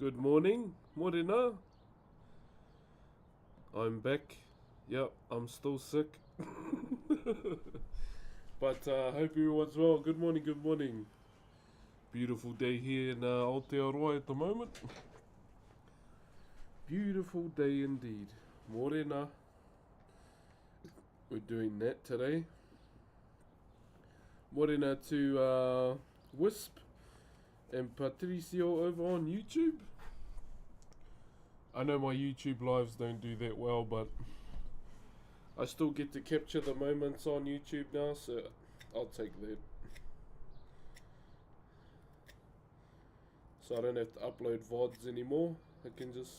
Good morning, morena. I'm back. Yep, I'm still sick. But hope everyone's well. Good morning, good morning. Beautiful day here in Aotearoa at the moment. Beautiful day indeed. Morena. We're doing that today. Morena to Wisp and Patricio over on YouTube. I know my YouTube lives don't do that well, but I still get to capture the moments on YouTube now, so I'll take that. So I don't have to upload VODs anymore. I can just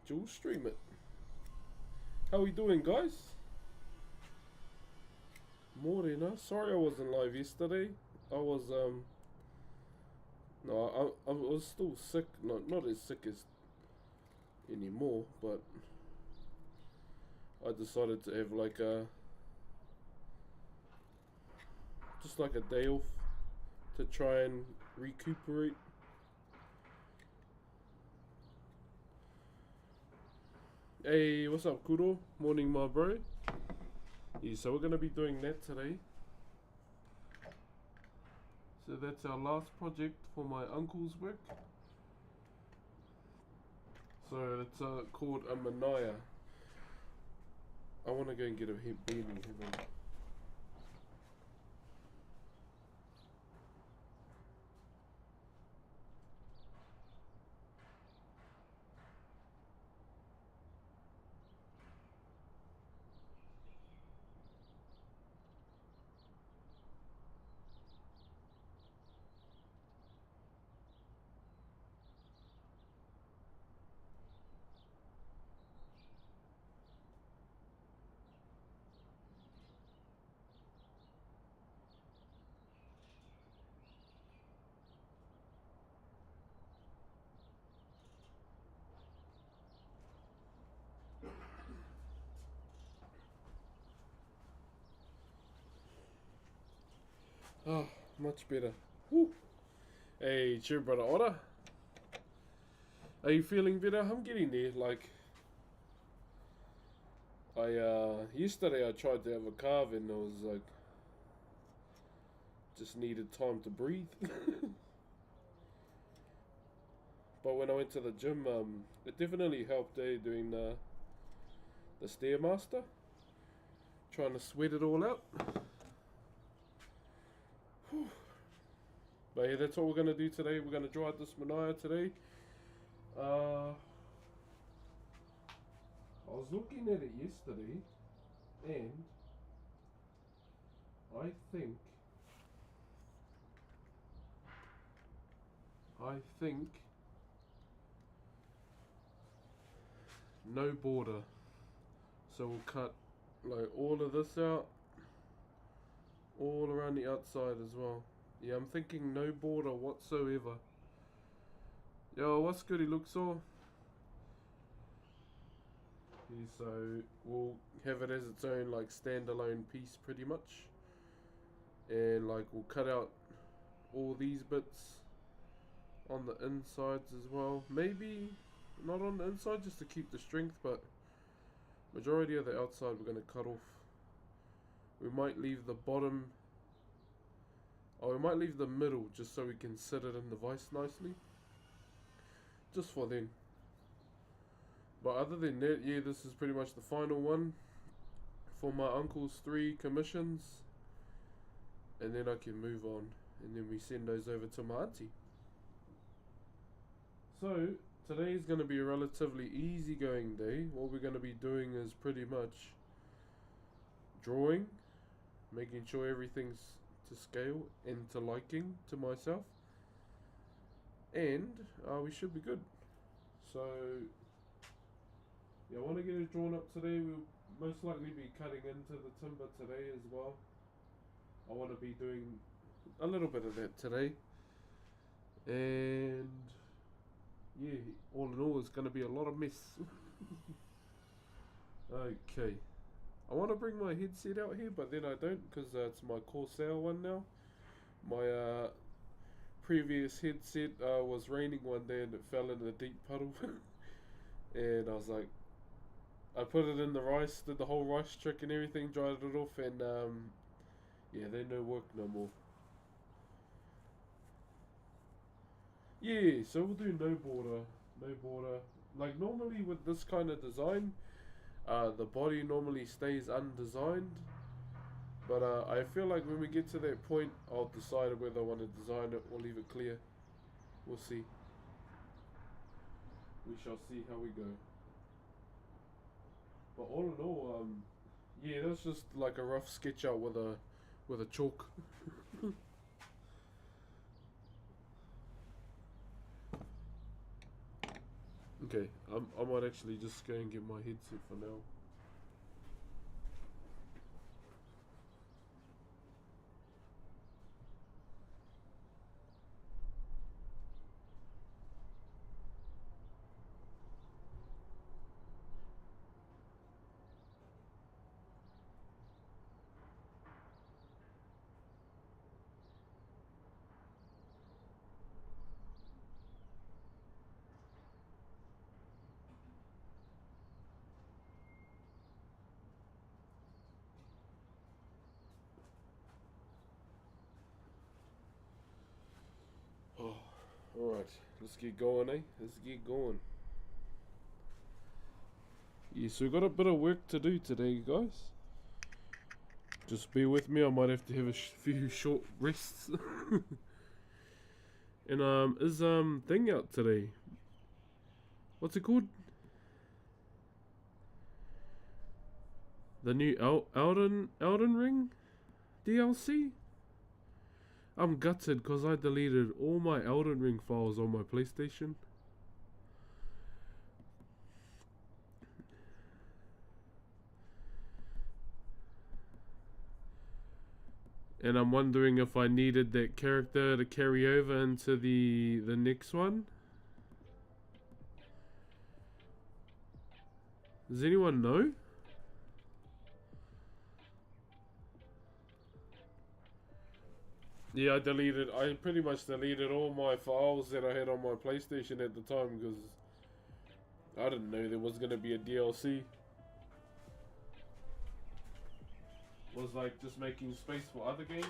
dual stream it. How we doing, guys? Morena. Sorry I wasn't live yesterday. I was no, I was still sick. Not as sick as anymore, but I decided to have like just like a day off to try and recuperate. Hey, what's up, Kuro? Morning, my bro. Yeah, so we're gonna be doing that today. So that's our last project for my uncle's work. So it's called a manaya. I want to go and get a beanie. Oh, much better. Woo. Hey, cheer, brother Otter. Are you feeling better? I'm getting there. Like, yesterday I tried to have a carve and I was like, just needed time to breathe. But when I went to the gym, it definitely helped, doing the Stairmaster. Trying to sweat it all out. Whew. But yeah, that's what we're going to do today. We're going to draw out this manaya today. I was looking at it yesterday, and I think no border. So we'll cut like all of this out, all around the outside as well. Yeah, I'm thinking no border whatsoever. Yo, what's good, Luxor? Yeah, so we'll have it as its own like standalone piece pretty much. And like we'll cut out all these bits on the insides as well. Maybe not on the inside just to keep the strength, but majority of the outside we're going to cut off. We might leave the bottom, or we might leave the middle just so we can sit it in the vise nicely. Just for then. But other than that, yeah, this is pretty much the final one for my uncle's 3 commissions. And then I can move on. And then we send those over to my auntie. So, today is going to be a relatively easygoing day. What we're going to be doing is pretty much drawing, making sure everything's to scale and to liking to myself. And we should be good. So, yeah, I want to get it drawn up today. We'll most likely be cutting into the timber today as well. I want to be doing a little bit of that today. And yeah, all in all, it's going to be a lot of mess. Okay. I want to bring my headset out here, but then I don't because it's my Corsair one now. My previous headset was raining one day and it fell in a deep puddle. And I was like, I put it in the rice, did the whole rice trick and everything, dried it off, and yeah, they no work no more. Yeah, so we'll do no border. Like normally with this kind of design, the body normally stays undesigned. But I feel like when we get to that point, I'll decide whether I want to design it or leave it clear. We'll see. We shall see how we go. But all in all, yeah, that's just like a rough sketch out with a chalk. Okay, I might actually just go and get my headset for now. Oh, alright, let's get going, eh? Let's get going. Yeah, so we've got a bit of work to do today, guys. Just bear with me, I might have to have a few short rests. And is thing out today? What's it called? The new Elden Ring DLC? I'm gutted because I deleted all my Elden Ring files on my PlayStation. And I'm wondering if I needed that character to carry over into the next one. Does anyone know? Yeah, I pretty much deleted all my files that I had on my PlayStation at the time because I didn't know there was going to be a DLC. Was like just making space for other games.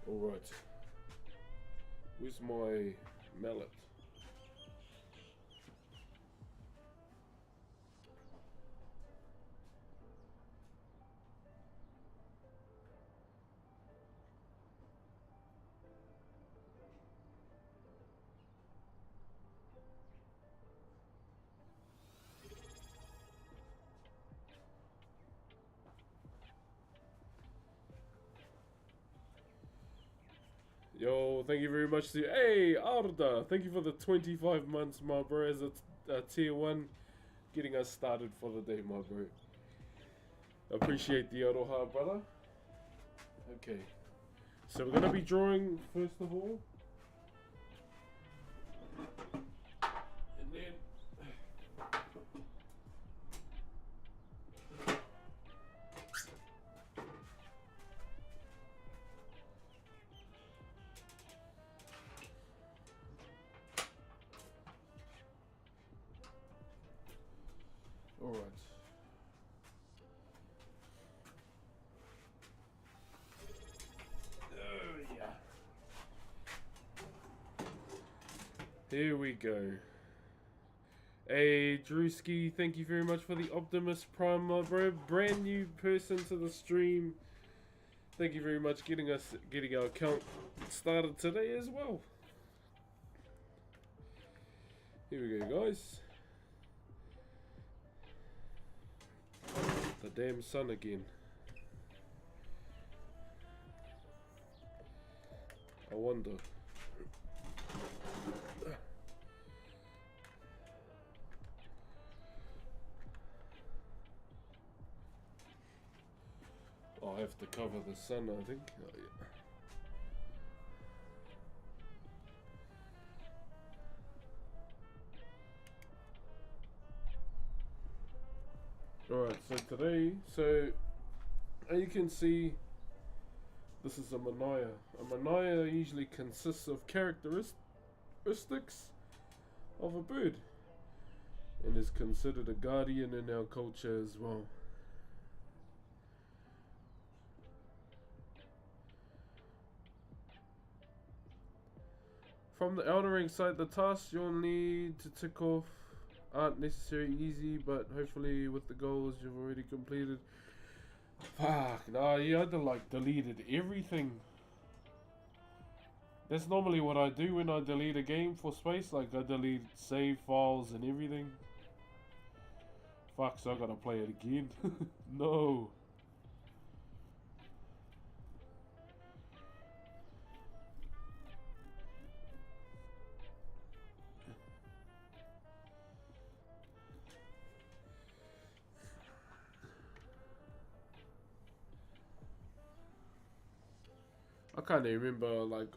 Alright. Where's my mallet? Yo, thank you very much to hey Arda, thank you for the 25 months, my bro, as a tier 1, getting us started for the day, my bro. Appreciate the Aroha, brother. Okay, so we're gonna be drawing first of all, and then alright. Oh yeah. Here we go. Hey Drewski, thank you very much for the Optimus Prime, my bro. Brand new person to the stream. Thank you very much getting our account started today as well. Here we go, guys. The damn sun again. I wonder. I'll have to cover the sun, I think. Oh, yeah. Alright, so today, as you can see, this is a manaya. A manaya usually consists of characteristics of a bird and is considered a guardian in our culture as well. From the eldering side, the tasks you'll need to tick off aren't necessarily easy, but hopefully with the goals you've already completed. Fuck, nah, you had to like deleted everything. That's normally what I do when I delete a game for space, like I delete save files and everything. Fuck, so I gotta play it again. No. I can't even remember like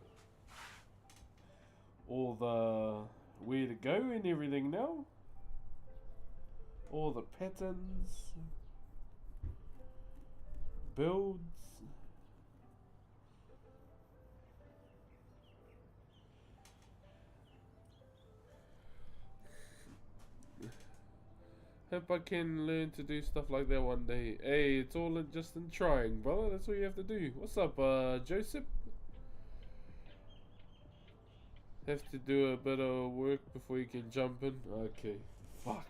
all the where to go and everything now. All the patterns, builds. Hope I can learn to do stuff like that one day. Hey, it's all just in trying, brother. That's what you have to do. What's up, Joseph? Have to do a bit of work before you can jump in. Okay. Fuck.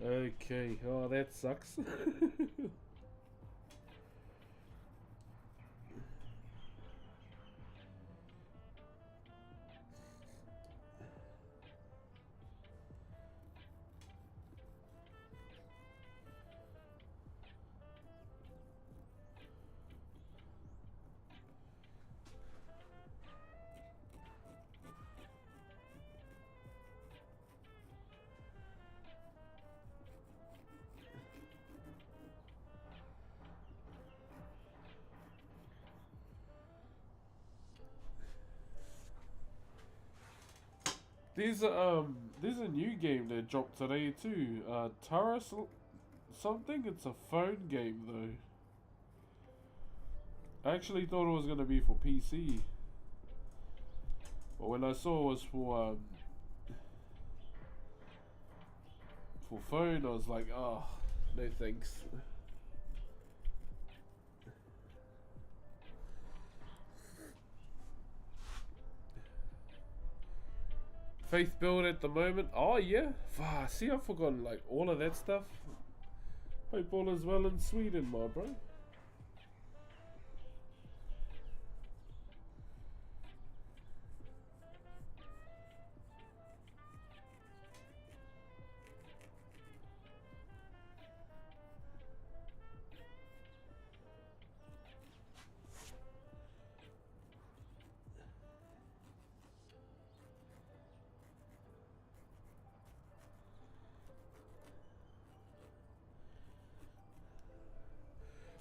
Okay. Oh, that sucks. There's a new game that dropped today too. Taurus something. It's a phone game though. I actually thought it was gonna be for PC, but when I saw it was for phone, I was like, oh, no thanks. Faith build at the moment. Oh yeah. See, I've forgotten like all of that stuff. Hope all is well in Sweden, my bro.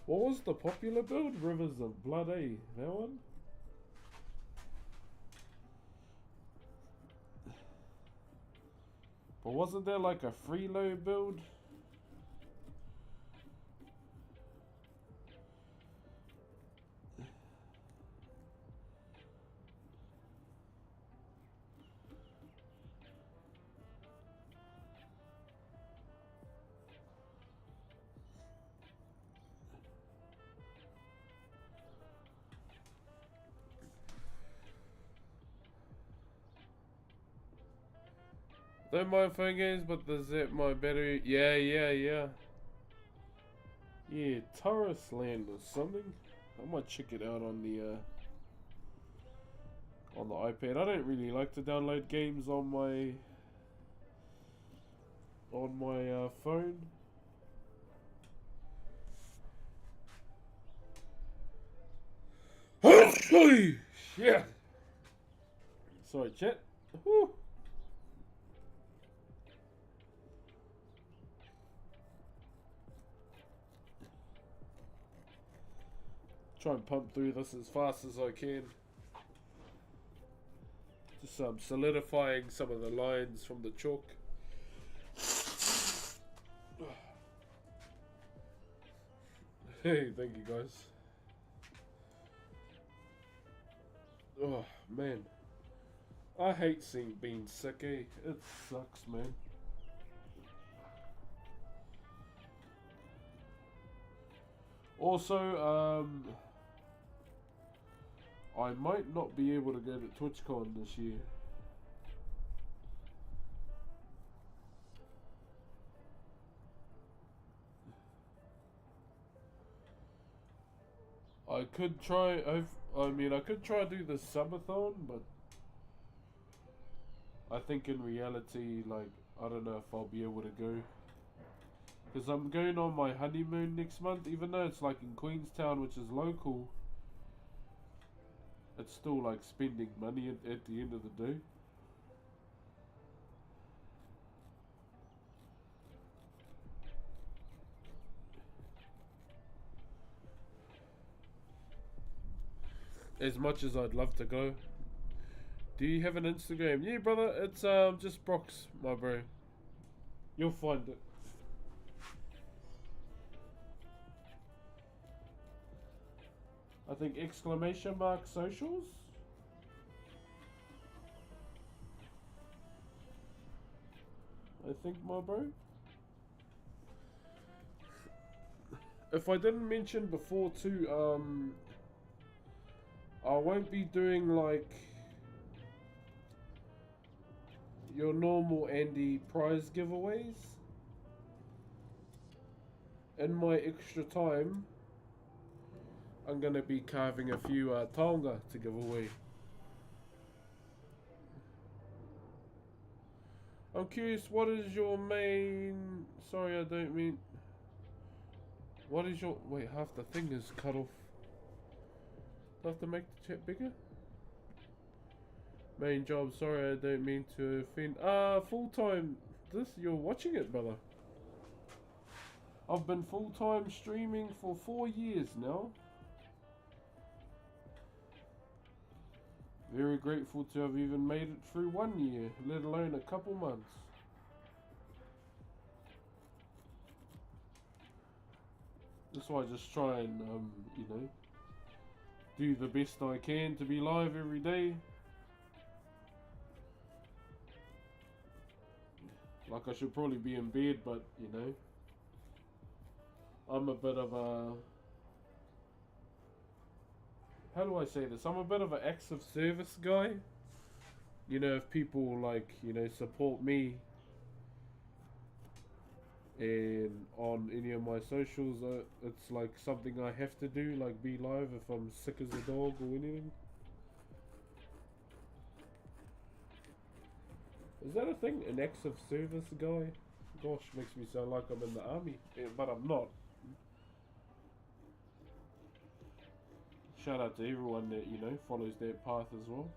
What was the popular build? Rivers of Blood, eh? That one? But wasn't there like a freeload build? Don't mind phone games, but the zip my battery. Yeah. Yeah, Taurus Land or something. I might check it out on the iPad. I don't really like to download games on my phone. Yeah. Sorry, chat. Whew. Try and pump through this as fast as I can. Just solidifying some of the lines from the chalk. Hey, thank you guys. Oh man, I hate seeing being sick. Eh? It sucks, man. Also, I might not be able to go to TwitchCon this year. I could try. I mean, I could try to do the Subathon, but I think in reality, like, I don't know if I'll be able to go. Because I'm going on my honeymoon next month, even though it's like in Queenstown, which is local. It's still like spending money at the end of the day. As much as I'd love to go. Do you have an Instagram? Yeah, brother, it's just Brox, my bro. You'll find it. I think exclamation mark socials. I think, my bro. If I didn't mention before too, I won't be doing like your normal Andy prize giveaways. In my extra time, I'm gonna be carving a few taonga to give away. I'm curious, what is your main... Sorry, I don't mean... What is your... Wait, half the thing is cut off. Do I have to make the chat bigger? Main job, sorry, I don't mean to offend. Full-time... You're watching it, brother. I've been full-time streaming for 4 years now. Very grateful to have even made it through 1 year, let alone a couple months. That's why I just try and, you know, do the best I can to be live every day. Like, I should probably be in bed, but, you know, I'm a bit of a... How do I say this? I'm a bit of an acts of service guy. You know, if people, like, you know, support me and on any of my socials, it's like something I have to do, like be live if I'm sick as a dog or anything. Is that a thing? An acts of service guy? Gosh, makes me sound like I'm in the army, but I'm not. Shout out to everyone that, you know, follows that path as well.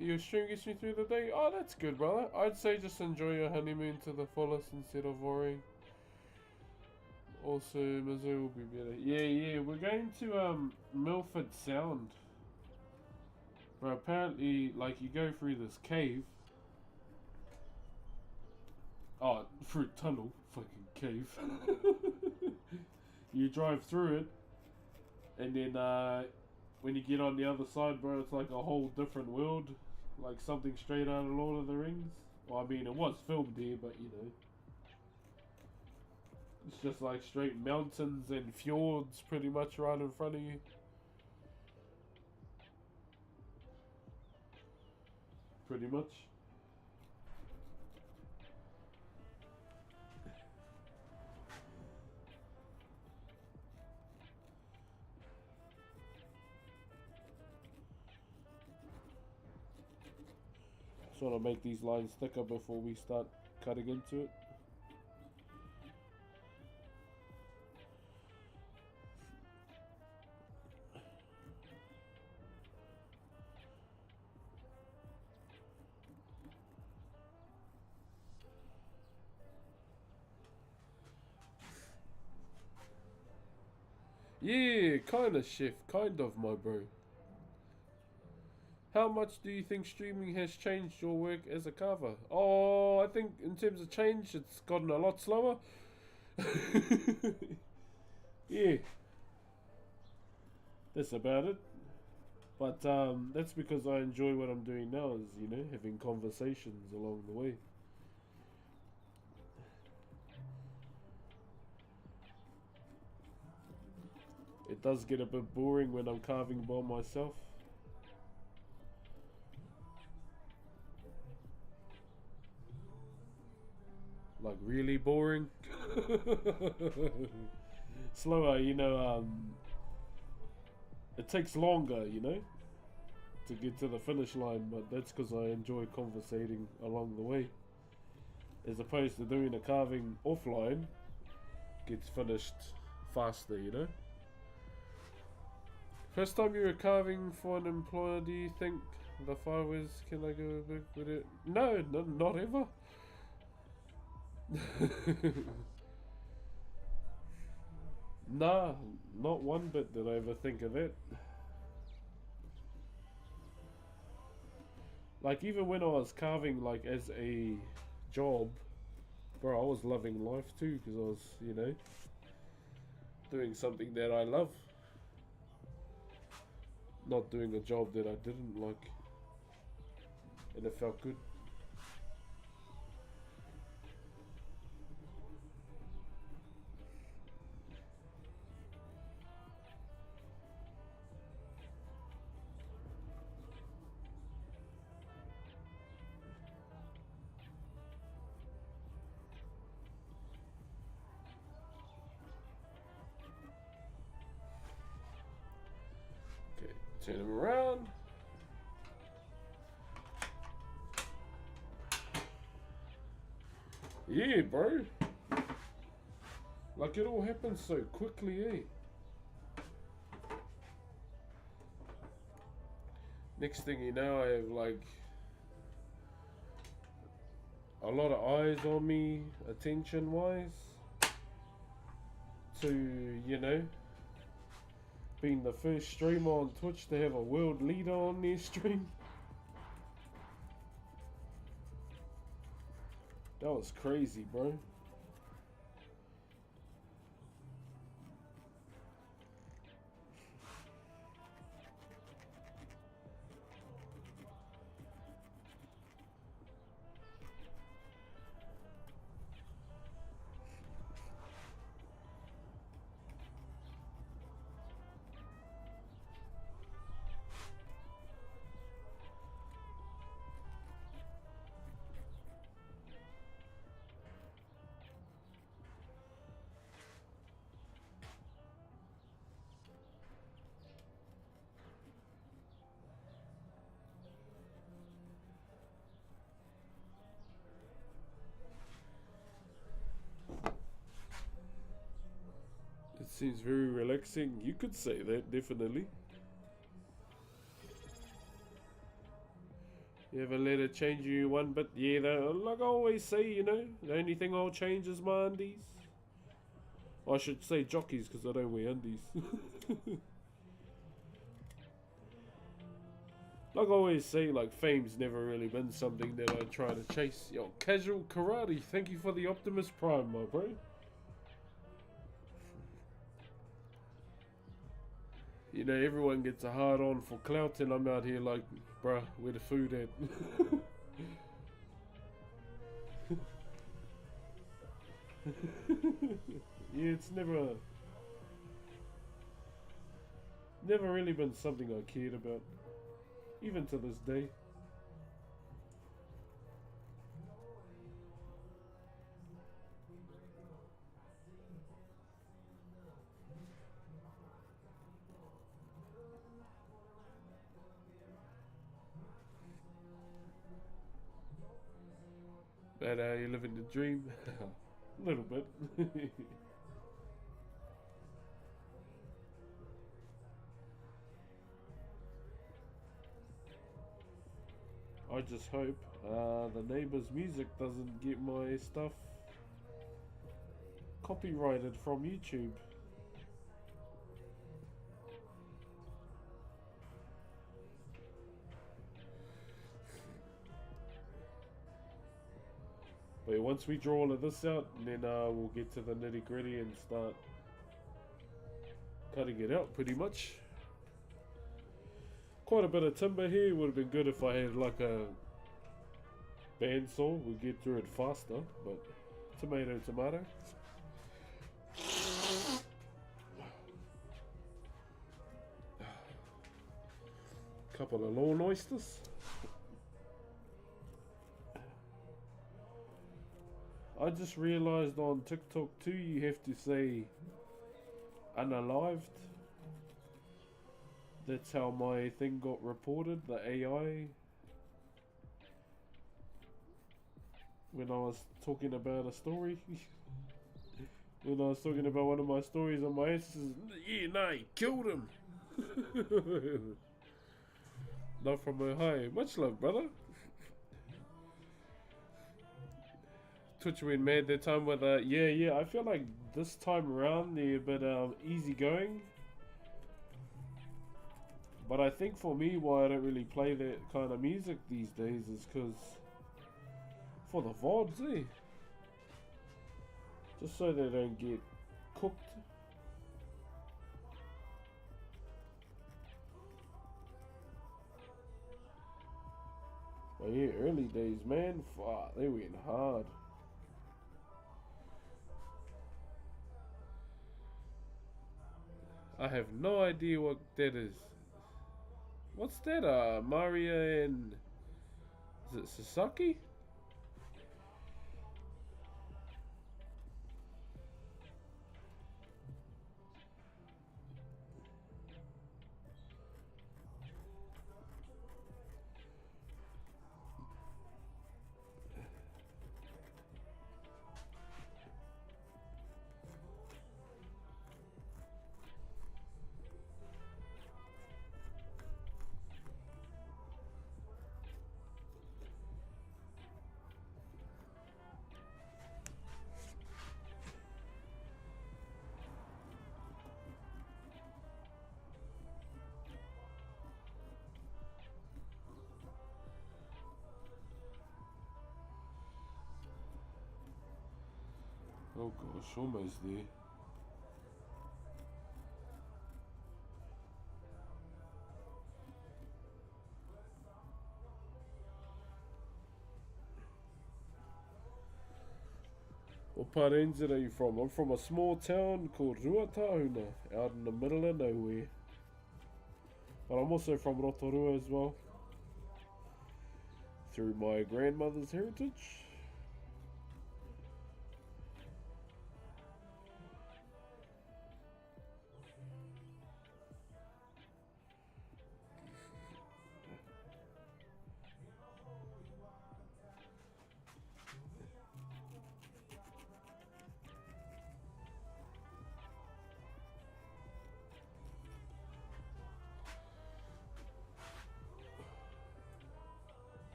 Your stream gets me through the day? Oh, that's good, brother. I'd say just enjoy your honeymoon to the fullest instead of worrying. Also, Mizzou will be better. Yeah, we're going to Milford Sound. But apparently, like, you go through this cave. Oh, through tunnel. Fucking cave. You drive through it. And then, when you get on the other side, bro, it's like a whole different world. Like something straight out of Lord of the Rings. Well, I mean, it was filmed here, but, you know. It's just like straight mountains and fjords pretty much right in front of you. Pretty much. Just want to make these lines thicker before we start cutting into it. Yeah, kind of, chef. Kind of, my bro. How much do you think streaming has changed your work as a carver? Oh, I think in terms of change, it's gotten a lot slower. Yeah, that's about it. But that's because I enjoy what I'm doing now, is, you know, having conversations along the way. It does get a bit boring when I'm carving by myself. Like really boring. Slower, you know, it takes longer, you know, to get to the finish line, but that's because I enjoy conversating along the way. As opposed to doing a carving offline, gets finished faster, you know. First time you were carving for an employer, do you think the 5 was, can I go back with it? No, not ever. Nah, not one bit did I ever think of it. Like, even when I was carving, like, as a job, bro, I was loving life too, because I was, you know, doing something that I love. Not doing a job that I didn't like. And it felt good. Okay, turn him around. Yeah, bro. Like, it all happens so quickly, eh? Next thing you know, I have, like, a lot of eyes on me, attention-wise. To, you know, being the first streamer on Twitch to have a world leader on their stream. That was crazy, bro. It seems very relaxing. You could say that, definitely. You ever let it change you one bit? Yeah, like I always say, you know, the only thing I'll change is my undies. I should say jockeys, because I don't wear undies. Like I always say, like, fame's never really been something that I try to chase. Yo, Casual Karate, thank you for the Optimus Prime, my bro. You know, everyone gets a hard on for clout, and I'm out here like, bruh, where the food at? Yeah, it's never really been something I cared about, even to this day. But you're living the dream. A little bit. I just hope the neighbor's music doesn't get my stuff copyrighted from YouTube. But yeah, once we draw all of this out, then we'll get to the nitty gritty and start cutting it out pretty much. Quite a bit of timber here. Would have been good if I had like a bandsaw. We'd get through it faster, but tomato, tomato. Couple of lawn oysters. I just realized on TikTok too, you have to say unalived. That's how my thing got reported, the AI. When I was talking about a story. When I was talking about one of my stories on my Insta, yeah, nah, he killed him. Not from Ohio. Much love, brother. Twitch went mad that time with yeah, I feel like this time around they're a bit easygoing. But I think for me why I don't really play that kind of music these days is because for the VODs, eh? Just so they don't get cooked. But yeah, early days, man, fuck, they went hard. I have no idea what that is. What's that? Mario and... Is it Sasaki? Oh gosh, almost there. What part of Enza are you from? I'm from a small town called Ruatahuna, out in the middle of nowhere. But I'm also from Rotorua as well. Through my grandmother's heritage.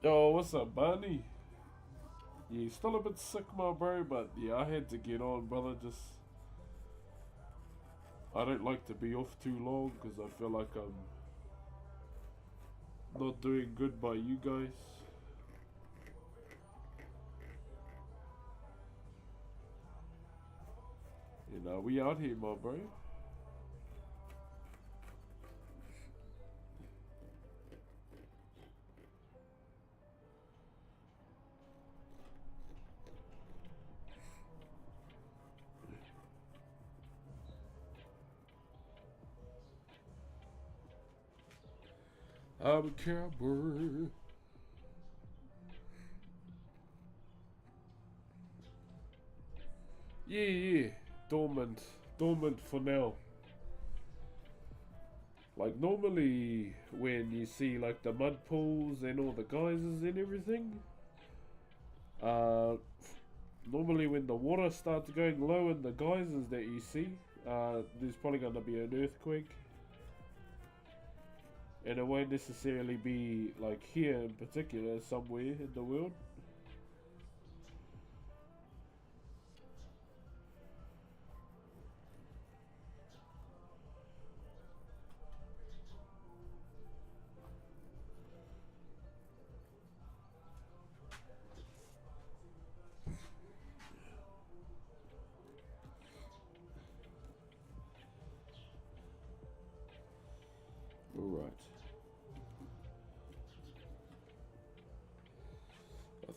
Yo, what's up, Barney? Yeah, still a bit sick, my bro, but yeah, I had to get on, brother. Just, I don't like to be off too long because I feel like I'm not doing good by you guys. You know, we out here, my bro. I'm a cowboy. Yeah. Dormant for now. Like normally when you see like the mud pools and all the geysers and everything, normally when the water starts going low in the geysers that you see, there's probably gonna be an earthquake. And it won't necessarily be like here in particular, somewhere in the world.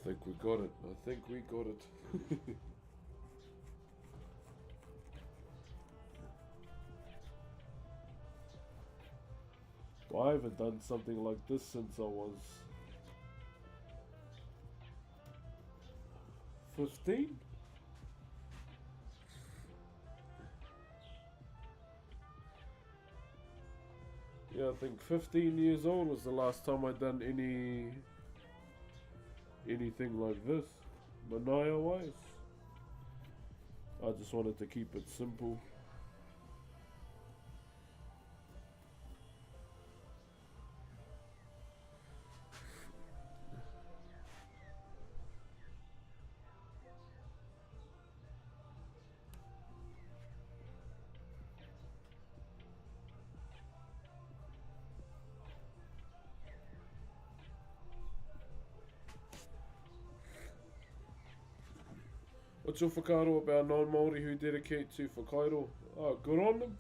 think we got it. I think we got it. I haven't done something like this since I was 15? Yeah, I think 15 years old was the last time I'd done anything like this, Manaya wise. I just wanted to keep it simple. What's your whakairo about non-Maori who dedicate to Whakairo? Oh, good on them.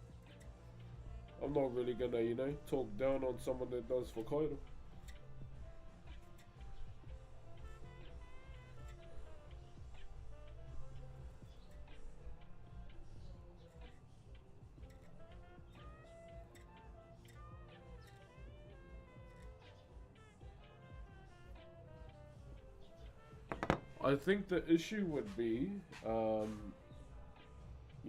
I'm not really gonna, you know, talk down on someone that does Whakairo. I think the issue would be, you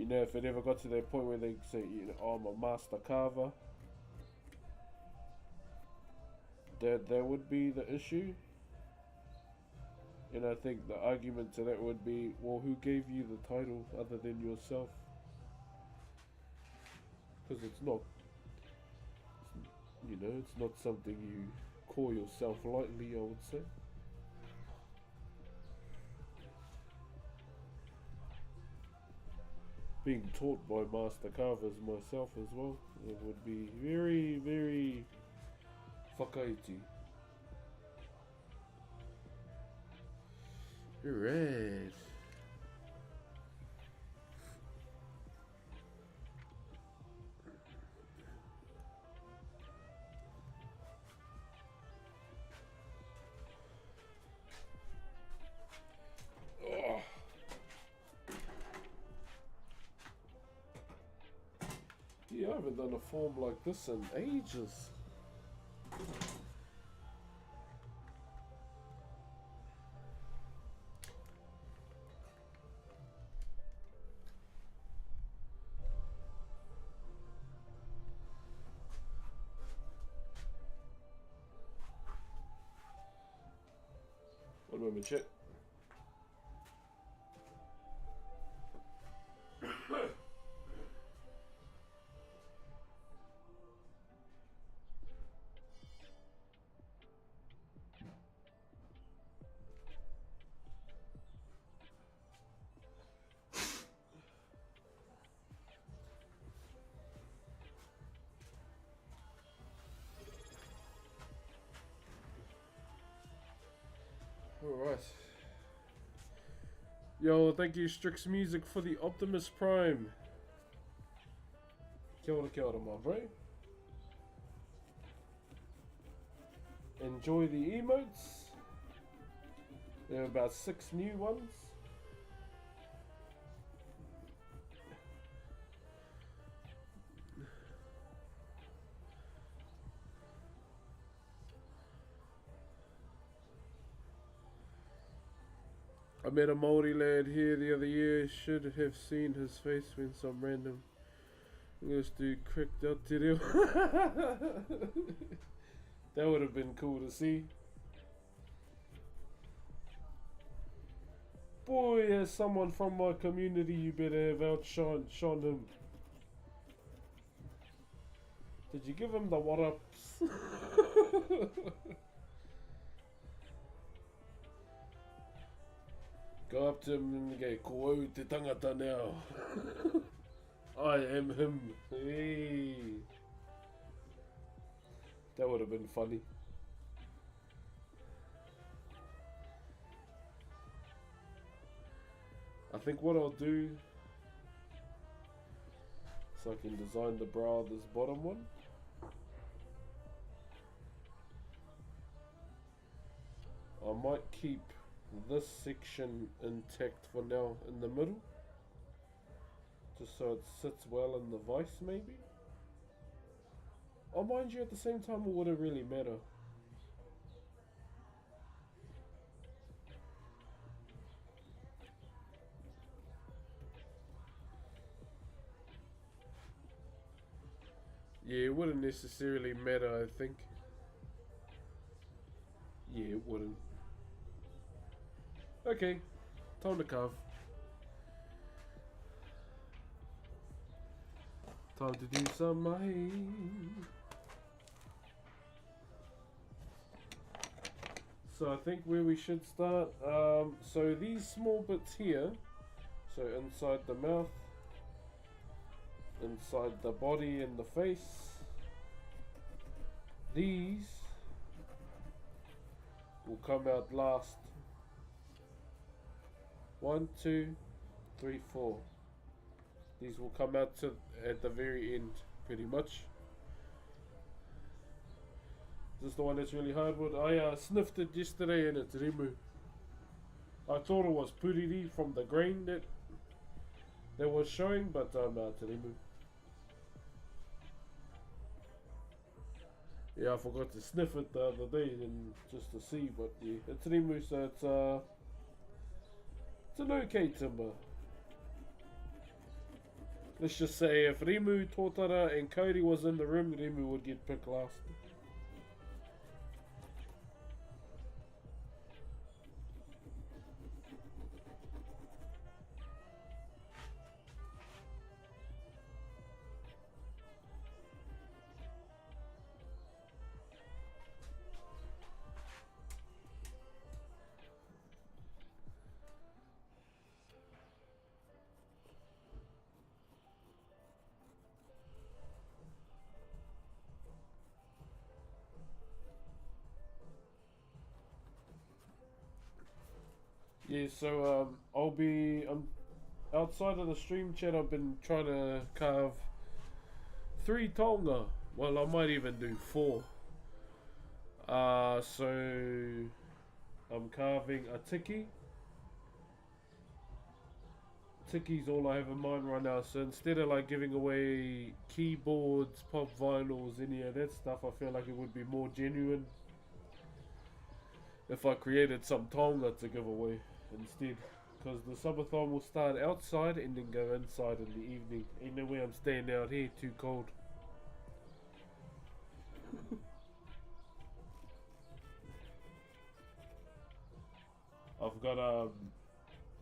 know, if it ever got to that point where they say, you know, oh, I'm a master carver, that would be the issue. And I think the argument to that would be, well, who gave you the title other than yourself? Because it's not, you know, it's not something you call yourself lightly, I would say. Being taught by master carvers myself as well, it would be very, very whakaiti. Right. Oh. Yeah, I haven't done a form like this in ages. One moment, chat. Alright. Yo, thank you Strix Music for the Optimus Prime. Kia ora, my bro. Enjoy the emotes. There are about 6 new ones. I met a Maori lad here the other year. Should have seen his face when some random English dude cracked out te reo. That would have been cool to see. Boy, as someone from my community, you better have outshone him. Did you give him the what-ups? Go up to him and go, ko au te tangata now. I am him. Hey. That would have been funny. I think what I'll do, so I can design the brow of this bottom one. I might keep this section intact for now in the middle, just so it sits well in the vise maybe. Oh, mind you, at the same time it wouldn't really matter. Yeah, it wouldn't necessarily matter, I think. Yeah, it wouldn't. Okay, time to carve. Time to do some mahi. So I think where we should start, so these small bits here, so inside the mouth, inside the body and the face, these will come out last. 1, 2, 3, 4. These will come out at the very end, pretty much. Is this the one that's really hardwood? I sniffed it yesterday and it's remu. I thought it was puriri from the grain that was showing, but no, it's remu. Yeah, I forgot to sniff it the other day and just to see, but yeah, it's remu, so it's an okay timber. Let's just say if Rimu, Totara and Cody was in the room, Rimu would get picked last. Yeah, so I'm outside of the stream chat. I've been trying to carve 3 tonga. Well, I might even do 4. So I'm carving a tiki. Tiki's all I have in mind right now. So instead of like giving away keyboards, pop vinyls, any of that stuff, I feel like it would be more genuine if I created some tonga to give away instead, because the subathon will start outside and then go inside in the evening. Ain't no way I'm staying out here, too cold. I've got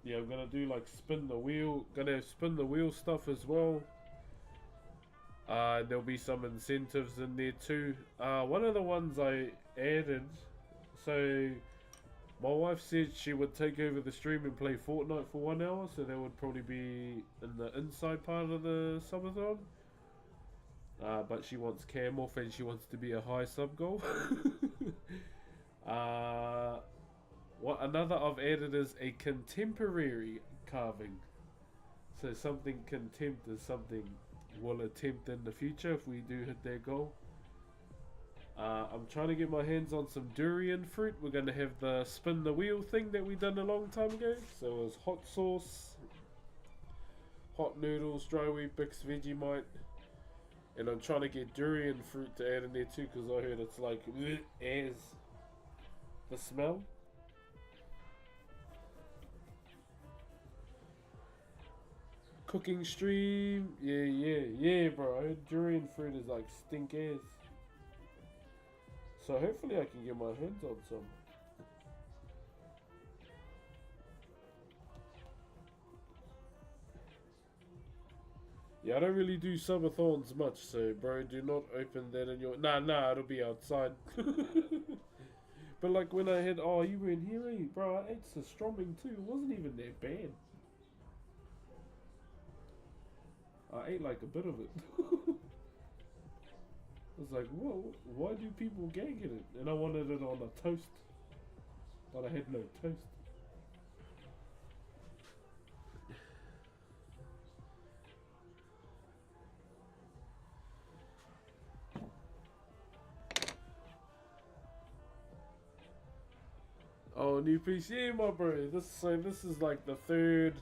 yeah, I'm gonna do like spin the wheel, gonna spin the wheel stuff as well. There'll be some incentives in there too. One of the ones I added, so my wife said she would take over the stream and play Fortnite for 1 hour, so that would probably be in the inside part of the subathon. But she wants cam off and she wants to be a high sub goal. What another I've added is a contemporary carving. So something contempt is something we'll attempt in the future if we do hit that goal. I'm trying to get my hands on some durian fruit. We're going to have the spin the wheel thing that we done a long time ago. So it was hot sauce, hot noodles, dry wheat bix, Vegemite. And I'm trying to get durian fruit to add in there too, because I heard it's like as the smell. Cooking stream, yeah, bro. I heard durian fruit is like stink ass. So hopefully I can get my hands on some. Yeah, I don't really do subathons much, so bro, do not open that in your... Nah, it'll be outside. But like when I had, oh, you were in here, eh? Bro, I ate pastrami too. It wasn't even that bad. I ate like a bit of it. I was like, whoa, why do people gag at it? And I wanted it on a toast, but I had no toast. Oh, new piece. Yeah, my bro. This is like the third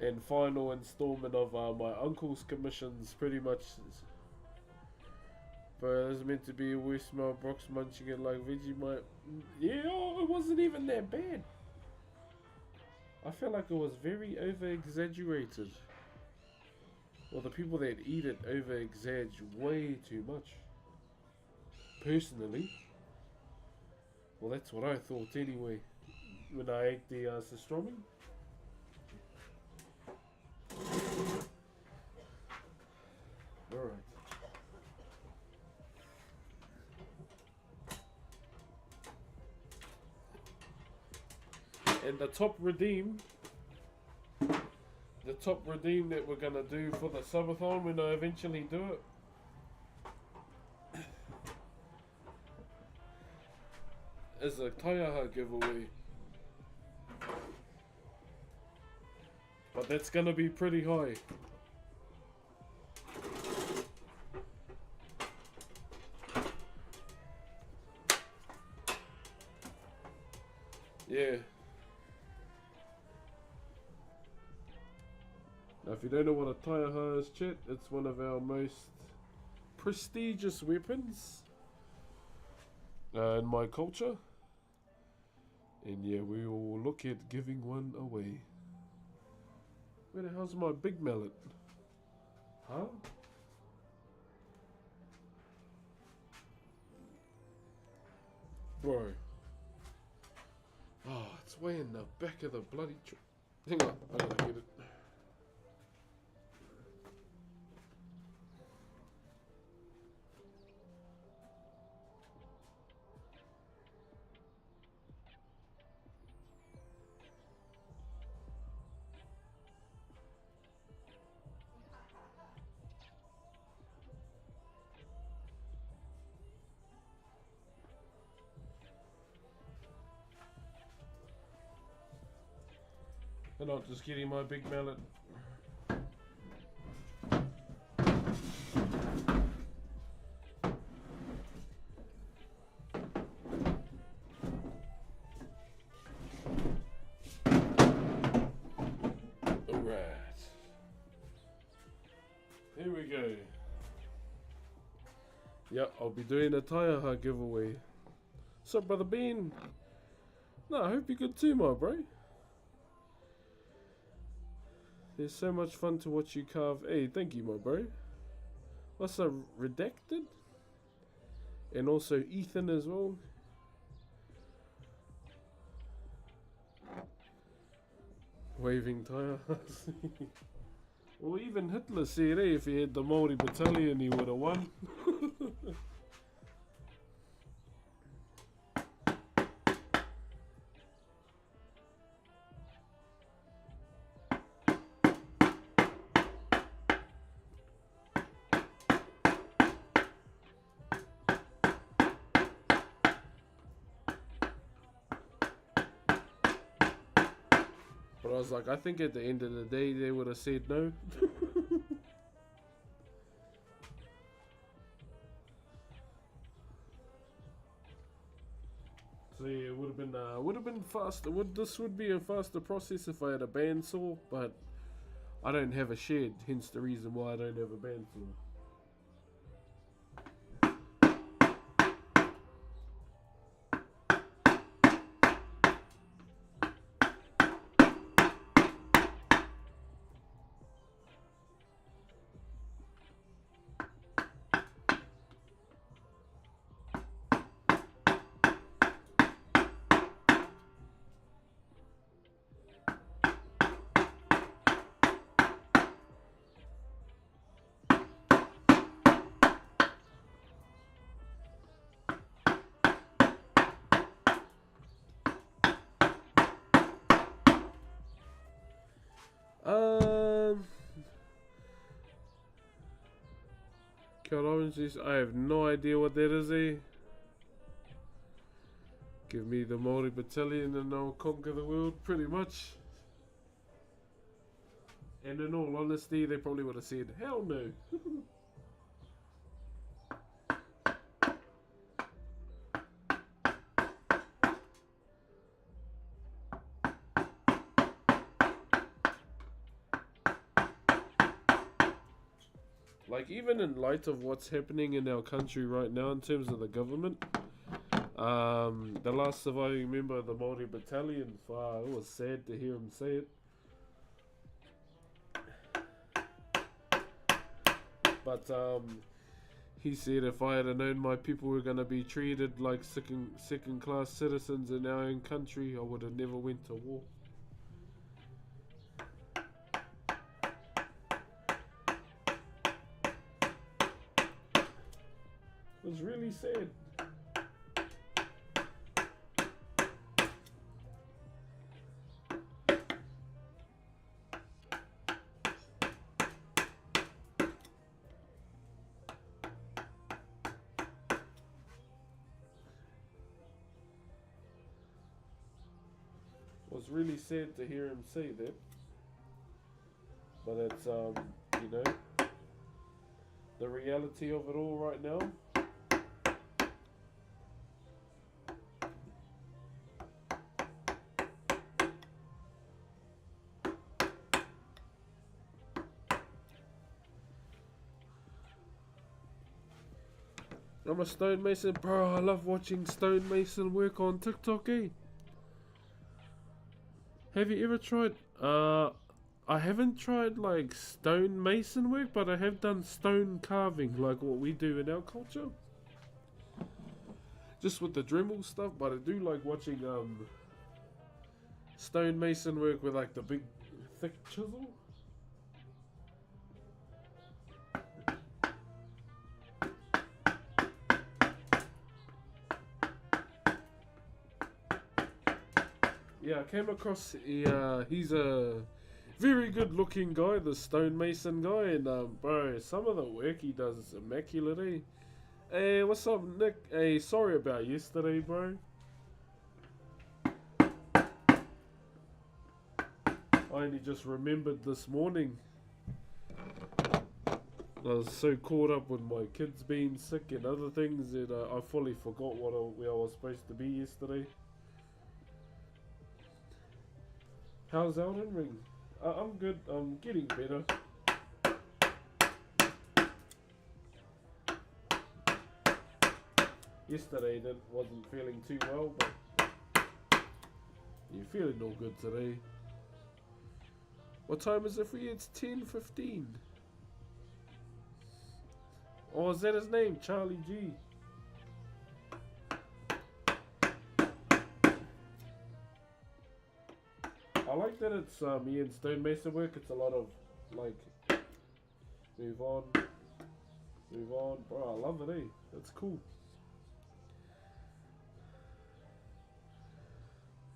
and final installment of my uncle's commissions, pretty much. Bro, this is meant to be a worst smell. Brock's munching it like Vegemite. Yeah, oh, it wasn't even that bad. I felt like it was very over-exaggerated. Well, the people that eat it over-exaggerate way too much. Personally. Well, that's what I thought anyway. When I ate the pastrami. Alright. And the top redeem that we're gonna do for the Subathon when I eventually do it is a taiaha giveaway. But that's gonna be pretty high. Yeah. Now, if you don't know what a taiaha is, chat, it's one of our most prestigious weapons in my culture. And yeah, we will look at giving one away. Where the hell's my big mallet? Huh? Bro. Oh, it's way in the back of the bloody truck. Hang on, I gotta get it. And I'm just getting my big mallet. Alright. Here we go. Yep, I'll be doing a taiaha giveaway. What's up, Brother Bean? No, I hope you're good too, my bro. There's so much fun to watch you carve. Hey, thank you, my bro. What's a redacted? And also Ethan as well. Waving tires. Well, even Hitler said, hey, if he had the Maori battalion, he would have won. But I was like, I think at the end of the day, they would have said no. So yeah, it would have been faster. This would be a faster process if I had a bandsaw, but I don't have a shed, hence the reason why I don't have a bandsaw. Cut oranges. I have no idea what that is, eh? Give me the Maori battalion and I'll conquer the world, pretty much. And in all honesty, they probably would have said, hell no. like even in light of what's happening in our country right now in terms of the government, the last surviving member of the Maori battalion, it was sad to hear him say it. But he said if I had known my people were going to be treated like second class citizens in our own country, I would have never went to war. It was really sad. It was really sad to hear him say that. But it's you know, the reality of it all right now. I'm a stonemason, bro. I love watching stonemason work on TikTok, eh? Have you ever tried? I haven't tried like stonemason work, but I have done stone carving, like what we do in our culture. Just with the Dremel stuff, but I do like watching stonemason work with like the big, thick chisel. Yeah, I came across. He's a very good-looking guy, the stonemason guy, and bro, some of the work he does is immaculate. Eh? Hey, what's up, Nick? Hey, sorry about yesterday, bro. I only just remembered this morning. I was so caught up with my kids being sick and other things that I fully forgot where I was supposed to be yesterday. How's Elden Ring? I'm good. I'm getting better. Yesterday wasn't feeling too well, but you're feeling all good today. What time is it for you? It's 10:15. Oh, is that his name? Charlie G. I like that it's me and stonemason work. It's a lot of like move on, bro. I love it, eh? That's cool.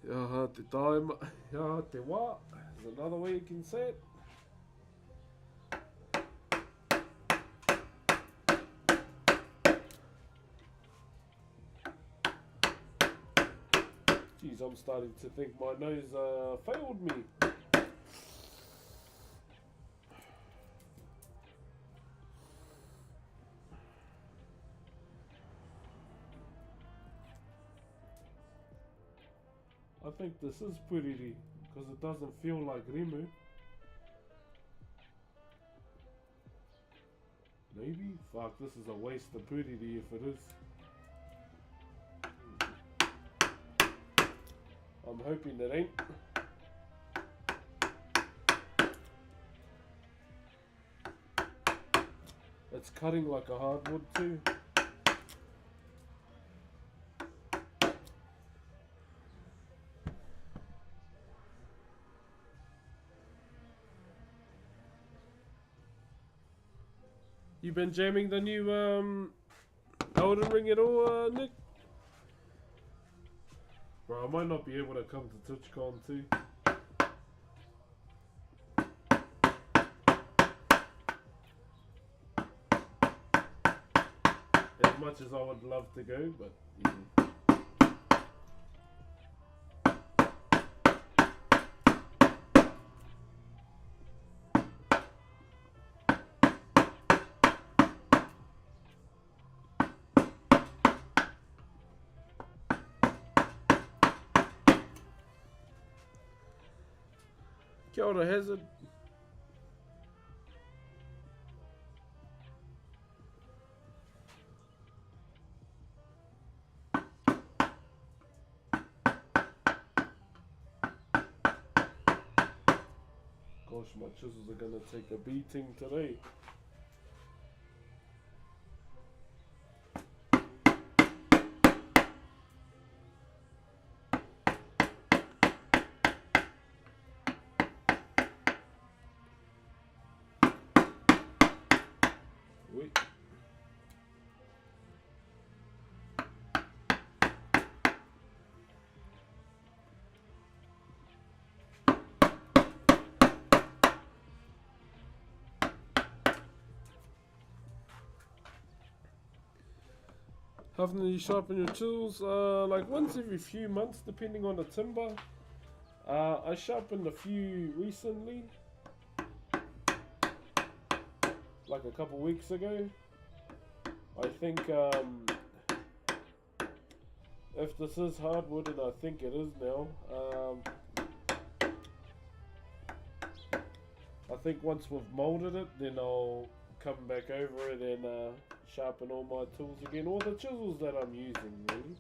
Te time, te wa is another way you can say it. Jeez, I'm starting to think my nose failed me. I think this is puriri because it doesn't feel like rimu. Maybe? Fuck, this is a waste of puriri if it is. I'm hoping it ain't. It's cutting like a hardwood too. You been jamming the new Elden Ring at all, Nick? Bro, I might not be able to come to TwitchCon too. As much as I would love to go, but Kia ora, Hazard. gosh, my chisels are gonna take a beating today. Wait. How often do you sharpen your chisels? Like once every few months, depending on the timber. I sharpened a few recently, like a couple weeks ago. I think if this is hardwood, and I think it is now, I think once we've molded it, then I'll come back over it and sharpen all my tools again, or the chisels that I'm using, really.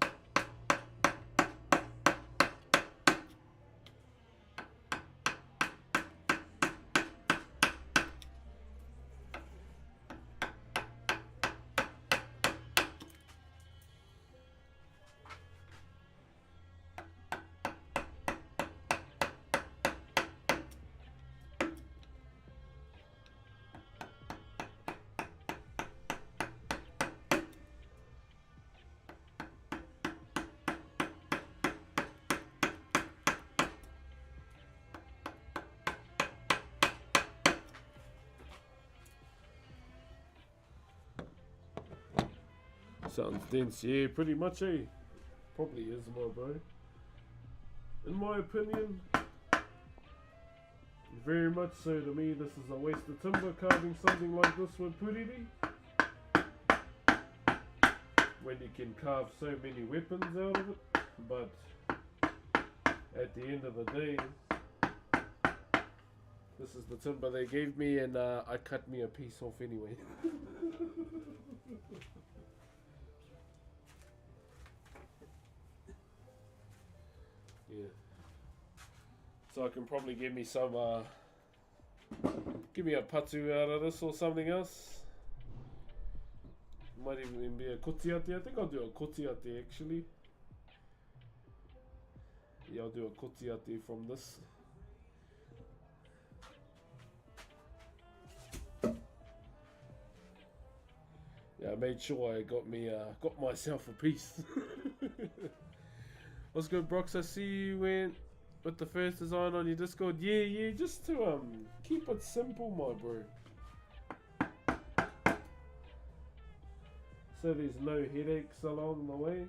Sounds dense, yeah, pretty much, eh? Probably is, my bro. In my opinion, very much so to me, this is a waste of timber carving something like this with puriri, when you can carve so many weapons out of it. But at the end of the day, this is the timber they gave me, and I cut me a piece off anyway. Yeah. So I can probably give me some, give me a patu out of this or something else. Might even be a kotiate. I think I'll do a kotiate actually. Yeah, I'll do a kotiate from this. Yeah, I made sure I got myself a piece. What's good, Brox? I see you went with the first design on your Discord. Yeah, just to keep it simple, my bro. So there's no headaches along the way.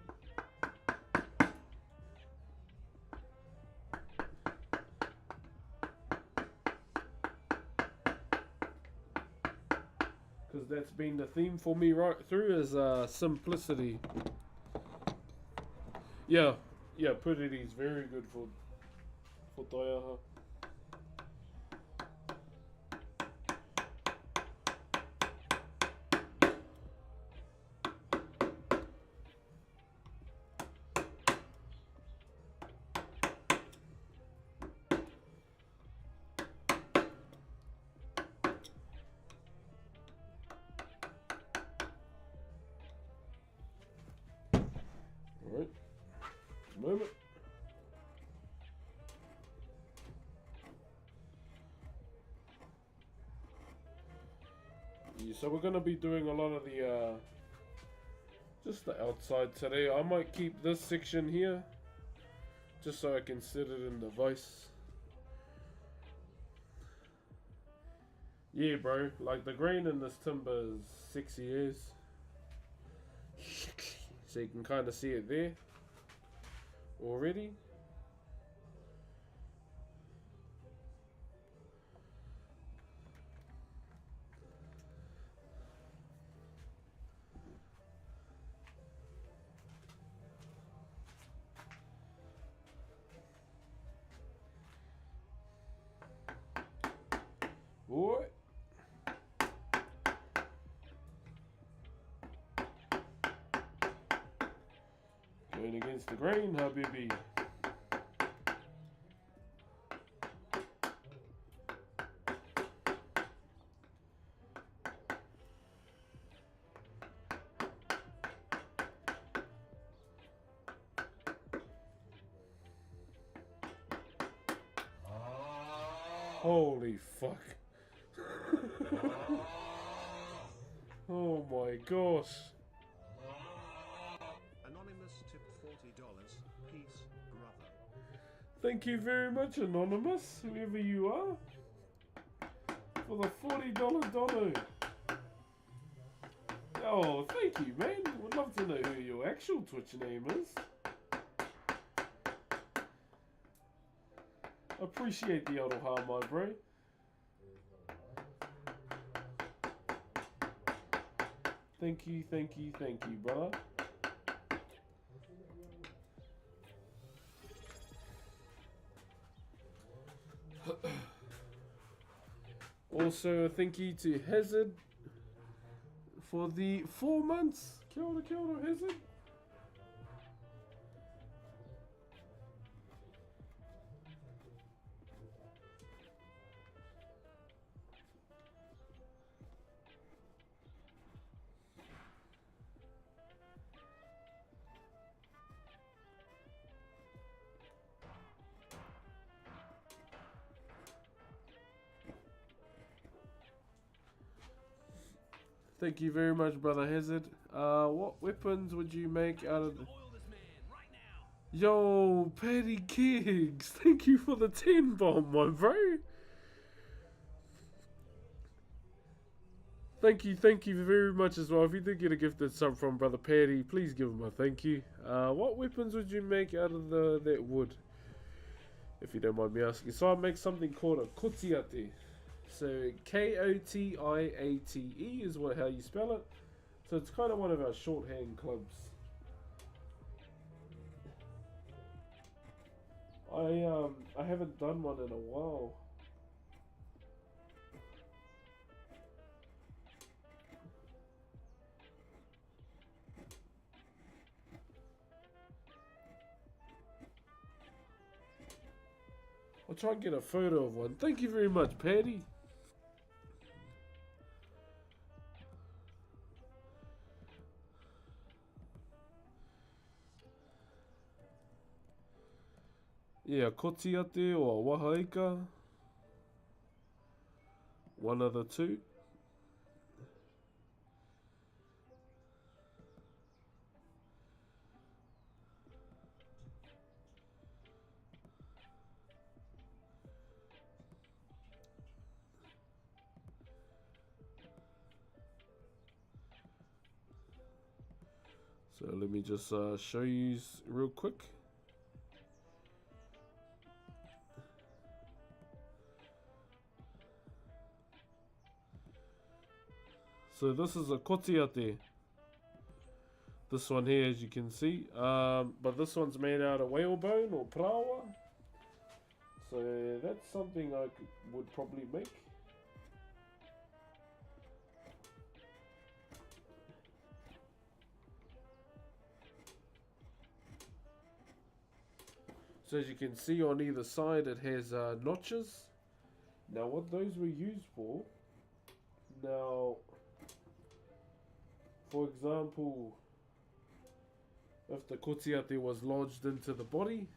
Because that's been the theme for me right through, is simplicity. Yeah, puriri is very good for taiaha. Alright, moment. Yeah, so we're going to be doing a lot of the just the outside today. I might keep this section here just so I can set it in the vise. Yeah, bro, like the grain in this timber is 6 years. So you can kind of see it there already. Boy. Going against the grain, Habibi. Holy fuck. Oh my gosh. Anonymous tip $40. Peace, brother. Thank you very much, Anonymous, whoever you are, for the $40 dono. Oh, thank you, man. Would love to know who your actual Twitch name is. Appreciate the Aroha, my bro. Thank you, brother. Also, thank you to Hazard for the 4 months. Kia ora, Hazard. Thank you very much, Brother Hazard. What weapons would you make out of the... Yo, Paddy Kiggs, thank you for the 10 bomb, my bro. Thank you very much as well. If you did get a gifted sub from Brother Paddy, please give him a thank you. What weapons would you make out of that wood? If you don't mind me asking. So I make something called a kotiate. So Kotiate is how you spell it. So it's kind of one of our shorthand clubs. I haven't done one in a while. I'll try and get a photo of one. Thank you very much, Paddy. Yeah, kotiate or wahaika. One of the two. So let me just show you real quick. So this is a kotiate. This one here, as you can see. But this one's made out of whalebone or prawa. So that's something I would probably make. So as you can see on either side it has notches. Now what those were used for, now for example, if the kotiate was lodged into the body,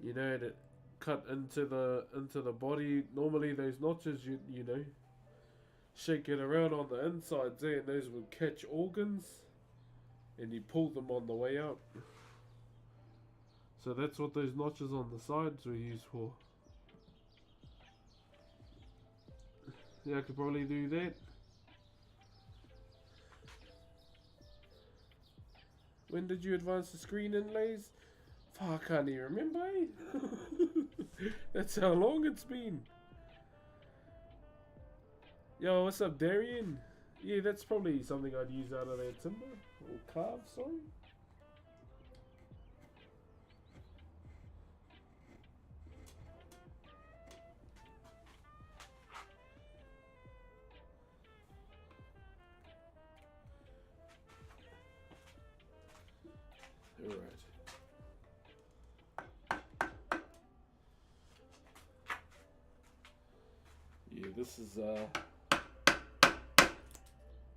you know, that cut into the body, normally those notches you know, shake it around on the inside there and those would catch organs and you pull them on the way out. So that's what those notches on the sides were used for. Yeah, I could probably do that. When did you advance the screen inlays? Fuck, I can't even remember, eh? That's how long it's been. Yo, what's up, Darian? Yeah, that's probably something I'd use out of that timber. Or carve, sorry. Alright. Yeah, this is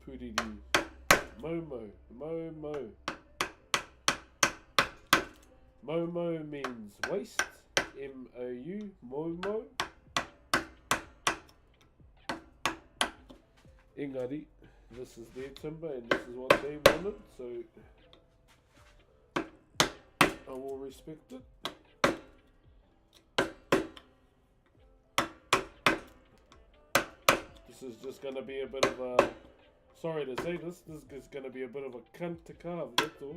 Puridu. Momo. Momo means waist. M-O-U. Momo. Engari, this is their timber and this is what they wanted, so I will respect it. This is just going to be a bit of a, sorry to say this is going to be a bit of a cunt to carve, that's all.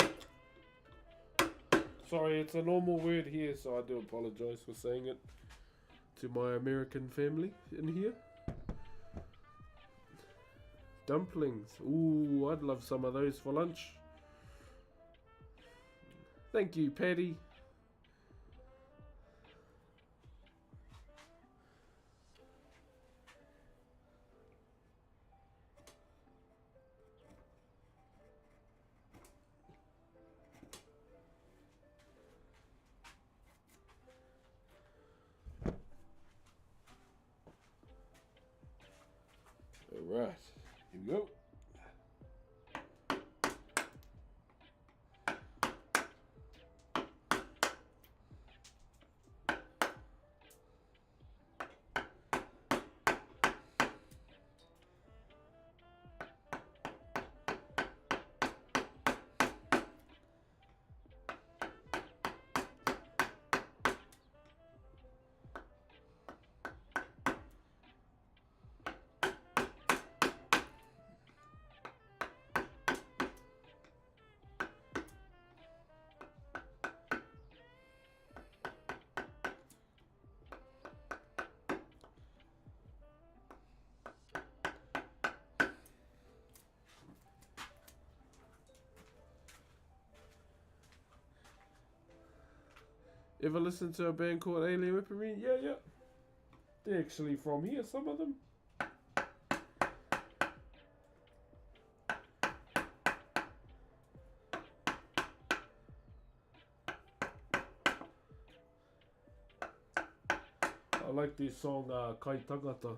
Sorry, it's a normal word here, so I do apologise for saying it to my American family in here. Dumplings. Ooh, I'd love some of those for lunch. Thank you, Patty. Alright, here we go. Ever listen to a band called Alien Weaponry? Yeah. They're actually from here, some of them. I like this song, Kai Tangata.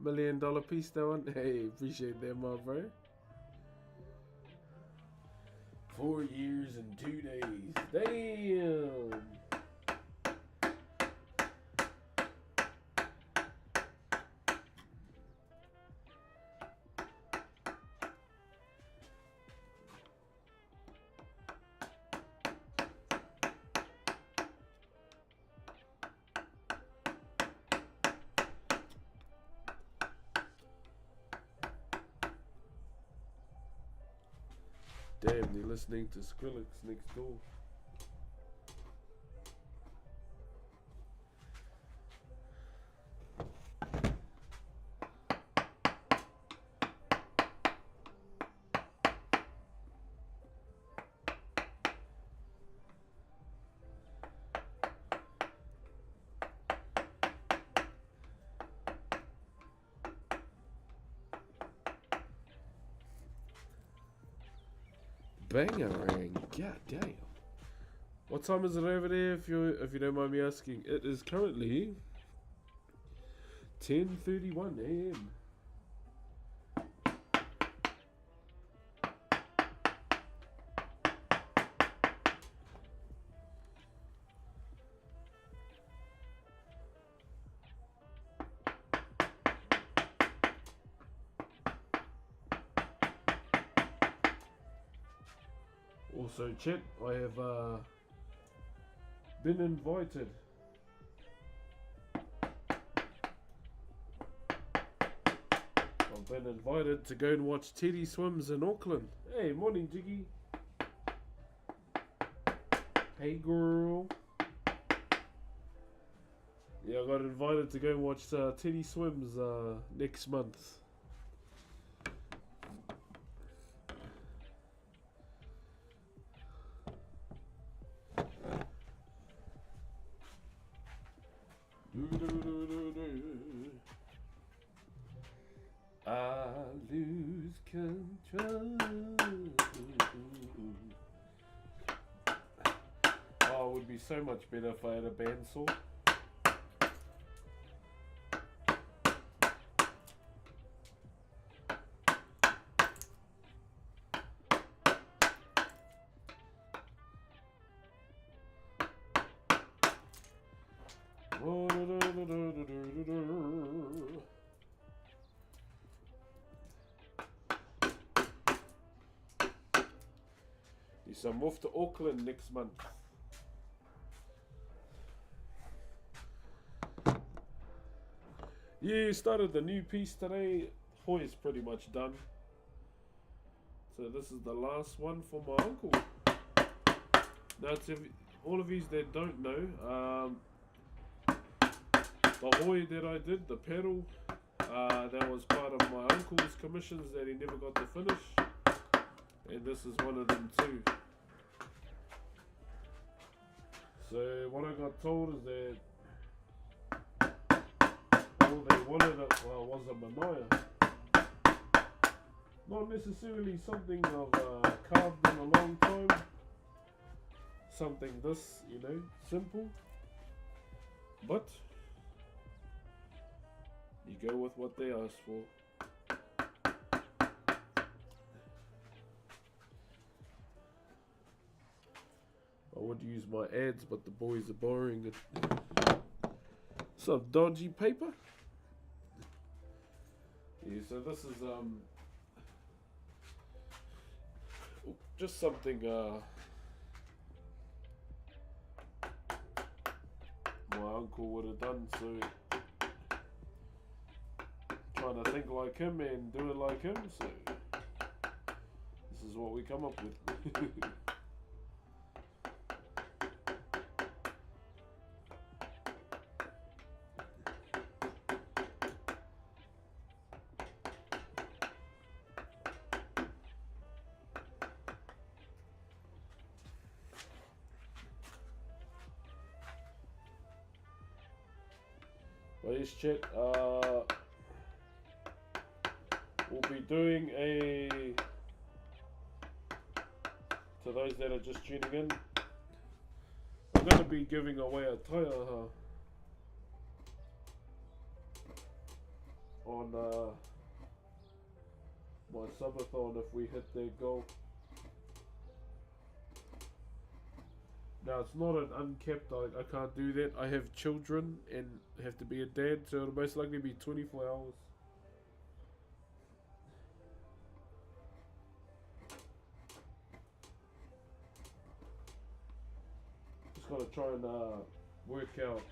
$1 million piece, that one. Hey, appreciate that, my bro. 4 years and 2 days. Damn. Damn, they're listening to Skrillex next door. Bangarang, god damn. What time is it over there, if you don't mind me asking? It is currently 10:31 AM. Also, chat, I have been invited. I've been invited to go and watch Teddy Swims in Auckland. Hey, morning, Jiggy. Hey, girl. Yeah, I got invited to go and watch Teddy Swims next month. I lose control. Oh, it would be so much better if I had a bandsaw. Yes, I'm off to Auckland next month. Yeah, started the new piece today. Hoi is pretty much done. So this is the last one for my uncle. Now to all of you that don't know, the hoi that I did, the pedal, that was part of my uncle's commissions that he never got to finish. And this is one of them too. So what I got told is that all they wanted was a manaya. Not necessarily something I've carved in a long time. Something this, simple. But you go with what they ask for. I would use my ads, but the boys are borrowing it. Some dodgy paper. Yeah, so this is just something my uncle would have done. So trying to think like him and do it like him. So this is what we come up with. But yes, chat, we'll be doing to those that are just tuning in, I'm going to be giving away a taiaha on my subathon if we hit that goal. Now it's not an uncapped, I can't do that. I have children and have to be a dad, so it'll most likely be 24 hours. Just gotta try and work out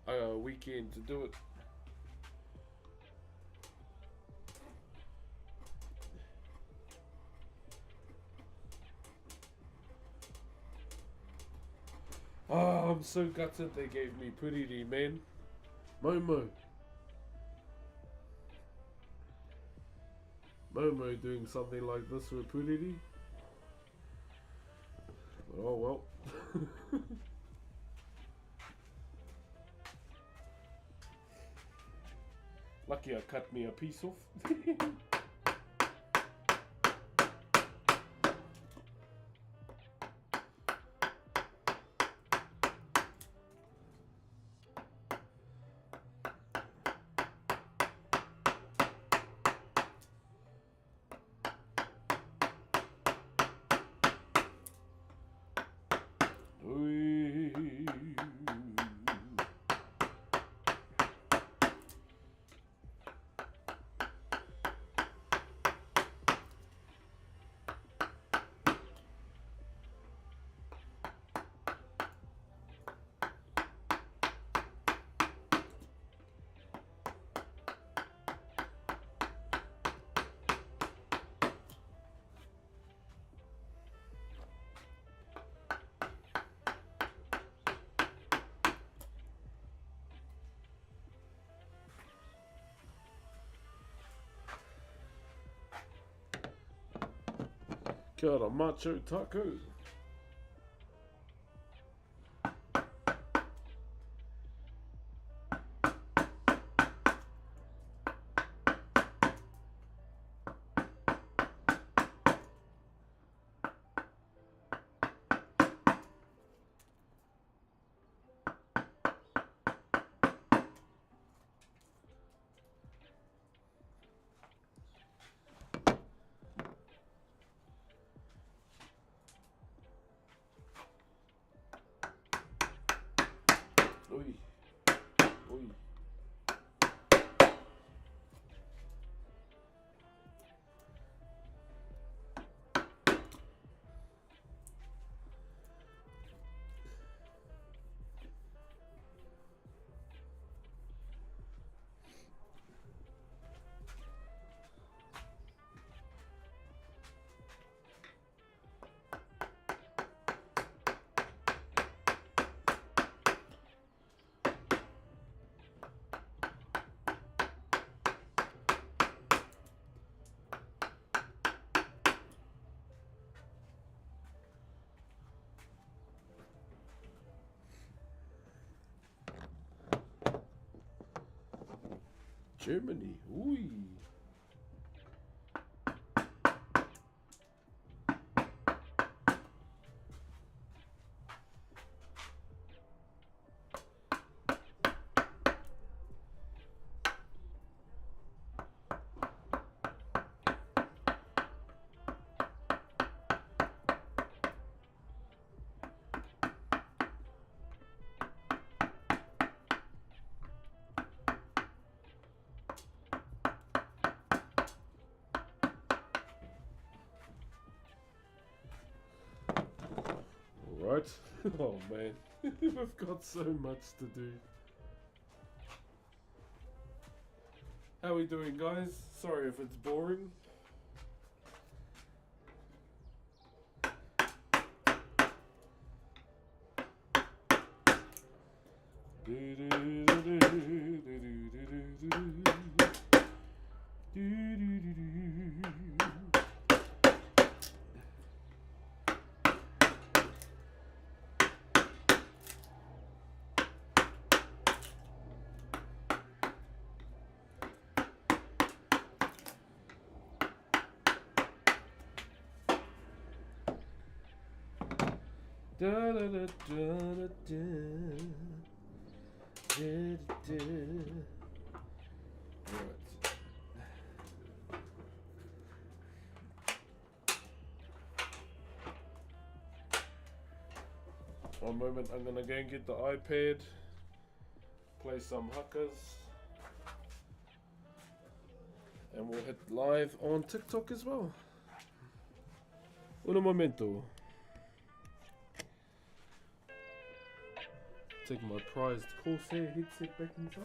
a weekend to do it. Oh, I'm so gutted they gave me Puriri, man. Momo doing something like this with Puriri. Oh well. Lucky I cut me a piece off. Kia ora, macho taco. Oi. Oi. Germany. Ui. Right. Oh man, we've got so much to do. How we doing, guys? Sorry if it's boring. Da da da da da da da da. Right. One moment, I'm gonna go and get the iPad, play some hakas, and we'll hit live on TikTok as well. Un momento. Take my prized Corsair headset back inside.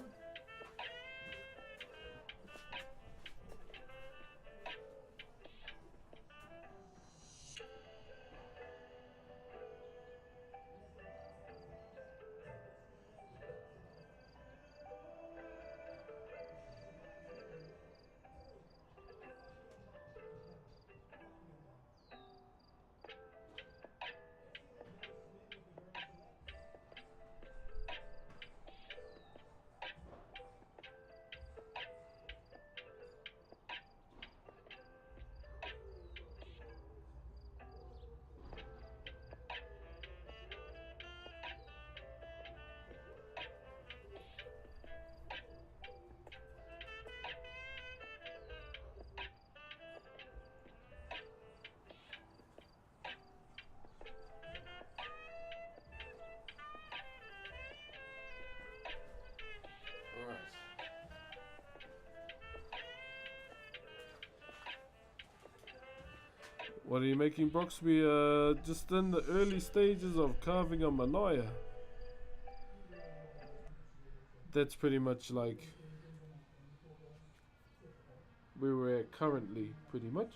What are you making, Brox? We are just in the early stages of carving a manaya. That's pretty much like where we're at currently, pretty much.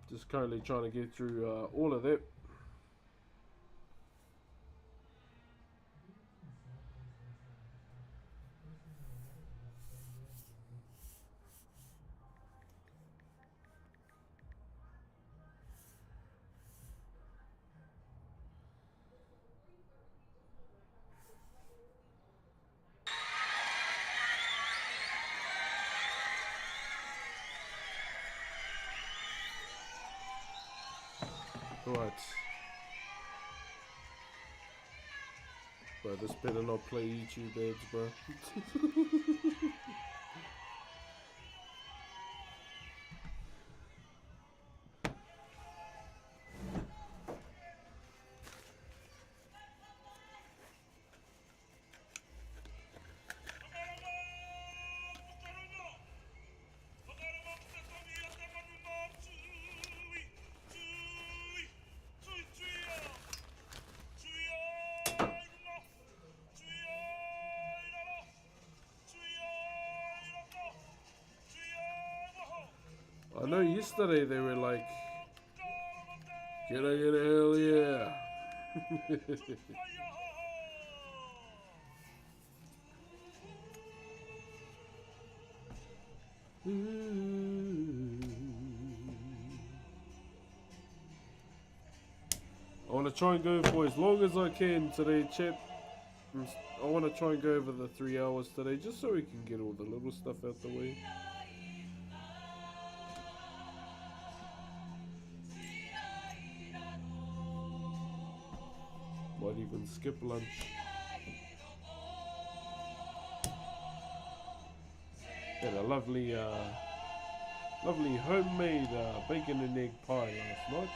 Just currently trying to get through all of that. Right. Bro, this better not play YouTube ads, bro. I know yesterday they were like, can I get a hell yeah? want to try and go for as long as I can today, chat. I want to try and go over the 3 hours today, just so we can get all the little stuff out the way. Might even skip lunch. Had a lovely homemade bacon and egg pie last night.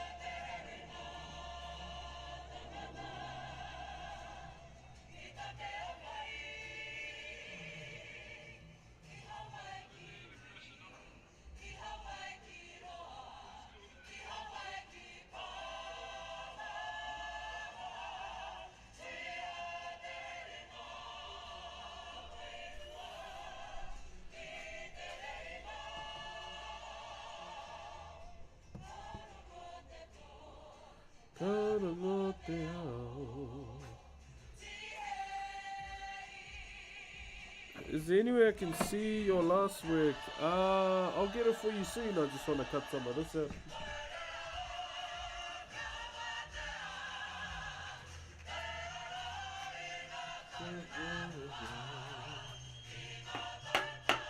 Is there any way I can see your last work? I'll get it for you soon. I just want to cut some of this out.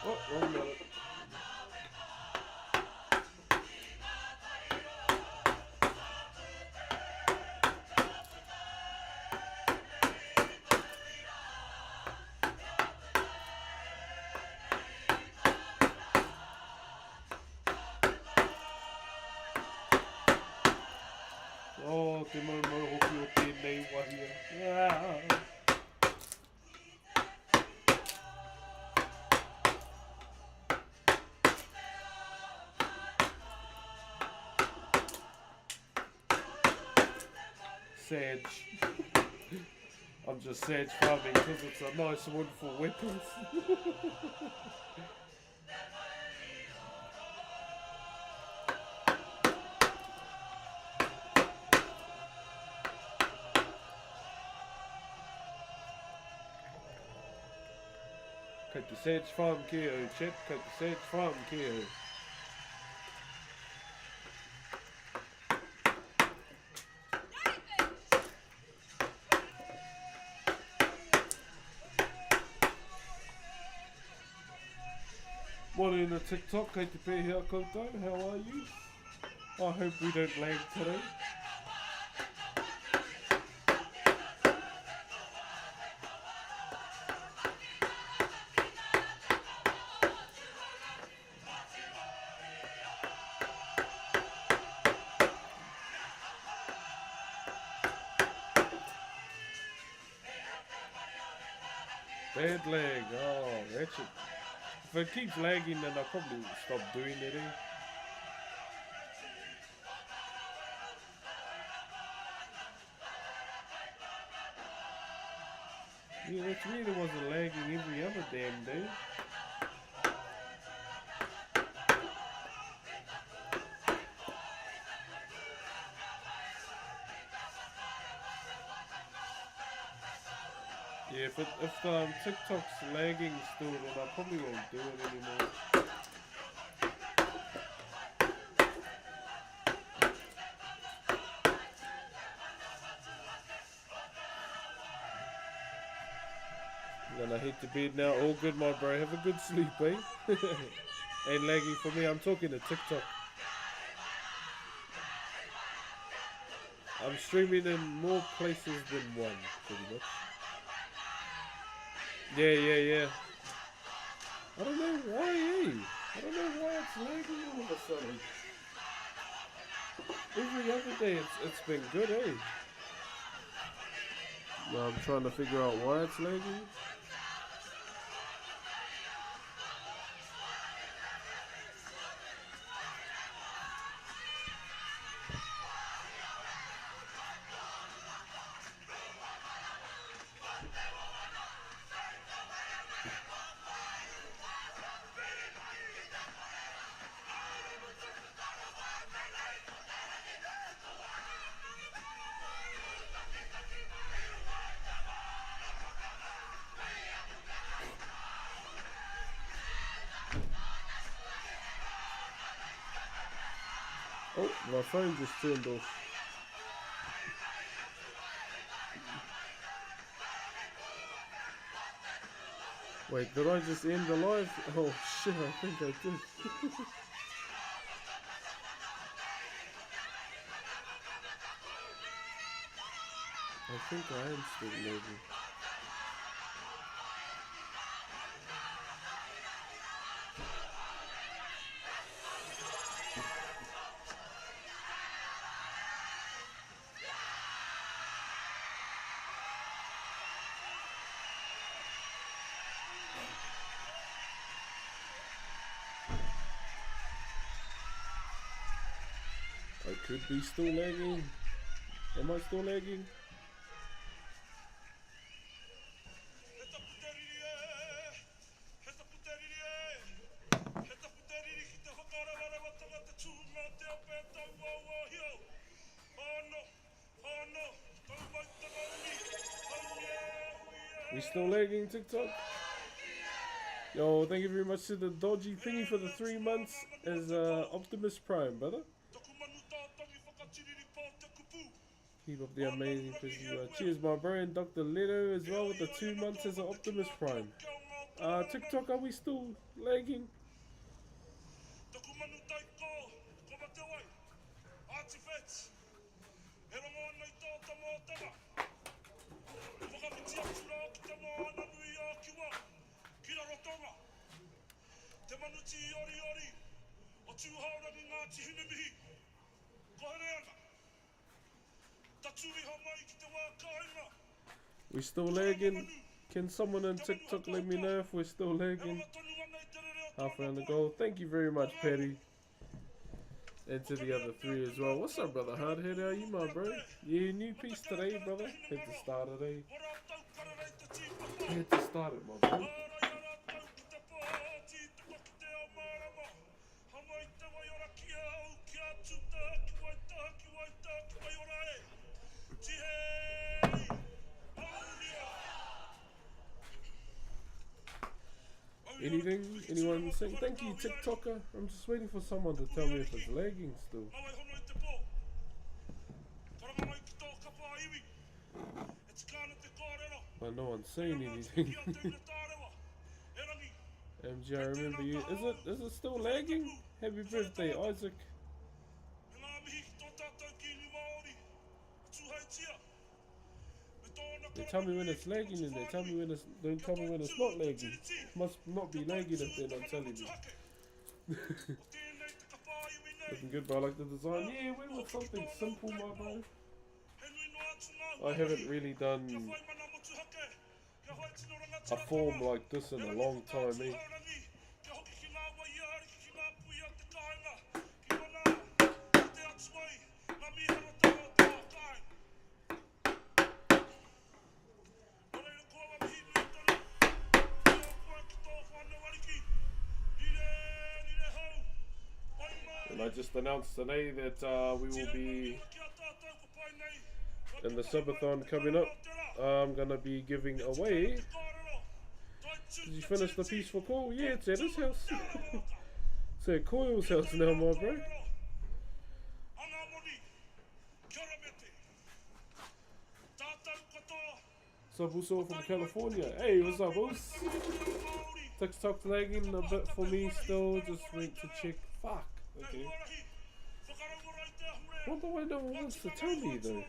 Oh, wrong minute. Oh, te mau mau hoki o tēnei wahia. Sage. I'm just sage farming because it's a nice wood for weapons. Cut the sage farm kia o, chat. Cut the sage farm kia o. Morena TikTok, kei te pēhea koutou, how are you? I hope we don't lag today. Bad lag, oh, that's it. If it keeps lagging, then I'll probably stop doing it. Yeah, it's weird it wasn't lagging every other damn day. Yeah, if TikTok's lagging still, then I probably won't do it anymore. I'm gonna head to bed now. All good, my bro. Have a good sleep, eh? Ain't lagging for me. I'm talking to TikTok. I'm streaming in more places than one, pretty much. Yeah. I don't know why, eh? I don't know why it's lagging all of a sudden. Every other day it's been good, eh? No, I'm trying to figure out why it's lagging. Oh, my phone just turned off. Wait, did I just end the live? Oh shit, I think I did. I think I am still lagging. I could be still lagging. Am I still lagging? We still lagging, TikTok? Yo, thank you very much to the dodgy thingy for the 3 months as Optimus Prime, brother. Keep up the amazing physical. Cheers, my bro, and Dr. Leto as well with the 2 months as an Optimus Prime. TikTok, are we still lagging? We still lagging? Can someone on TikTok let me know if we're still lagging? Halfway on the goal. Thank you very much, Patty. And to the other 3 as well. What's up, brother? Hardhead, how you, my bro? Yeah, new piece today, brother. Had to start it, eh? Had to start it, my bro. Anything? Anyone saying? Thank you, TikToker. I'm just waiting for someone to tell me if it's lagging still. But no one's saying anything. MG, I remember you. Is it still lagging? Happy birthday, Isaac. They tell me when it's lagging and they tell me when it's don't tell me when it's not lagging. It must not be lagging if they're not telling me. Looking good, bro. I like the design. Yeah, we want something simple, my bro. I haven't really done a form like this in a long time, eh? And I just announced today that we will be in the Subathon coming up. I'm gonna be giving away. Did you finish the piece for Coil? Yeah, it's at his house. It's at Coil's house now, my bro. What's up, Uso from California? Hey, what's up, boss? TikTok lagging a bit for me still. Just went to check. Fuck. Okay. Wonder why no one wants to tell me though.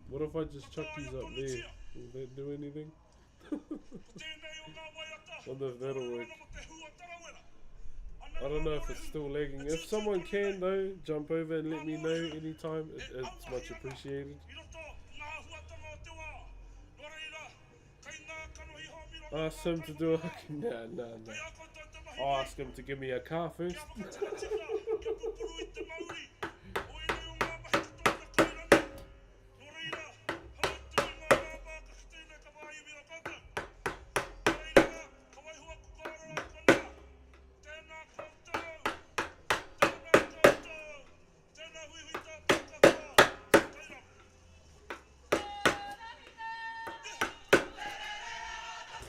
What if I just chuck these up there? Will that do anything? Wonder if that'll work. I don't know if it's still lagging. If someone can though, jump over and let me know anytime. It's much appreciated. Ask him to do a nah. I'll ask him to give me a car first.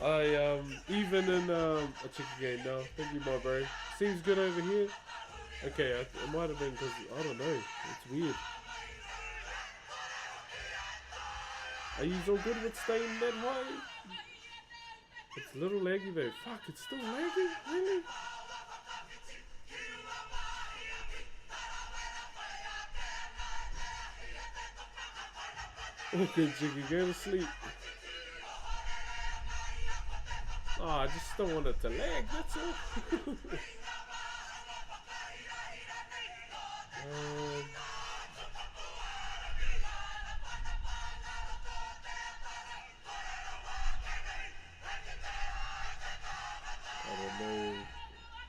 Even in a chicken game now. Thank you, my bro. Seems good over here. Okay, it might have been because I don't know. It's weird. Are you so good with staying that high? It's a little laggy though. Fuck, it's still laggy? Really? Okay, Jiggy, go to sleep. Oh, I just don't want it to lag, that's all.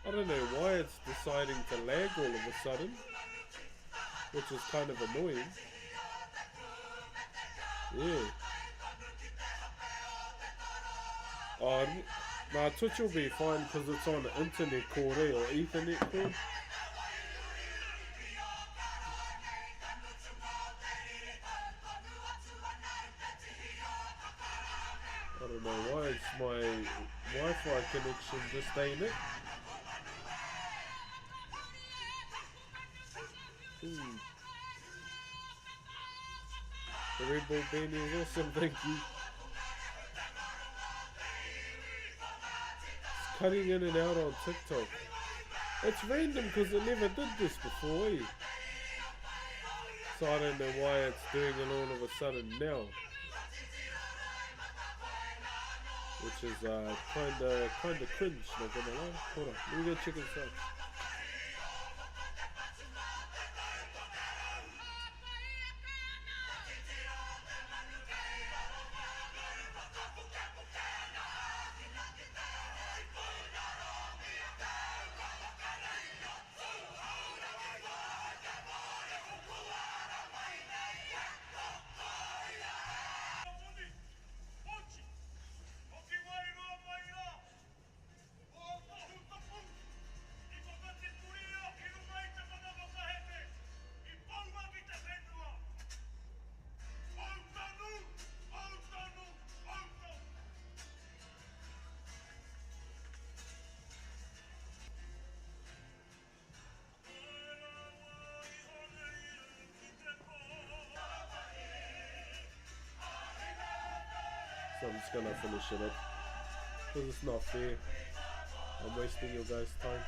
I don't know why it's deciding to lag all of a sudden, which is kind of annoying. Yeah. Oh, nah, Twitch will be fine because it's on the internet cord, or Ethernet cord. I don't know why it's my Wi-Fi connection just ain't it. The Red Bull Beanie is awesome, thank you. It's cutting in and out on TikTok. It's random because it never did this before, eh? So I don't know why it's doing it all of a sudden now. Which is kinda cringe, not gonna lie. Hold on, let me go check inside. So I'm just gonna finish it up because it's not fair. I'm wasting your guys' time.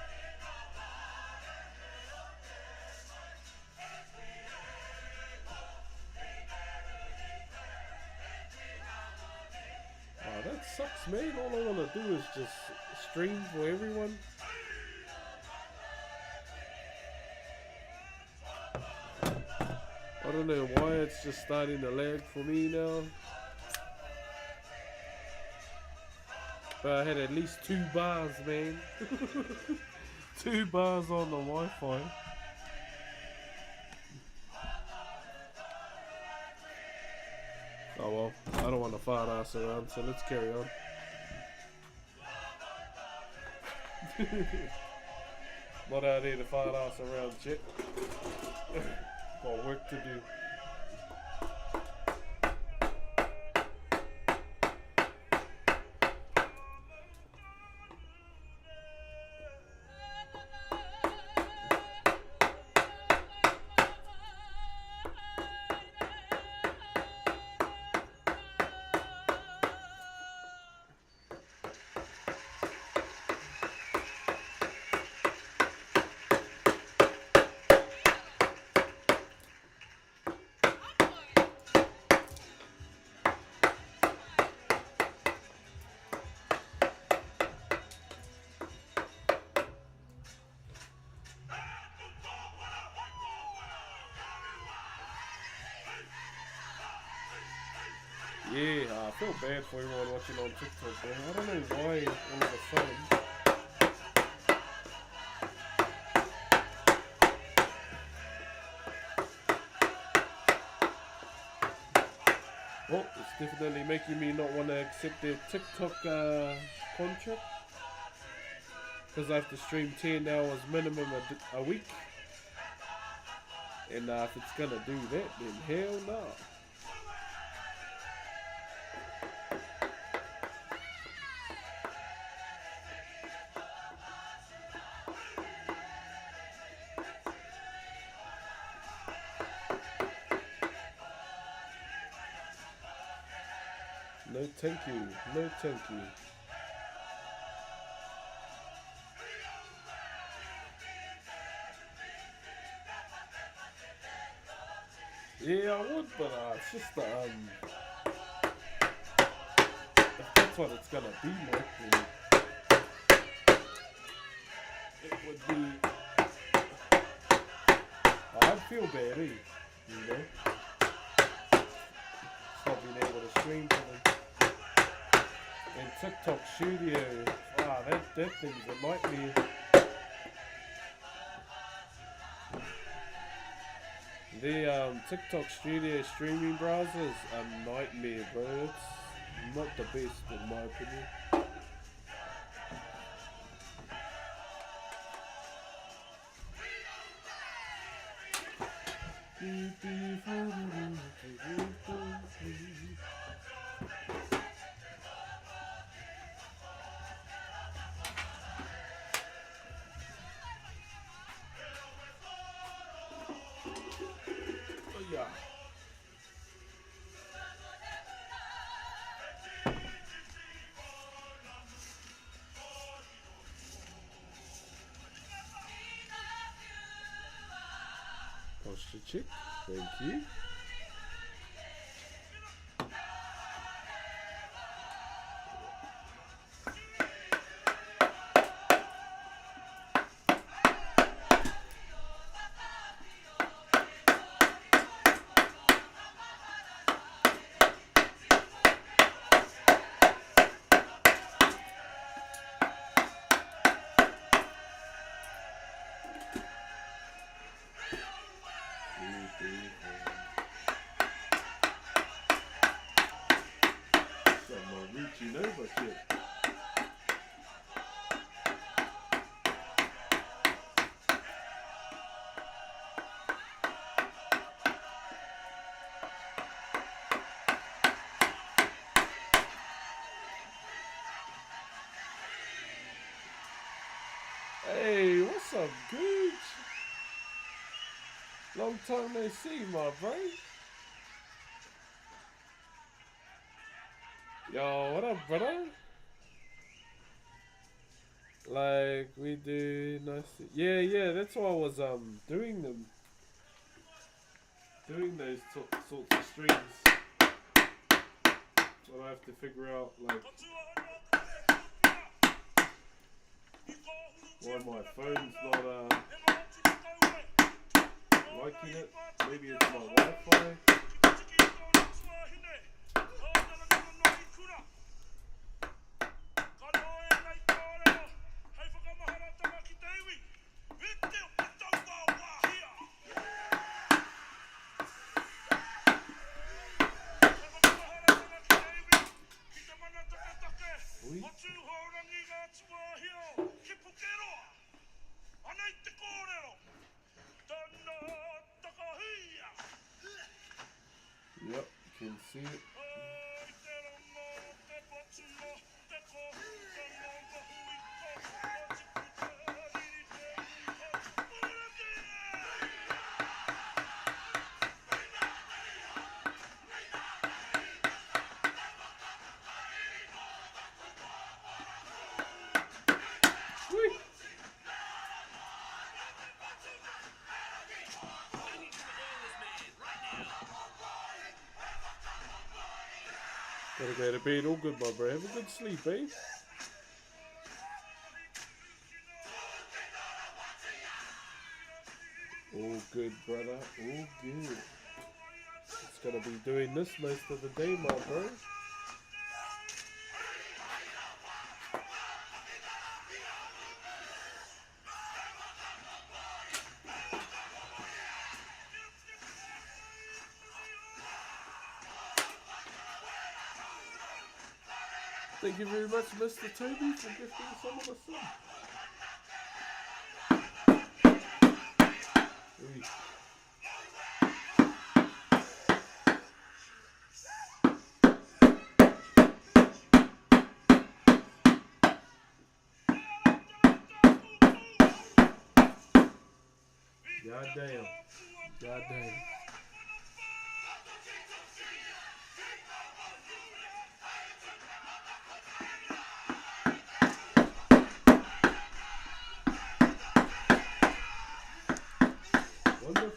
Oh, that sucks, man. All I wanna do is just stream for everyone. I don't know why it's just starting to lag for me now. But I had at least 2 bars, man. 2 bars on the Wi-Fi. Oh well, I don't want to fart ass around, so let's carry on. Not out here to fart ass around, shit. Got work to do. Yeah, I feel bad for everyone watching on TikTok, man. I don't know why all of a sudden. Oh, it's definitely making me not want to accept their TikTok contract. Because I have to stream 10 hours minimum a week. And if it's going to do that, then hell no. No thank you. No thank you. Yeah, I would, but it's just if that's what it's gonna be like, then it would be. I'd feel bad, you know, just not being able to stream to them. And TikTok Studio, that thing's a nightmare. The TikTok Studio streaming browser is a nightmare, bro. It's not the best in my opinion. Oh yeah. Posture check. Thank you. Some reaching over shit. Hey, what's up, Gooch? Long time no see, my bro. Yo, what up, brother? Like, we do nice. Yeah, that's why I was doing them. Doing those sorts of streams. So I have to figure out, like, why my phone's not liking it. Maybe it's my Wi-Fi. Yep, you can see it. Sweet. Gotta go to bed. All good, my bro. Have a good sleep, eh? All good, brother. All good. It's gonna be doing this most of the day, my bro. Thank you very much, Mr. Toby, for gifting some of the sun. God damn. God damn.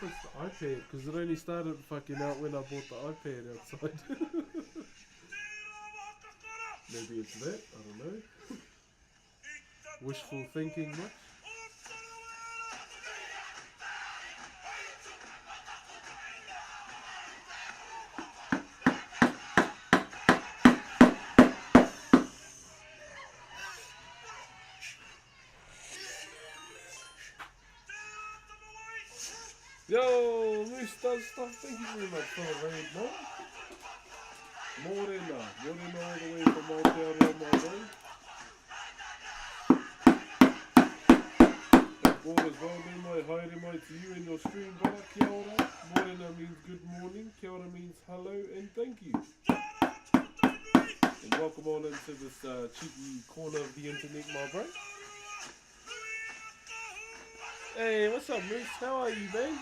if it's the iPad, because it only started fucking out when I bought the iPad outside. Maybe it's that, I don't know. Wishful thinking much? Yo, Moose does stuff. Thank you very much for the raid, man. Morena all the way from Aotearoa, my way. All as well, then my haere mai to you and your stream, brother. Kia ora. Morena means good morning. Kia ora means hello and thank you. And welcome on into this cheeky corner of the internet, my bro. Hey, what's up, Moose? How are you, man?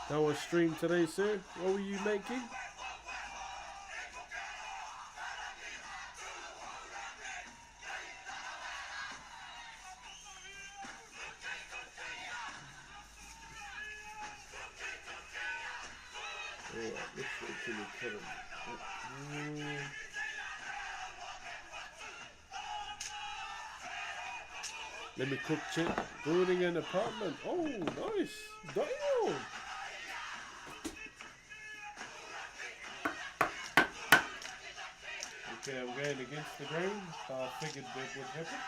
How was stream today, sir? What were you making? Alright, let's go to the current. Let me cook, check. Building an apartment. Oh, nice. Damn. Okay, I'm going against the grain. I figured that would happen.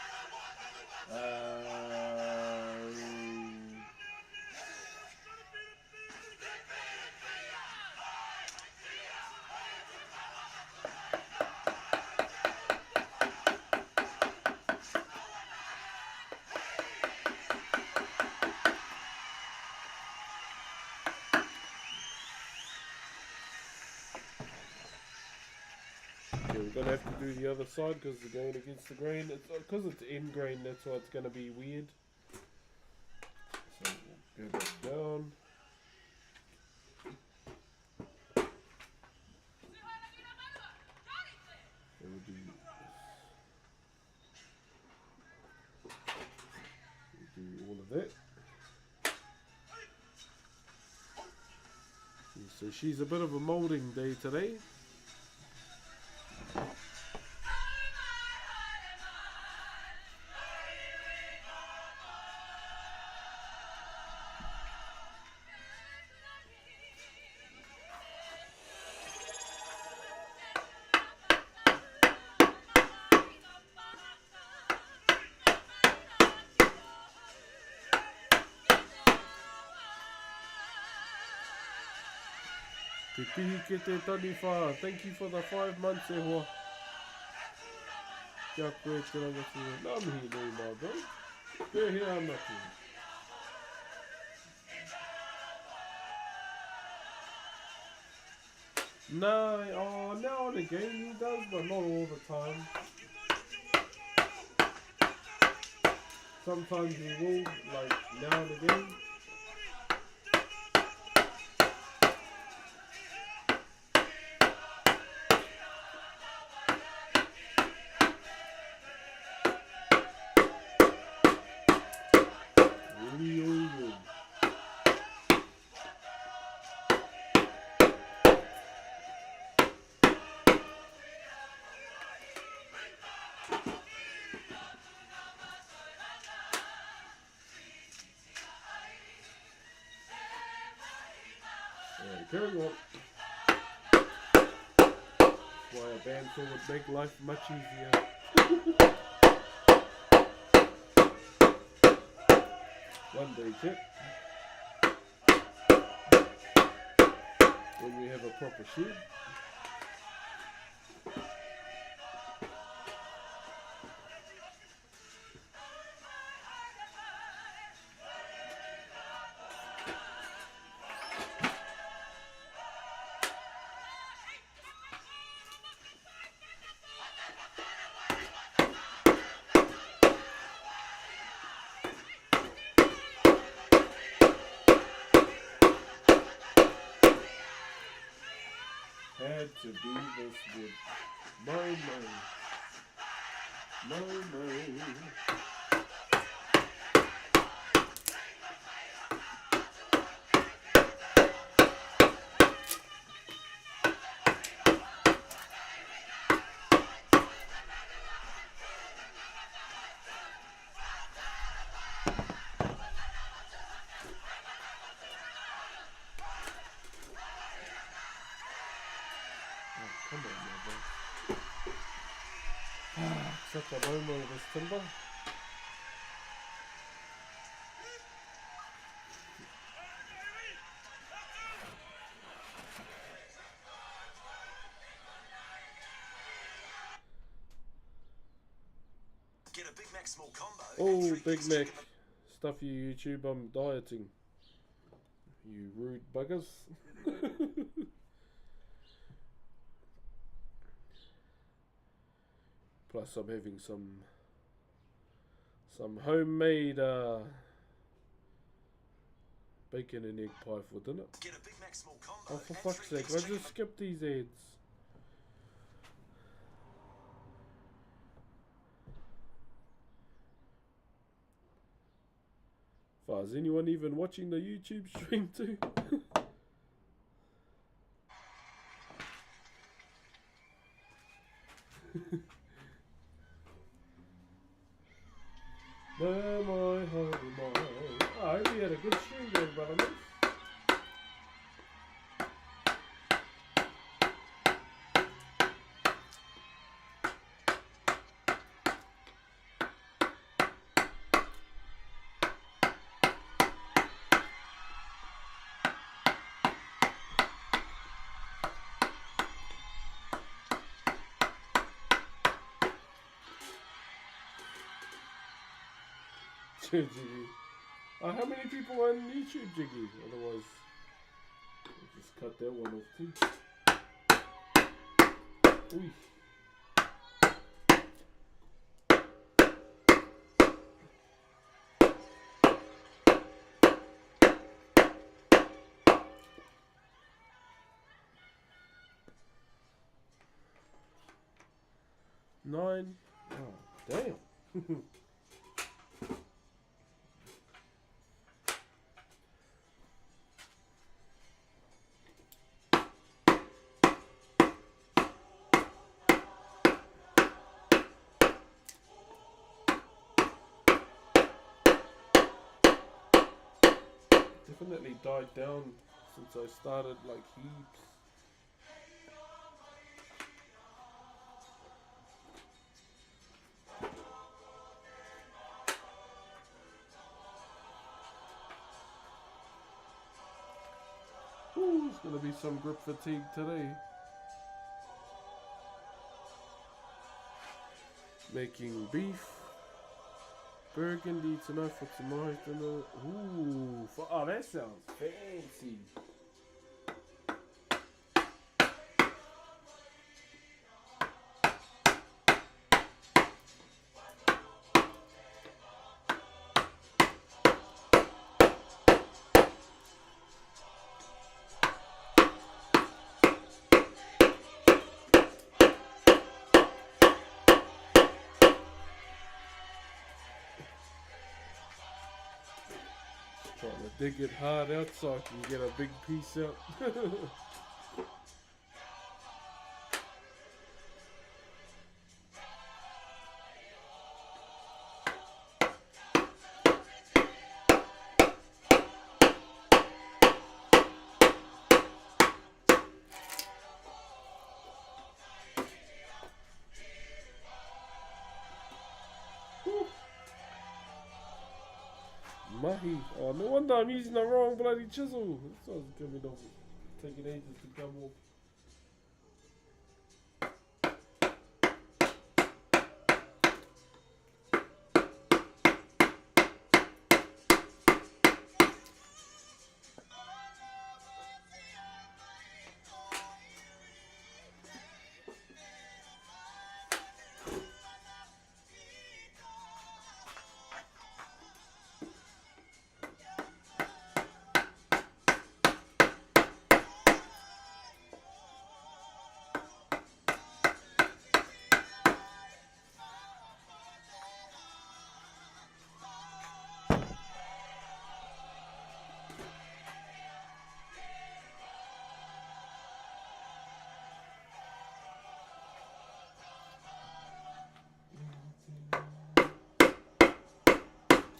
We're gonna have to do the other side because they're going against the grain. It's because it's end grain, that's why it's gonna be weird. So we'll go back down. And we'll do this. We'll do all of that. So she's a bit of a moulding day today. Te tihi ke te tani whā. Thank you for the 5 months e hoa. Kia koe te rangatira. Nā mihi nei mā bro. Kia hea anaki. No, oh, now and again he does, but not all the time. Sometimes he will, like now and again. Carry on. Why a bandsaw would make life much easier. One day, Chip. When we have a proper shed. Had to be this good. My. No, no. Come on, my boy. Such a moment of this timber. Get a Big Mac small combo. Oh, Big Mac. Stuff you YouTube, I'm dieting. You rude buggers. Plus I'm having some homemade bacon and egg pie for dinner. Get a Big Mac small combo. Oh, for fuck's sake, I just skipped these ads. Is anyone even watching the YouTube stream too? I hope you had a good stream there, brother. Jiggy. How many people on YouTube, Jiggy? Otherwise, I'll just cut that one off too. Ooh. Nine. Oh, damn. Definitely died down since I started like heaps. Ooh, it's gonna be some grip fatigue today. Making beef burgundy tonight for tomorrow's dinner. Ooh, oh, that sounds fancy. Trying to dig it hard out so I can get a big piece out. Mahi. Oh, no wonder I'm using the wrong bloody chisel. This one's coming off. Taking ages to come off.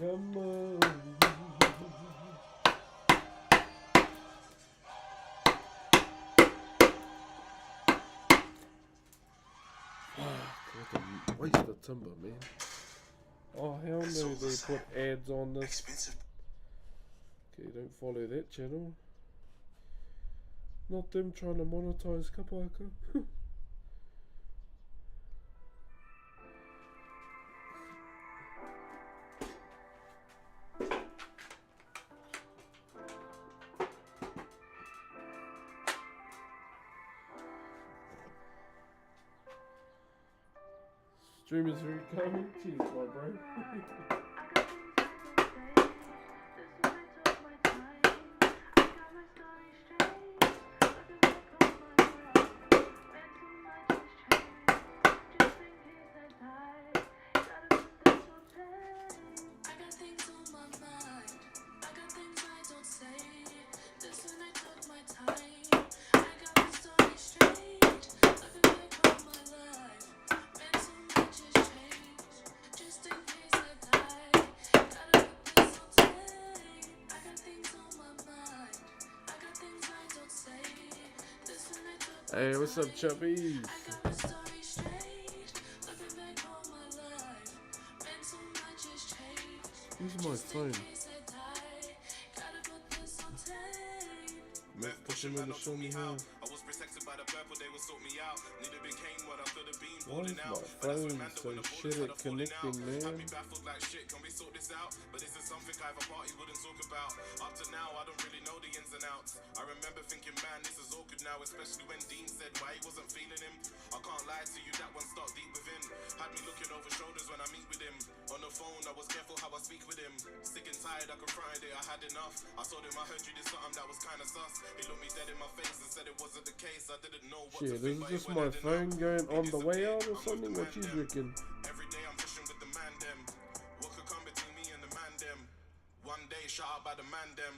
come on. What a waste of timber, man. Oh, hell It's all no, the they same. put ads on this. Expensive. Okay, don't follow that channel. Not them trying to monetize Kapaka. Stream is very coming. Cheers, my bro. Hey, what's up, chubbies? Use my phone. Meth pushing man to show me how. I was protected by the purple, they would sort me out. Neither became what I could have been. Why is my phone so shit at connecting, man? I'd be baffled like shit, can we sort this out? But this is something I have a party wouldn't talk about. Up to now, I don't really know the ins and outs. I remember thinking, man, this is awkward now, especially when Dean said why he wasn't feeling him. I can't lie to you, that one stuck deep within. Had me looking over shoulders when I meet with him. On the phone, I was careful how I speak with him. Sick and tired, I confronted it, I had enough. I told him I heard you did something that was kinda sus. He looked me dead in my face and said it wasn't the case. I didn't know what to think, this is just my phone going on the way out or something? What you reckon? Every day I'm pushing with the man dem. What could come between me and the man dem? One day shut out by the man dem.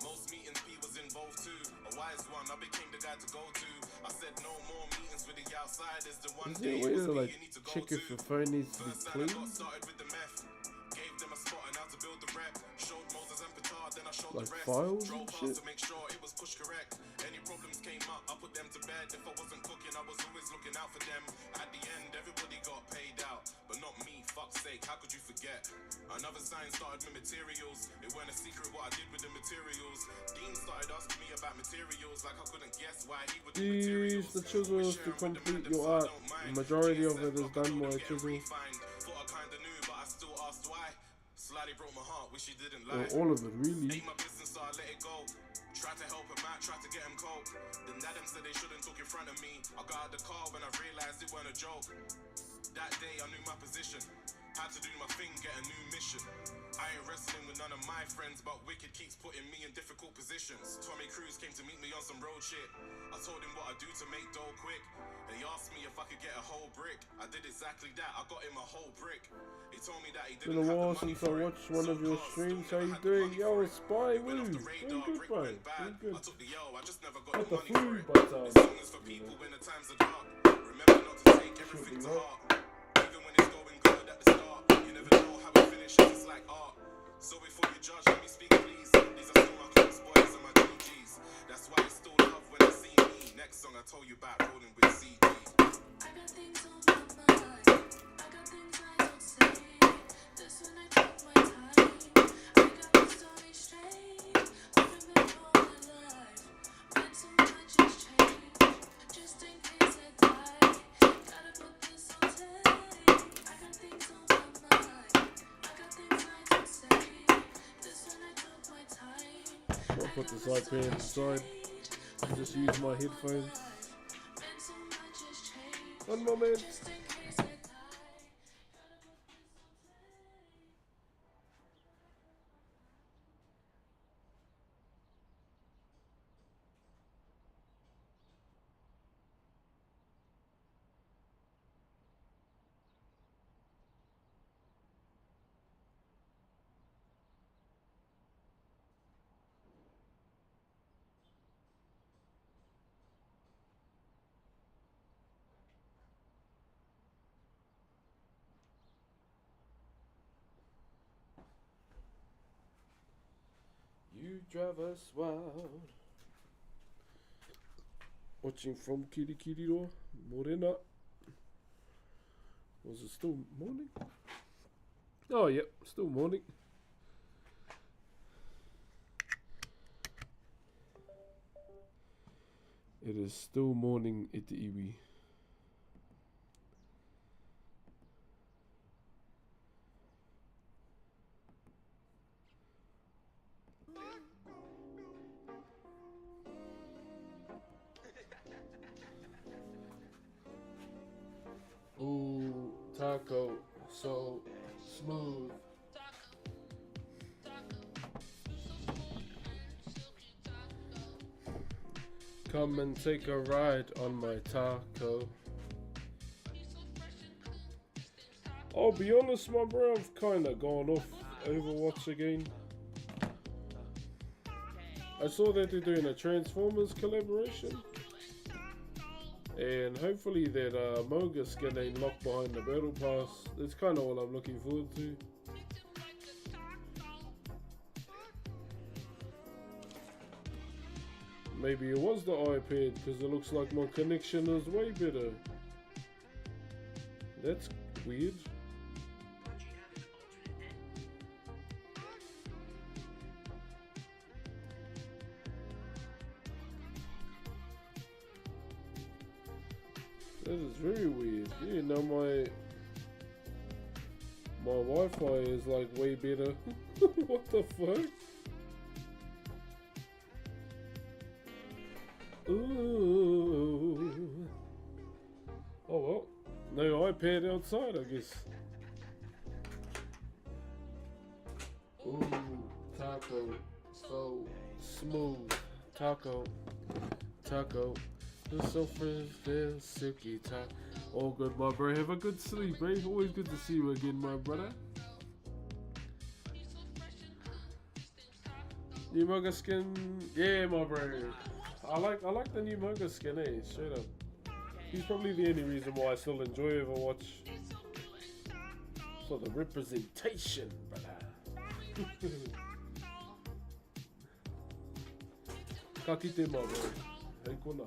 Most meetings P was involved too. A wise one, I became the guy to go to. I said no more meetings with the outsiders. The one day it was me you need to go check if your phone needs to be clean? I got started with the meth. Gave them a spot and how to build the rep. Showed Moses and Petard, then I showed like the rest. files Drove and fast shit? to make sure it was push correct. Any problems came up, I put them to bed. If I wasn't cooking, I was always looking out for them. At the end, everybody got paid out, but not me, fuck's sake, how could you forget? Another sign started with materials. It weren't a secret what I did with the materials. Dean started asking me about materials, like I couldn't guess why he would do materials. Use the chisels to complete your art. The majority of it is done by chisels. Thought I kinda knew, but I still asked why. Slightly broke my heart, wish he didn't lie. All of it, really. Ain't my business, so I let it go. Tried to help him out, tried to get him coke. Then Adam said they shouldn't talk in front of me. I got out the car when I realized it weren't a joke. That day I knew my position. Had to do my thing, get a new mission. I ain't wrestling with none of my friends, but Wicked keeps putting me in difficult positions. Tommy Cruise came to meet me on some road shit. I told him what I do to make dough quick. He asked me if I could get a whole brick. I did exactly that, I got him a whole brick. He told me that he Been didn't a have while the money since I for it. watched one of your So streams. still How never you had the doing? money Yo, for it. Spy, It went woo. off the Doing radar, good, brick bro. went bad. Doing good. I took the L, I just never got Got the the money for food, it. but This song is for people when the times are dark. Remember not to take everything to heart. Even when it's going good at the start, you never know how it finishes, it's like art. So before you judge, let me speak please. These are still my close boys and my GGs. That's why it's still love when they see me. Next song I told you about rolling with CD. I got things on my mind. I got things I don't say. This when I took my time. I got my story straight. Looking back all my life. Meant so much has changed. Just in case I die. Gotta put this on tape. I got things on my mind. I got things I don't say. This when I took my time. I'll put this iPad inside. Just use my headphones. One moment. drive us wild. Watching from Kirikiri Morena. Was it still morning? Oh, yep, still morning. It is still morning at the iwi. Ooh, taco, so smooth. Come and take a ride on my taco. I'll be honest, my bro, I've kind of gone off Overwatch again. I saw that they're doing a Transformers collaboration. And hopefully that Moga skin ain't locked behind the battle pass. That's kind of what I'm looking forward to. Maybe it was the iPad because it looks like my connection is way better. That's weird. That is very weird. Yeah, now my Wi-Fi is like way better. What the fuck? Ooh. Oh well, no iPad outside, I guess. Ooh, taco, so smooth. Taco, taco. The sofa feels silky taco. All good, my bro. Have a good sleep, eh? Always good to see you again, my brother. New Moga skin, yeah, my bro. I like the new Moga skin, eh? Straight up. He's probably the only reason why I still enjoy Overwatch. For the representation, brother. Ka kite, my bro. Hei kona.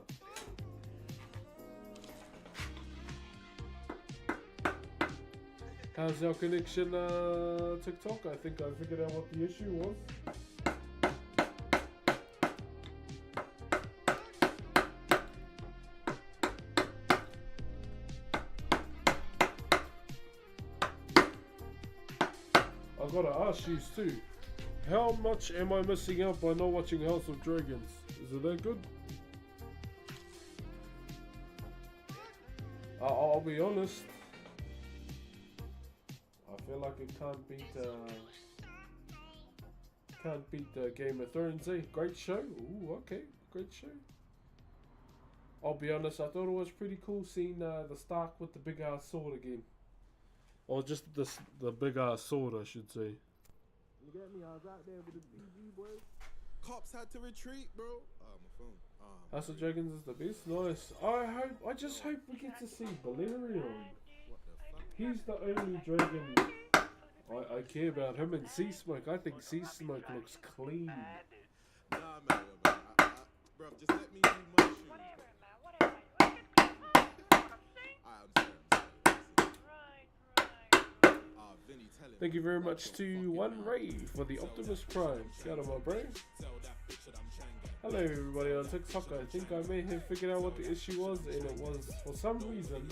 How's our connection, TikTok? I think I figured out what the issue was. I gotta ask you too, how much am I missing out by not watching House of Dragons? Is it that good? I'll be honest. I feel like it can't beat Game of Thrones, eh? Great show. Ooh, okay, great show. I'll be honest, I thought it was pretty cool seeing the Stark with the big ass sword again. Or just the big ass sword, I should say. You get me? I was out there with the BG boys. Cops had to retreat, bro. My phone. House of Dragons is the best. Nice. I just hope we get to see Balerion. What the fuck? He's the only dragon I care about. Him and Sea Smoke. I think Sea Smoke looks clean. Nah, man, bro, just let me do my shoe. Thank you very much to One Ray for the Optimus Prime. Shout out, my bro. Hello everybody on TikTok. I think I may have figured out what the issue was, and it was for some reason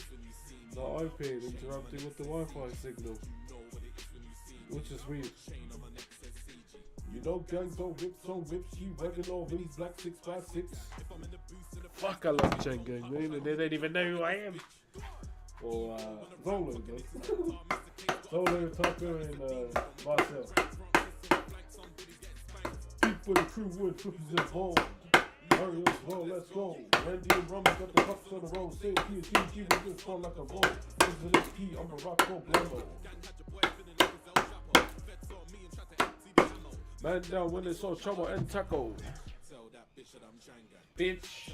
the iPad interrupting with the Wi-Fi signal, which is weird. You know, gangs on whips, you working all these black 6x6. Fuck, I love Chain Gang, man, and they don't even know who I am. Or Zolo does. Zolo, Tucker, and Marcel. For the crew with cookies and balls. Hurry up, roll, let's go. Randy and Rumble got the cups on the road. Say PSG, we just fall like a roll. This is this key, I'm a rock pro blamo. Man down when they saw trouble and taco. Bitch.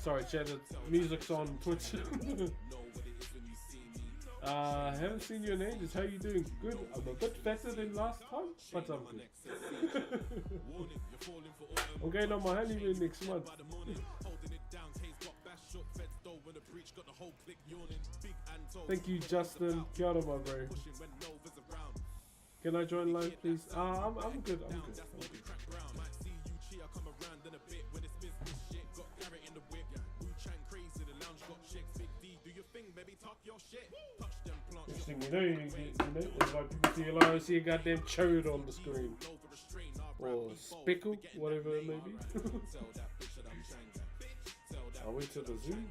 Sorry, chat, music's on Twitch. Haven't seen you in ages. How you doing? Good. I'm a bit fatter than last time, but I'm good. I'm going on my honeymoon next month. Thank you, Justin. Kia ora, my bro. Can I join live, please? I'm good. I'm good. Interesting, you know, it's like people see a lot, see a goddamn chode on the screen. Or speckle, whatever it may be. I went to the zoo.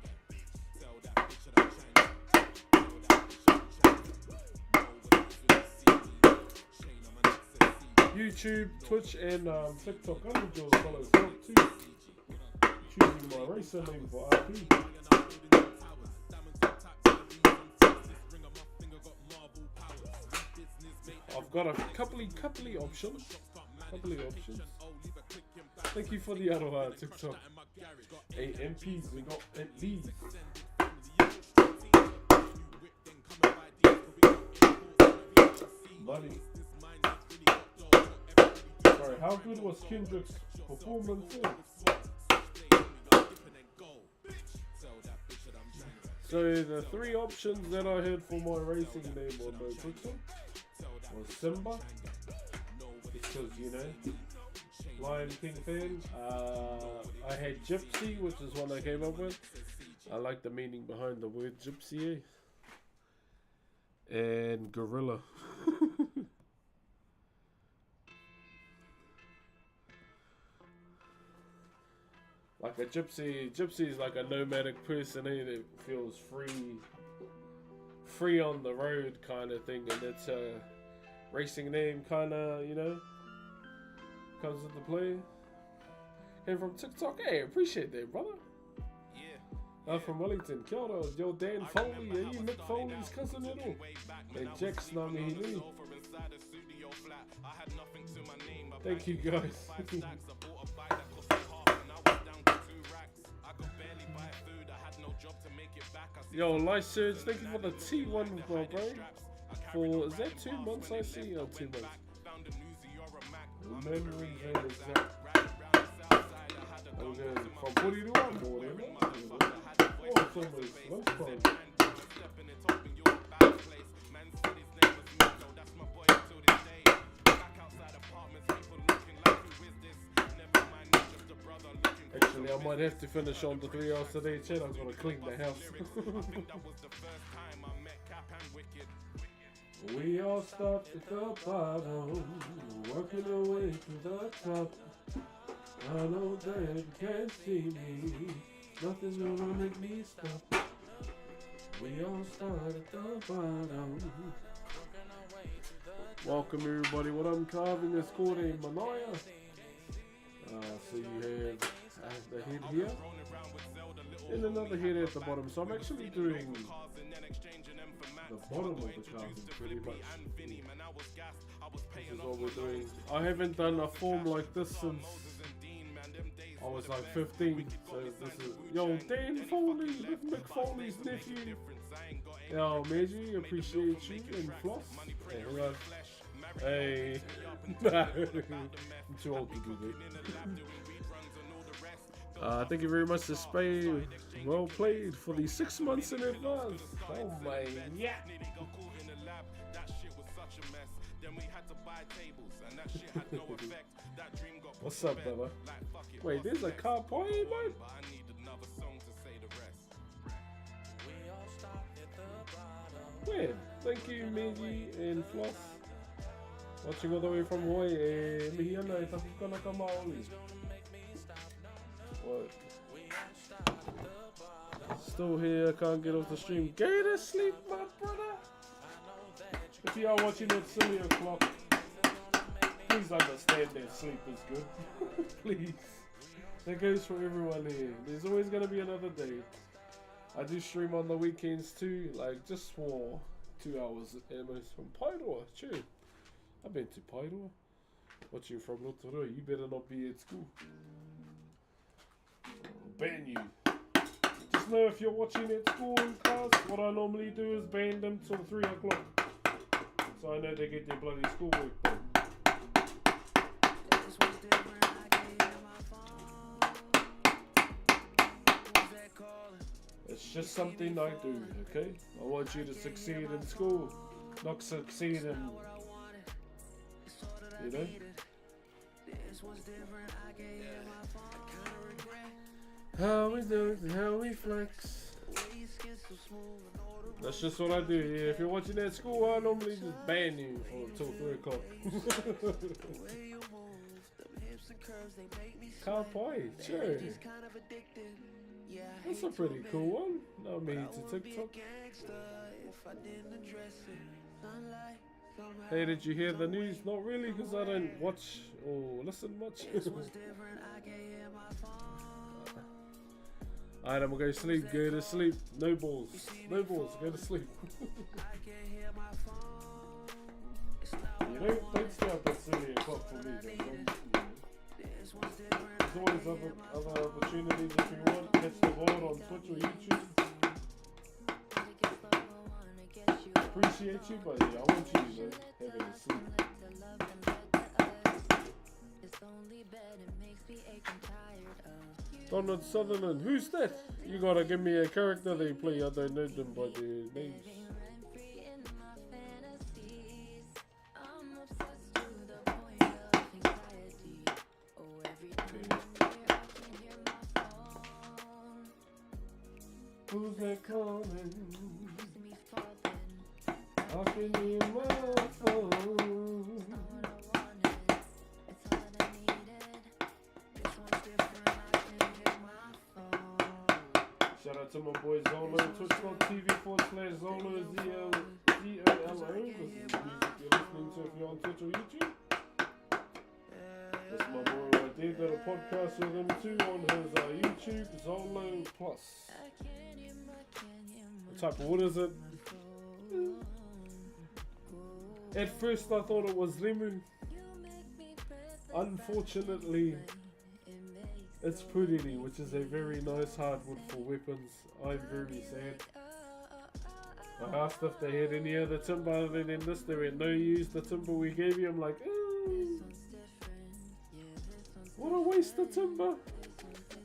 YouTube, Twitch, and TikTok. I need yours follows help too. Choosing my racer name for RP. I've got a couple options. Thank you for the other TikTok. Hey, MPs, we got MPs. Money. Sorry, how good was Kendrick's performance? So the three options that I had for my racing name on the TikTok was Simba, because you know, Lion King fan. I had Gypsy, which is one I came up with. I like the meaning behind the word Gypsy. And Gorilla. Like a gypsy is like a nomadic person that feels free on the road kind of thing, and it's a racing name kind of, you know, comes into play. And from TikTok, hey, appreciate that, brother. From Wellington, kia ora, yo Dan Foley, are you Mick Foley's cousin at all? And Jack's Namihili. Thank you guys. Yo, Light Surge, thank you for the T1, bro. For, is that 2 months I see? Or 2 months? Memories and exact. Okay, from 40 to 1 more, oh, it's almost lunchtime. Actually, I might have to finish on the 3 hours today, Chad. I'm gonna clean the house. We all start at the bottom, working our way to the top. I know that you can't see me, nothing's gonna make me stop. We all start at the bottom. Welcome everybody, what I'm carving is called a manaya. So you have the head here, and another head at the bottom. So I'm actually doing the bottom of the carving pretty much. This is what we're doing. I haven't done a form like this since I was like 15. So this is, yo, Dan Foley, with Mick Foley's nephew. Yo, Maggie, appreciate you, and Floss. Hey, I'm too old to do that. Thank you very much to Spay. Well played for the 6 months in advance. Oh my, yeah. What's up, brother? Wait, there's a car party, man? Where? Thank you, Maggie and Floss. Watching all the way from Hawaii. Mihiana, it's a Maori. What? Still here, can't get off the stream. Go to sleep, my brother. If you are watching at silly o'clock, please understand that sleep is good. Please. That goes for everyone here. There's always going to be another day. I do stream on the weekends too, like just for 2 hours at most from Paeroa. True. I've been to Paeroa. Watching from Rotorua, you better not be at school. I'll ban you. Just just know if you're watching at school in class, what I normally do is band them till 3 o'clock. So I know they get their bloody schoolwork done. It's just something I do, okay? I want you to succeed in school, not succeed in, you know? How we do it, how we flex. That's just what I do. Yeah, if you're watching at school, I normally just ban you until 3 o'clock. Kapai, sure. That's a pretty cool one. Not me to TikTok. Hey, did you hear the news? Not really, because I don't watch or listen much. Alright, I'm gonna go sleep. Go to sleep. No balls. No balls. Go to sleep. You know, don't stay up at 3 o'clock for me. There's always other opportunities if you want. Catch the board on Twitch or YouTube. Appreciate you, but yeah, I want you to having a sleep. Donald Sutherland, who's that? You gotta give me a character they play. I don't know them by their names. Who's that calling? I can hear my phone. Shout out to my boy Zolo, twitch.tv/Zolo, ZOLO. This is music you're listening to if you're on Twitch or YouTube. That's my boy right there. Got a podcast with him too on his YouTube, Zolo Plus. What type of wood is it? At first I thought it was Limu. Unfortunately, it's Puriri, which is a very nice hardwood for weapons. I'm very sad. I asked if they had any other timber other than this. They went, no, use the timber we gave you. I'm like, what a waste of timber.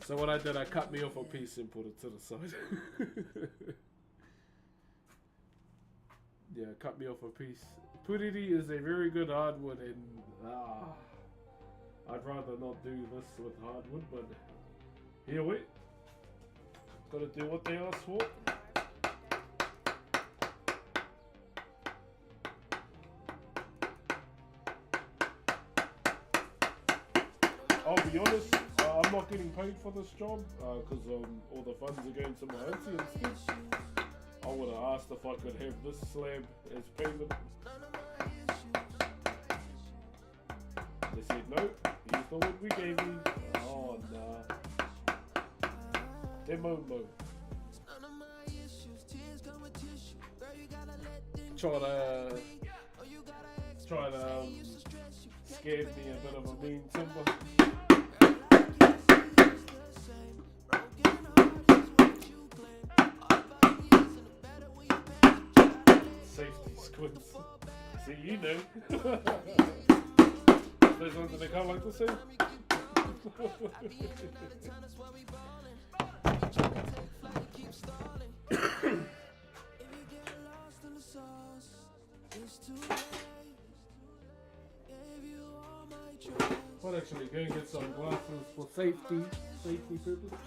So what I did, I cut me off a piece and put it to the side. Yeah, cut me off a piece. Puriri is a very good hardwood, and I'd rather not do this with hardwood, but here we gotta do what they asked for. I'll be honest, I'm not getting paid for this job because all the funds are going to my auntie instead. I would have asked if I could have this slab as payment. They said no, here's the wood we gave you. Oh nah. Demo mode. Try to scare me a bit of a mean timber. Safety squints. See, you know. Those ones that they can't like to see. I'll actually go and get some glasses for safety purpose.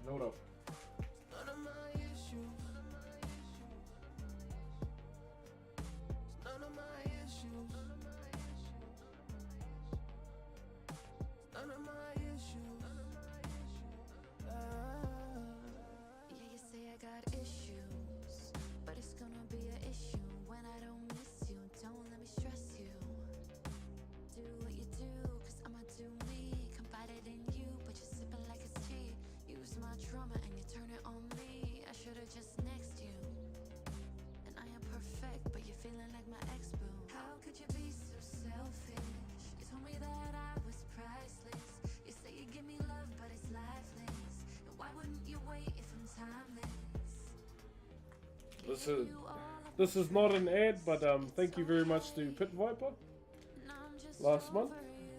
Note up. Trauma this is not an ad, but thank you very much to Pit Viper last month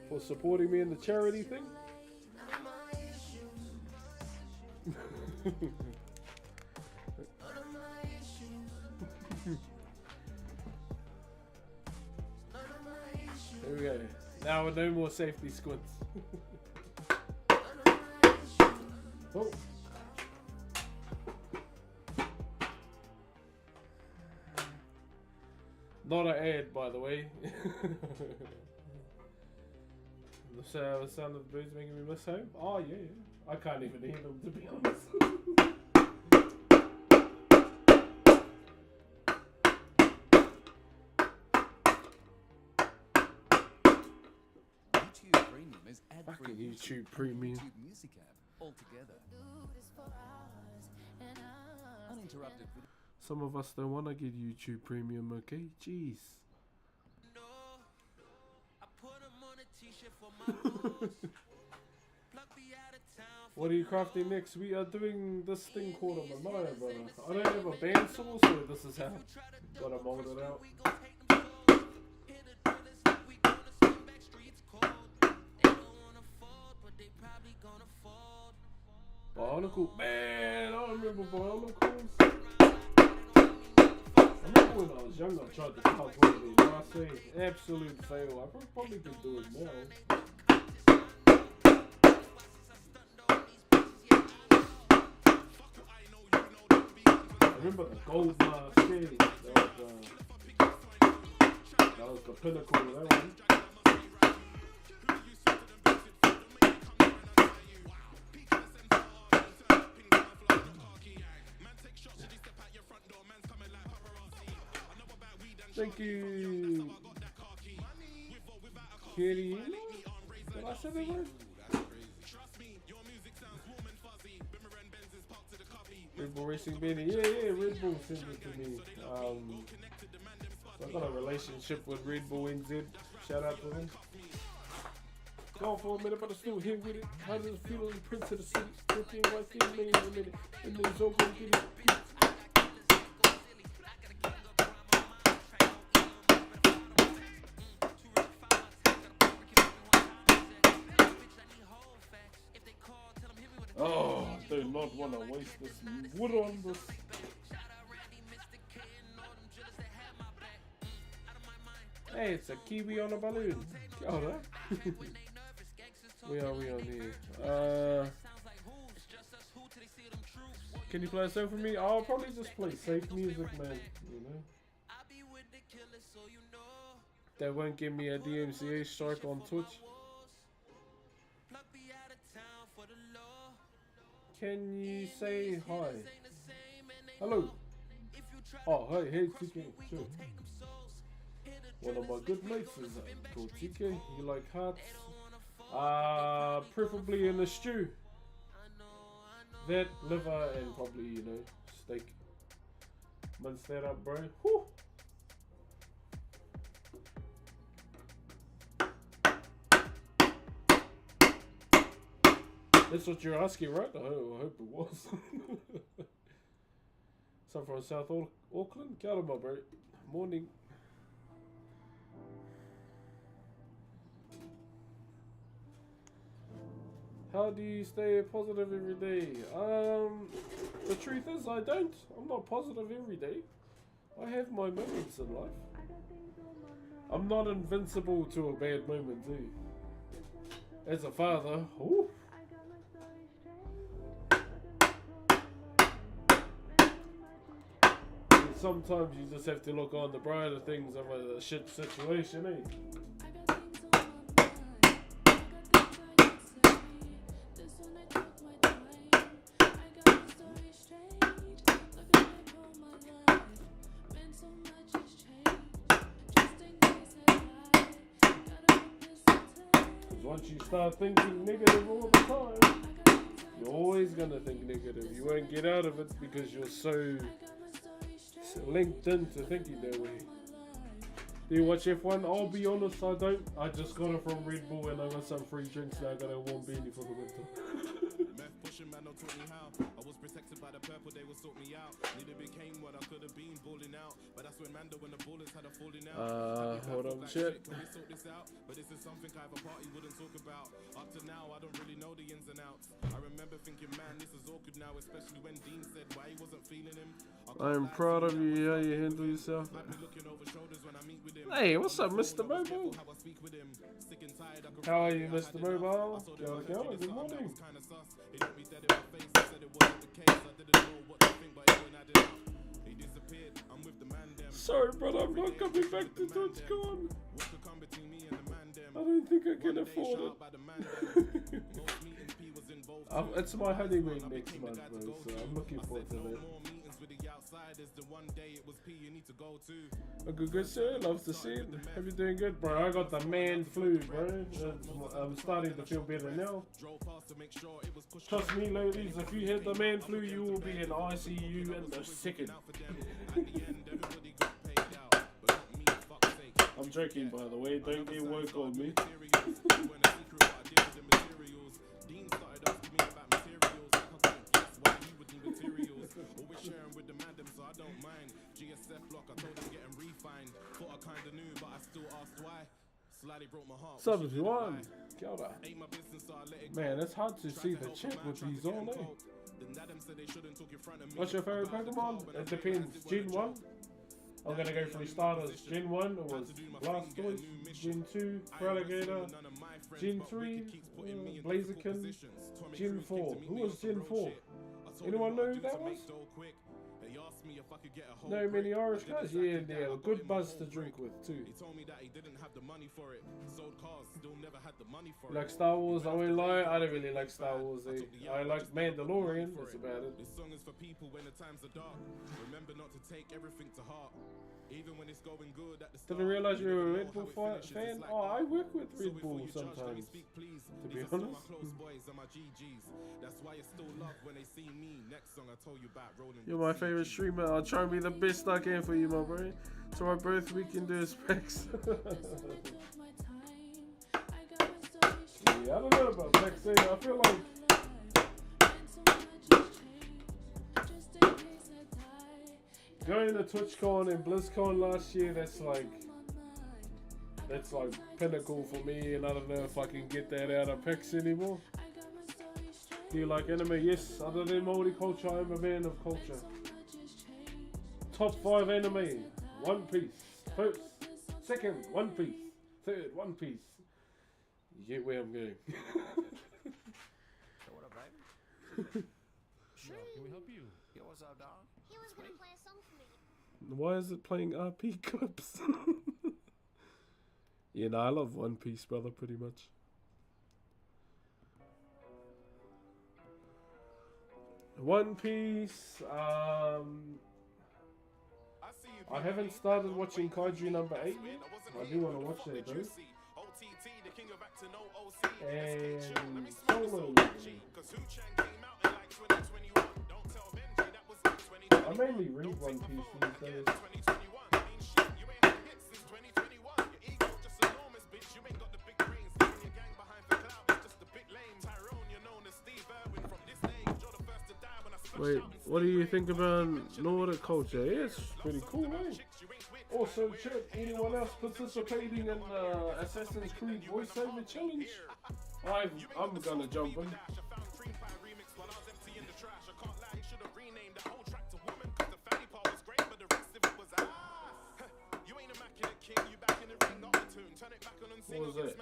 for supporting me in the charity thing. There we go. Now no more safety squints. Oh. Not an ad, by the way. The sound of the birds making me miss home. Oh yeah, yeah. I can't even hear them, to be honest. YouTube Premium is ad-free Fucking YouTube Premium. YouTube Music app altogether. Uninterrupted video. Some of us don't want to get YouTube Premium, okay? Jeez. What are you crafting next? We are doing this thing called a Manoia, brother. I don't have a bandsaw, so this is how gotta mold it out. Bionicle, man, I remember Bionicles. I remember when I was young, I tried to carve one of these. I say, absolute fail. I probably could do it now. I remember the gold skate. That was the pinnacle of that one. Thank you, Kitty. Did I say that right? Red Bull Racing Benny. Yeah, Red Bull sent it to me. I got a relationship with Red Bull NZ. Shout out to them. Gone for a minute, but I'm still here with it. How does it feel as a prince of the city? 15 white things made in a minute. And then so gonna get it. Oh, I do not want to waste this wood on this. Hey, it's a kiwi on a balloon. Alright. we on here. Can you play a song for me? I'll probably just play safe music, man. You know. They won't give me a DMCA strike on Twitch. Can you say hi? Hello. Oh, hey, TK. Sure. One of my good mates is called TK. You like hearts? Preferably in a stew. That, liver, and probably, you know, steak. Mince that up, bro. Whew. That's what you're asking, right? I hope it was. Some from South Auckland. Kia ora, bro. Morning. How do you stay positive every day? The truth is, I don't. I'm not positive every day. I have my moments in life. I'm not invincible to a bad moment, too. As a father, ooh. Sometimes you just have to look on the brighter things of a shit situation, eh? Once you start thinking negative all the time, you're always gonna think negative. You won't get out of it because you're so linked into thinking that way. Do you watch F1? I'll be honest, I don't. I just got it from Red Bull and I got some free drinks now. I got a warm beanie for the winter. Protected by the purple, they will sort me out. Nearly became what I could have been, balling out. But that's when Mando and the ballers had a falling out. Hold on, shit. Can we sort this out? But this is something I have a party wouldn't talk about. Up to now, I don't really know the ins and outs. I remember thinking, man, this is awkward now, especially when Dean said why he wasn't feeling him. I'm proud of you, how you handle yourself. Hey, what's up, Mr. Mobile? How are you, Mr. Mobile? Good morning. Sorry, brother, I'm not coming back to TwitchCon. I don't think I can afford it. It's my honeymoon next month, bro, so I'm looking forward to that. A good sir, love to see it. Have you doing good, bro? I got the man flu, bro. I'm starting to feel better now. Trust me, ladies, if you had the man flu, you will be in ICU in the second. I'm joking, by the way. Don't get work on me. Subathon, kia ora. Man, it's hard to see the chat with these on, eh? What's your favorite Pokemon? It depends. Gen 1? I'm gonna go for starters. Gen 1 was Blastoise. Gen 2, Feraligatr. Gen 3, Blaziken. Gen 4. Who was Gen 4? Anyone know who that was? No many orange guys? Yeah, they're a good buzz to drink with too. Like Star Wars, I won't lie, I don't really like Star Wars. I like Mandalorian, that's about it. This song is for people when the times are dark. Remember not to take everything to heart. Even when it's going good at the start. Didn't realize you were a Red Bull fan? Oh, I work with Red Bull sometimes, to be honest. You're my favorite streamer. I'll try and be the best I can for you, my bro. So our both we can do is specs. Yeah, I don't know about Bex. I feel like going to TwitchCon and BlizzCon last year, that's like pinnacle for me, and I don't know if I can get that out of PIX anymore. Do you like anime? Yes, other than Maori culture, I'm a man of culture. Top 5 anime: One Piece. First, second, One Piece. Third, One Piece. You get where I'm going. So what up, baby? Sure. Can we help you? Yo, what's up, dog? He was gonna play a song for me. Why is it playing RP clips? Yeah, no, I love One Piece, brother, pretty much. One Piece, I haven't started watching Kaiju number 8 yet. I do want to watch that though. And Solo. I mainly read One Piece these days. Wait, what do you think about Nordic culture? Yeah, it's pretty cool, eh? Also, check anyone else participating in the Assassin's Creed voiceover challenge. I'm gonna jump in. What was that?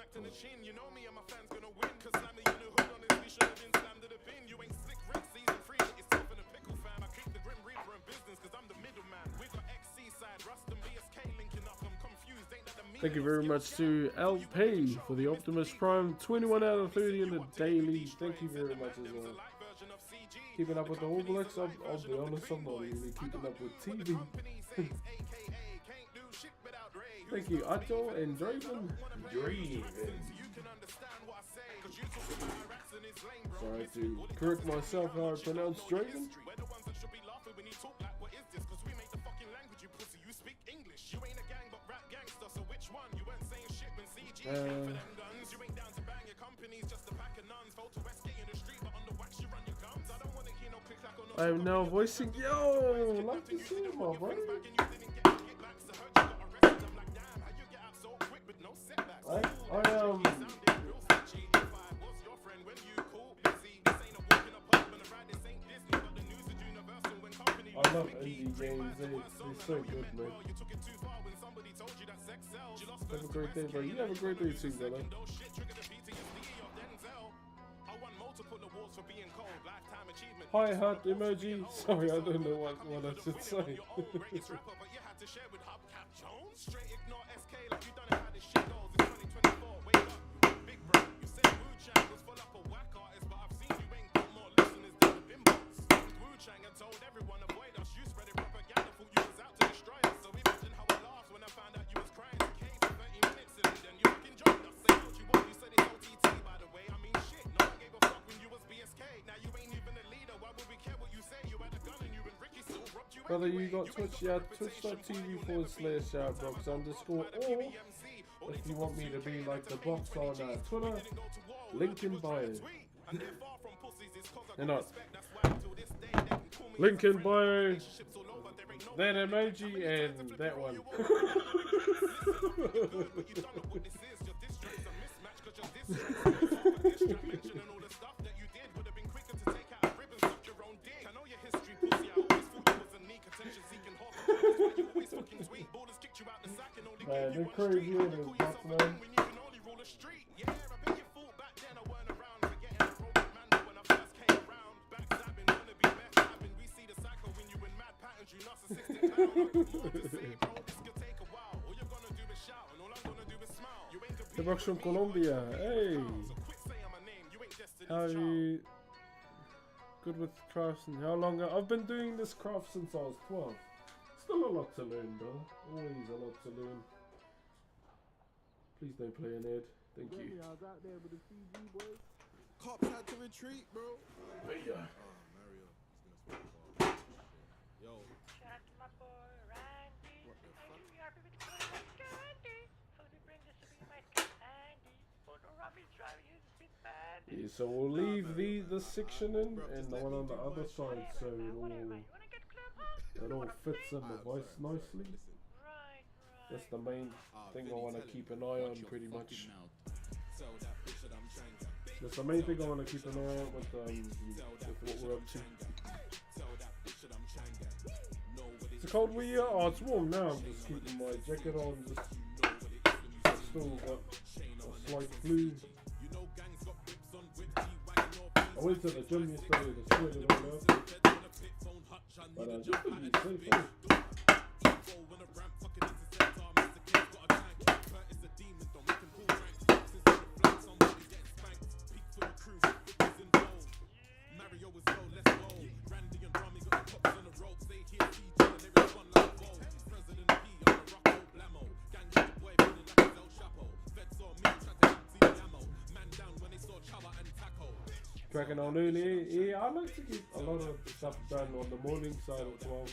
Thank you very much to LP for the Optimus Prime 21 out of 30 in the daily. Thank you very much as well. Keeping up with the All Blacks, I'll be honest, I'm not really keeping up with TV. Thank you, Ato and Draven. Sorry to correct myself how I pronounce Draven. I am now voicing. Yo, like to see him, my bro. I love indie games. They're so good, man. Have a great day, bro. You have a great day too, brother. Hi, heart emoji. Sorry, I don't know what I should say. Brother, you got Twitch? Yeah, twitch.tv/Brox_. Or if you want me to be like the box on Twitter, link in bio. And not link in bio, that emoji and that one. Man, they're crazy in this box, man. The Brox from Colombia. Hey, how are you? Good with crafts and how long? I've been doing this craft since I was 12. Still a lot to learn, though. Always a lot to learn. Please don't play an ad. Thank you. I was out there with the CG boys. Cops had to retreat, bro. But yeah. Mario, he's gonna smoke. Yo. Shout out to my boy Randy. What the fuck? You happy with the candy? So we bring this to be my candy. Oh no, Robbie's driving his big bandy. Yeah, so we'll leave this section in and the one on the other side, so it all fits in the voice nicely. That's the main thing I want to keep an eye on, pretty much. That's the main thing I want to keep an eye on with what we're up to. It's a cold week here. Oh, it's warm now. I'm just keeping my jacket on. Just still got a slight flu. I went to the gym yesterday to sweat it all out. But just to be safe, eh? Cracking on early. Yeah, I like to get a lot of stuff done on the morning side as well.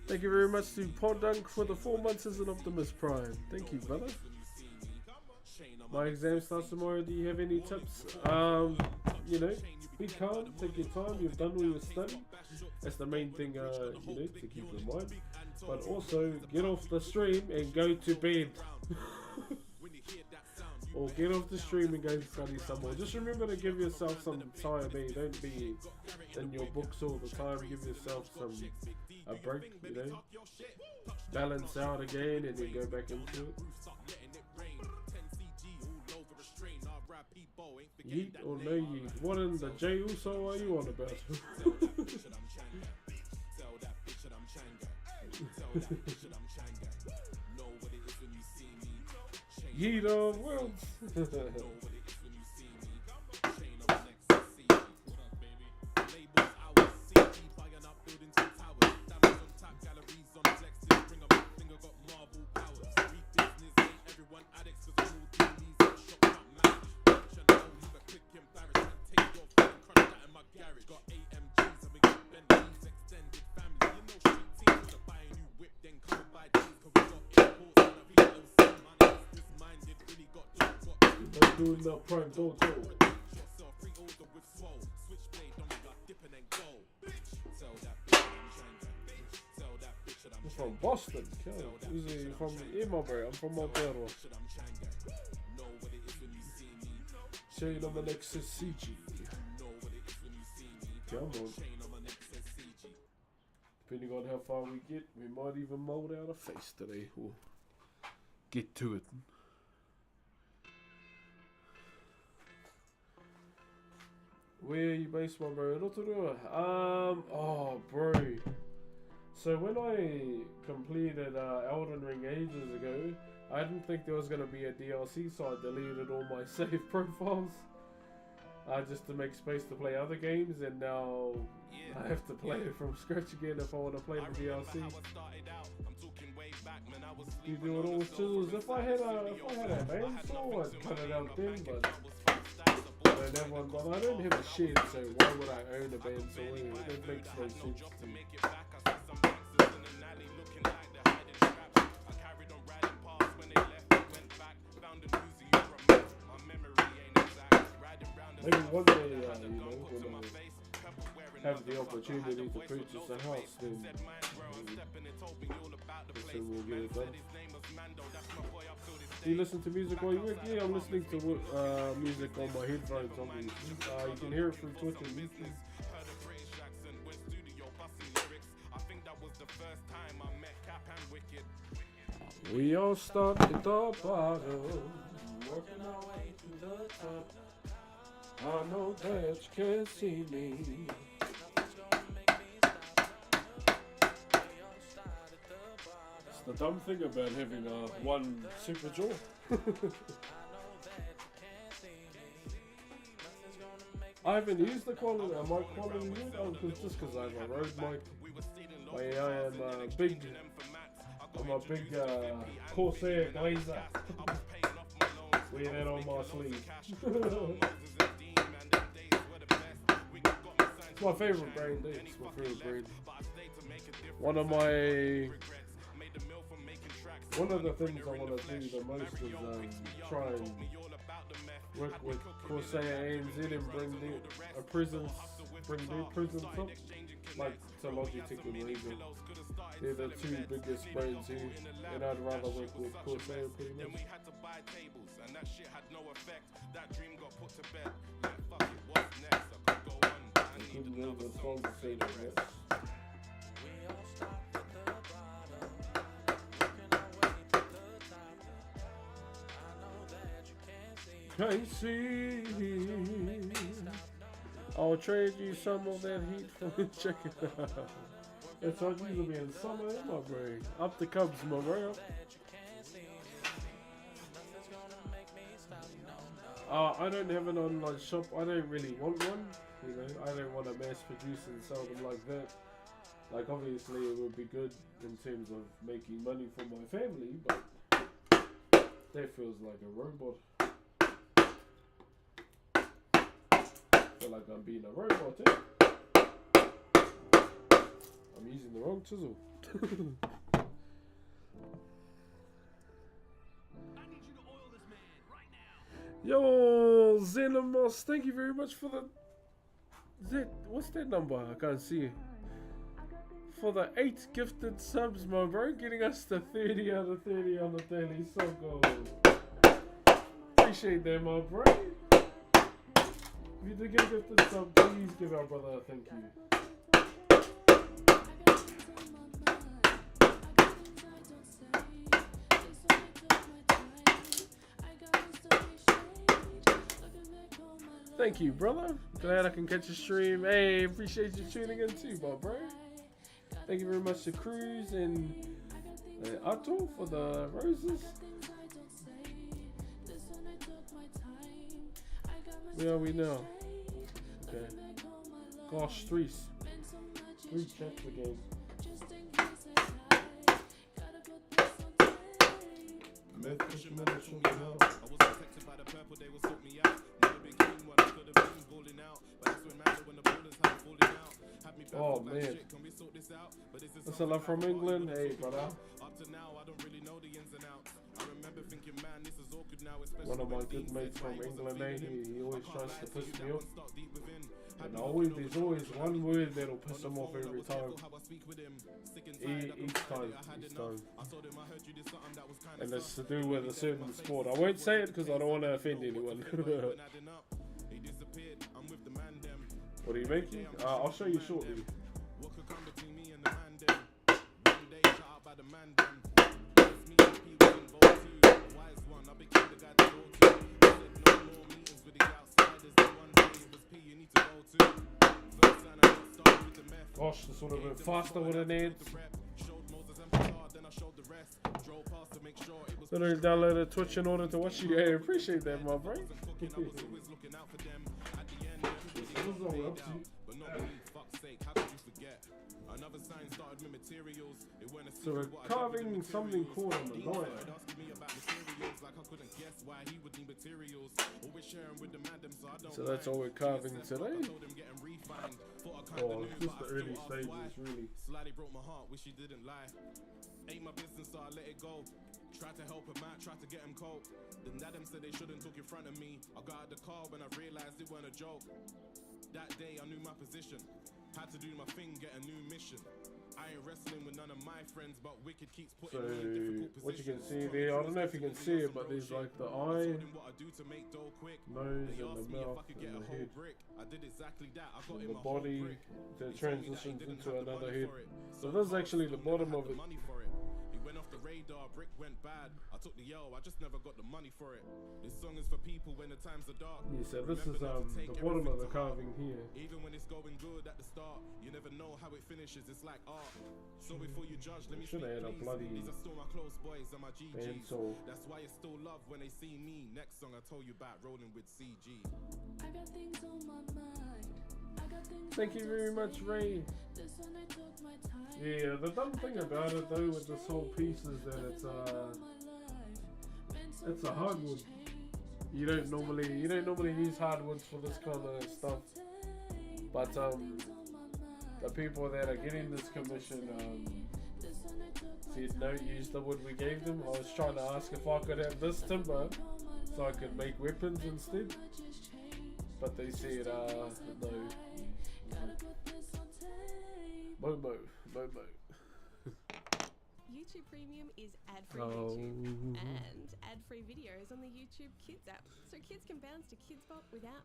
Thank you very much to Podunk for the 4 months as an Optimus Prime. Thank you, brother. My exam starts tomorrow. Do you have any tips? You know, be calm, take your time. You've done all your study. That's the main thing, you know, to keep in mind. But also, get off the stream and go to bed. Or get off the stream and go and study some more. Just remember to give yourself some time, eh? Don't be in your books all the time. Give yourself a break, you know. Balance out again and then go back into it. Yeet or no yeet? What in the J also are you on about? Yeet of worlds. Doing the prime, don't. He's from Boston. Who's he from? Imobere. I'm from Aotearoa. Shane on the next CG. Come on. Depending on how far we get, we might even mold out a face today. We'll get to it. Where are you based, my bro? Rotorua. Oh, bro. So when I completed Elden Ring ages ago, I didn't think there was going to be a DLC, so I deleted all my save profiles. Just to make space to play other games, and now I have to play it from scratch again if I want to play the DLC. You do it all with chisels. If I had a bandsaw, I'd cut it out then, but I don't have one. But I don't have a shed, so why would I own a bandsaw? It makes no sense to me. Maybe one day, you know, when I have the opportunity to purchase a house, then we'll get it done. Do you listen to music while you work? Yeah, I'm listening to music on my headphones, obviously. You can hear it through Twitch and YouTube. We all start at the bottom, working our way to the top. I know that you can't see me. It's the dumb thing about having one super jaw. I haven't used the quality, mic quality yet, just because I have a Rode mic. I'm a big Corsair Glazer. Wear that on my sleeve. It's my favorite brand, dude. It's my favorite brand. One of the things I want to do the most is try and work with Corsair ANZ and bring their presence up, like to Logitech and Razer. They're the two biggest brands here, and I'd rather work with Corsair pretty much. Couldn't remember the song to say that, yes. Can't see. I'll trade you some of that heat for the chicken. It's like you to be in summer in my brain. Up the Cubs, my bro. I don't have an online shop. I don't really want one. You know, I don't want to mass produce and sell them like that. Like, obviously it would be good in terms of making money for my family, but that feels like a robot. I feel like I'm being a robot, eh? I'm using the wrong chisel. Yo, Xenamos, thank you very much for the... what's that number? I can't see. For the 8 gifted subs, my bro, getting us to 30 out of 30 on the daily. So good. Appreciate that, my bro. If you did get a gifted sub, please give our brother a thank you. Thank you, brother. Glad I can catch a stream. Hey, appreciate you tuning in too, my bro. Thank you very much to Cruz and Ato for the roses. Where are we now? Okay. Gosh, three checks again. Oh man, that's a love from England. Hey, brother. One of my good mates from England, eh? He always tries to push me off. And there's always one word that'll piss him off every time. Each time. And it's to do with a certain sport. I won't say it because I don't want to offend anyone. What are you making? I'll show you shortly. Gosh, this would have been faster with an ad. So don't download Twitch in order to watch you. I appreciate that, my bro. So we're carving something called a Manoia. So that's all we're carving today. Oh, it's just the early stages, really. Slightly broke my heart, wish she didn't lie. Ain't my business, so I let it go. Tried to help him out, tried to get him cold. Then Adam said they shouldn't talk in front of me. I got out the car when I realized it weren't a joke. That day I knew my position. Had to do my thing, get a new mission. I ain't wrestling with none of my friends, but Wicked keeps putting me in difficult positions. What you can see there, I don't know if you can see it, but there's like the eye, nose, and the mouth, and the head, and the body that transitions into another head. So this is actually the bottom of it. Went off the radar, brick went bad. I took the L, I just never got the money for it. This song is for people when the times are dark. Yeah, so this is the bottom of the carving here. Even when it's going good at the start, you never know how it finishes, it's like art. So before you judge, let me speak, please. These are still my close boys and my GGs. That's why it's still love when they see me. Next song I told you about rolling with CG. I got things on my mind. Thank you very much, Ray. Yeah, the dumb thing about it though with this whole piece is that it's a hardwood. You don't normally use hardwoods for this kind of stuff. But the people that are getting this commission said don't use the wood we gave them. I was trying to ask if I could have this timber so I could make weapons instead. But they said no. Momo. YouTube Premium is ad-free YouTube and ad-free videos on the YouTube Kids app, so kids can bounce to Kids Bop without.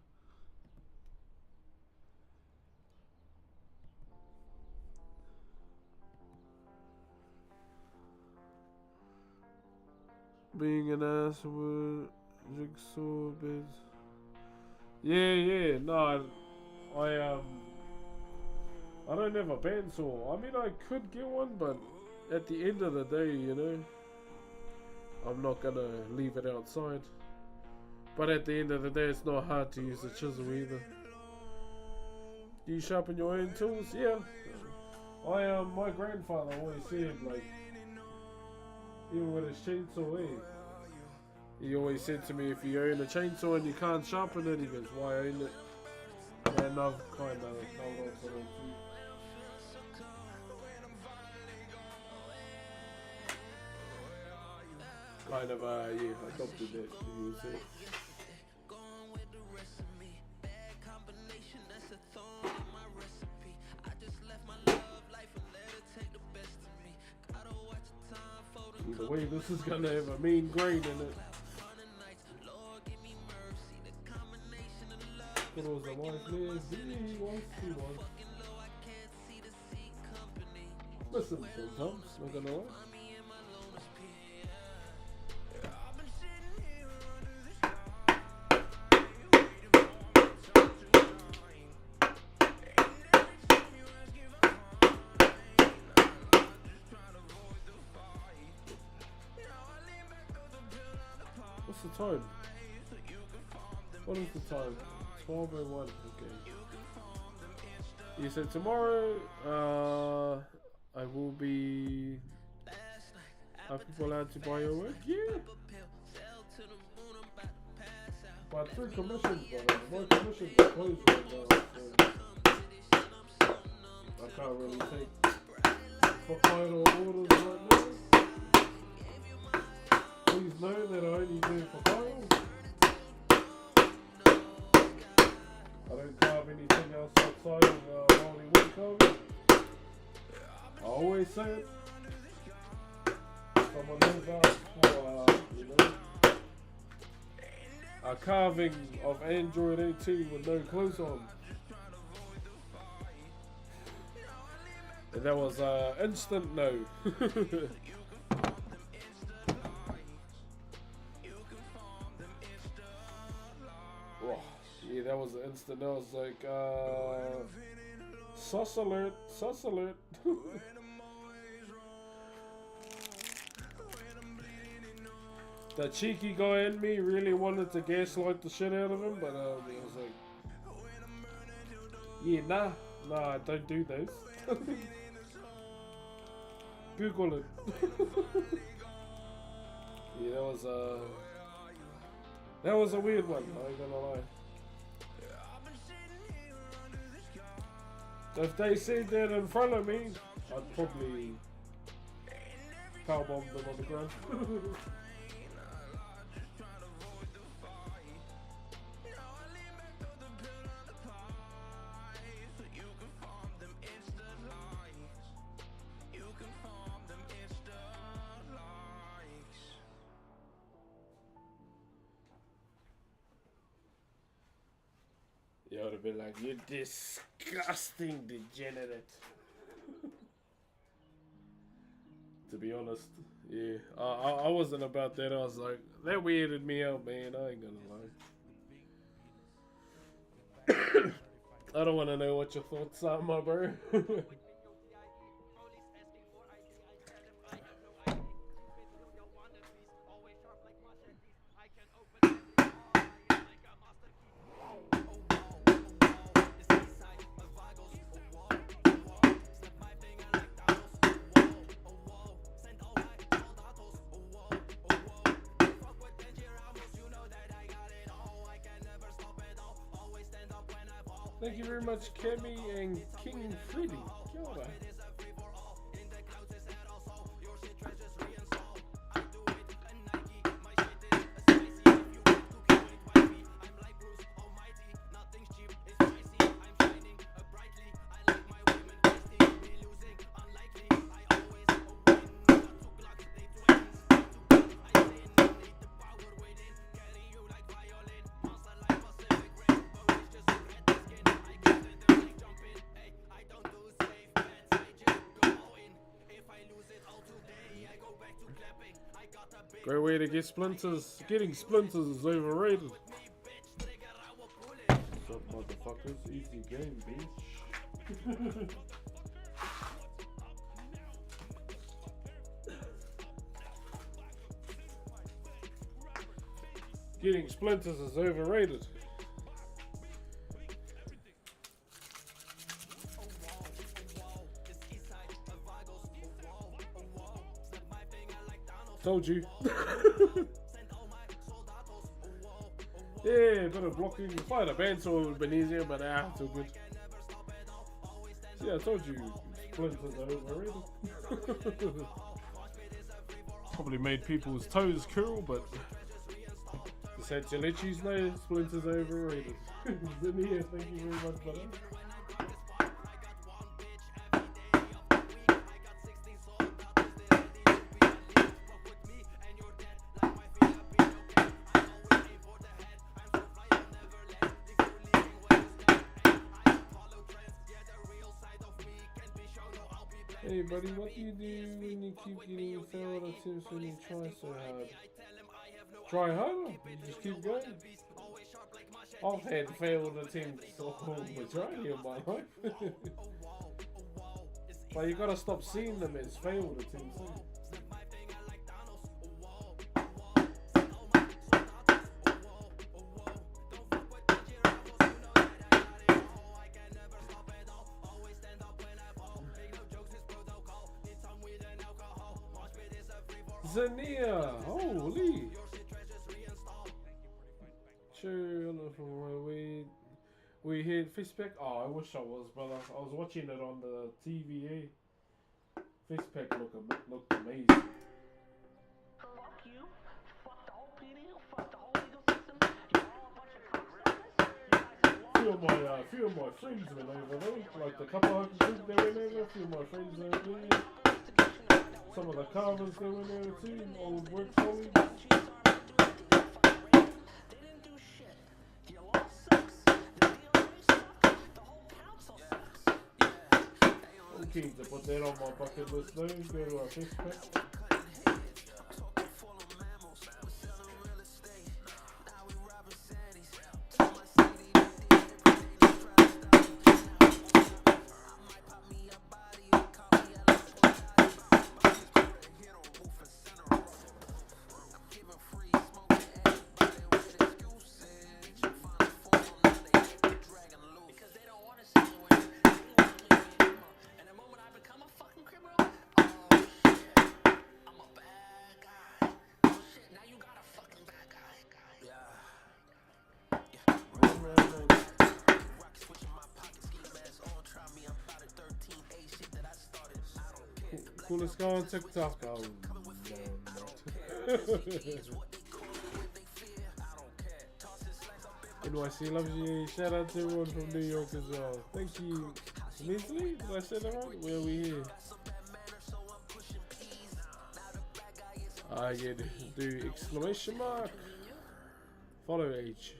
Being an ass with jigsaw beds. Yeah, no, I don't have a bandsaw. I mean, I could get one, but at the end of the day, you know, I'm not gonna leave it outside. But at the end of the day, it's not hard to use a chisel either. Do you sharpen your own tools? Yeah. My grandfather always said, like, even with his chainsaw, he always said to me, if you own a chainsaw and you can't sharpen it, he goes, why own it? And I've kind of held on to it too. Kind of, adopted that, you say. Either way, this is gonna have a mean grain in it. What was the wife there? He was. Listen sometimes, not gonna lie. What's the time? What is the time? 12:01. Okay. You said tomorrow, I will be. Are people allowed to buy your work? Yeah. But through commissions, but my commissions are closed right now, so I can't really take Whakairo orders right now. Please know that I only do Whakairo. I don't carve anything else outside of Maori wood carving. I always say it. Someone knows how, you know, a carving of Android 18 with no clothes on. And that was instant no. Oh, yeah, that was an instant. That was like, sus alert, sus alert. The cheeky guy in me really wanted to gaslight the shit out of him, but I was like, yeah, nah, I don't do those. Google it. Yeah, that was a weird one, I ain't gonna lie. If they said that in front of me, I'd probably powerbomb them on the ground. I would have been like, you disgusting degenerate. To be honest, yeah, I wasn't about that. I was like, that weirded me out, man. I ain't gonna lie. I don't want to know what your thoughts are, my bro. Thank you very much, Kemi and King Freddy. Kia ora. Great way to get splinters. Getting splinters is overrated. What's up, motherfuckers? Easy game, bitch. Getting splinters is overrated. Told you. Yeah, bit of blocking. If I had a bandsaw, it would have been easier, but it's all good. Yeah, I told you, splinters are overrated. Probably made people's toes curl, but just had to let you know splinters are overrated. Zania, thank you very much, brother. Hey buddy, what do you do when you keep getting failed attempts when you try so hard? Try harder? You just keep going? I've had failed attempts all majority of my life. But you gotta stop seeing them as failed attempts. Eh? Zania, holy! Sure, from where we hit Fishpack. Oh, I wish I was, brother. I was watching it on the TVA. Fishpack looked amazing. Fuck you. Fuck the whole PD. Fuck the whole legal system. You're all a bunch of cocksuckers. You guys are few of my friends went over there, like the couple of group they went over, a few of my friends over there. Some of the carvers they went over too, old work colleagues. I'm keen to put that on my bucket list though, go to a festival. Coolest guy on TikTok. Oh, no. NYC loves you. Shout out to everyone from New York as well. Thank you. Leslie, did I say that right? Where are we here? I get do exclamation mark. Follow age.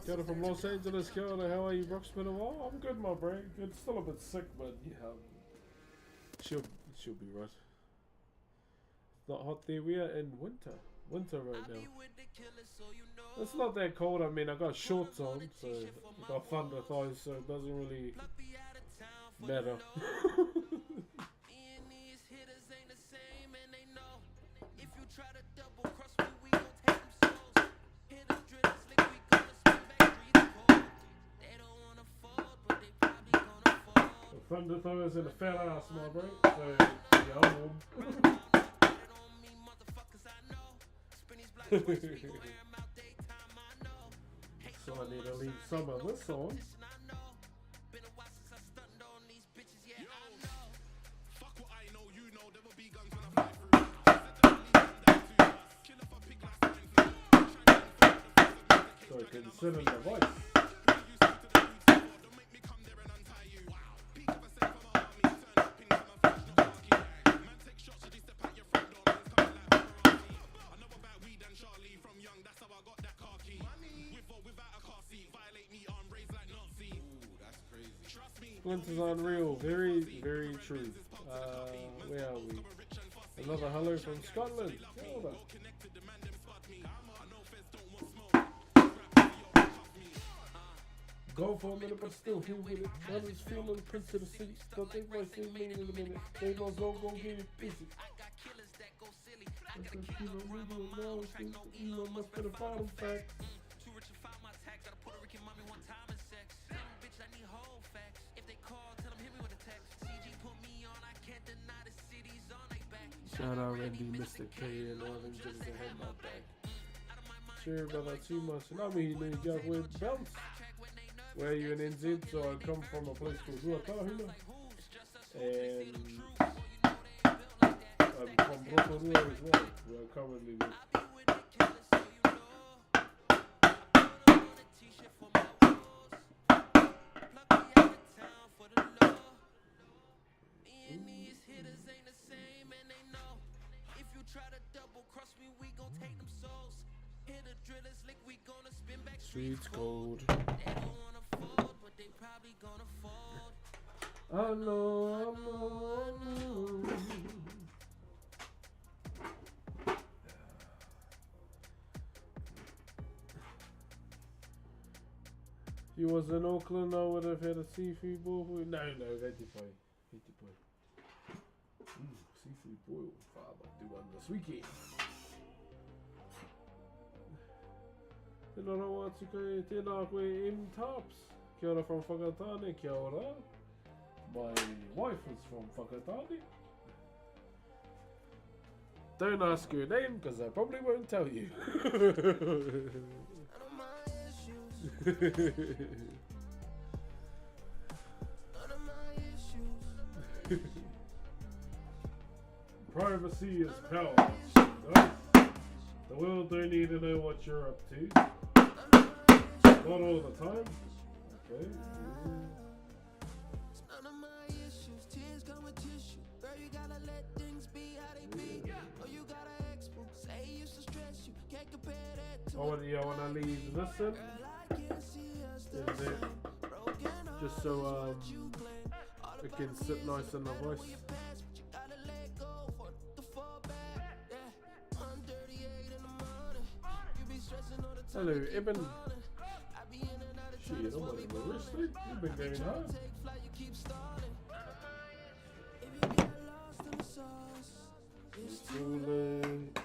Kia ora from Los Angeles, kia ora, how are you, Brock? It's been a while. I'm good, my bro. Good, still a bit sick, but yeah, she'll be right. It's not hot there. We are in winter right now. It's not that cold. I mean, I got shorts on, so I got thunder thighs, so it doesn't really matter. Thunder thighs and a fat ass, my bro. So yeah, I'm warm. So I need to leave some of this on. So I can sit in the voice. Winter's unreal, very, very true. Where are we? Another hello from Scotland. Hold on. Go for a minute, but still here with it. Brothers feeling prince of the city. Don't think my thing meaning in a minute. They must go get it busy. Elon must be the bottom fact. Shout out Randy, Mr. K, and all them just to have my back. Sure about that too much. And I'm here in New York with Bounce. Where are you in NZ? So I come from a place called Whakairo. And I'm from Rotorua as well, where I currently live. Streets cold. I know. If you was in Auckland, I would have had a seafood boil. No, veggie pie. Seafood boil. Father, do one this weekend. Tēnā rawa atu koe, tēnā koe M-Tarps. Kia ora from Whakatane, kia ora. My wife is from Whakatane. Don't ask her name, because I probably won't tell you. Privacy is power. world don't need to know what you're up to. Not all the time. Okay. None of my issues, tears come with tissue. Girl, you gotta let things be how they be. Oh, you got an ex-boo, say he used to stress you. Can't compare that to I wanna leave this in. And then, just so it can sit nice in the voice. Hello, Eben. Shit, I'm not even resting. You've been going hard. It's too late.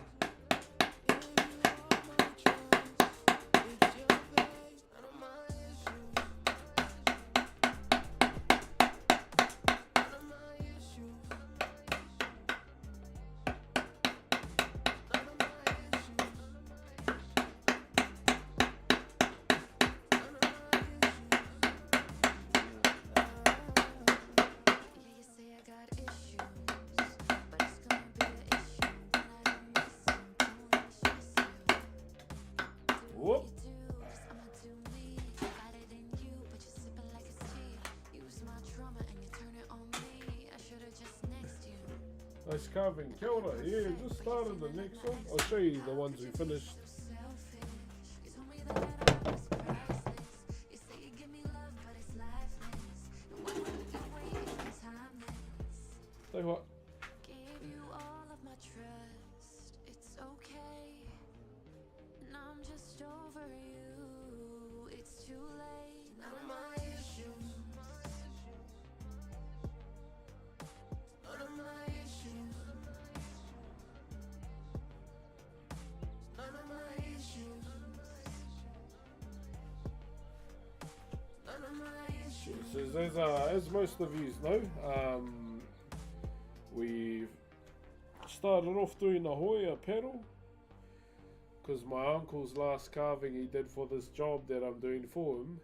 Whoop. Nice carving, kia ora. Yeah, just started the next one. I'll show you the ones we finished. Say what? So as most of you know, we've started off doing the Hoya pedal because my uncle's last carving he did for this job that I'm doing for him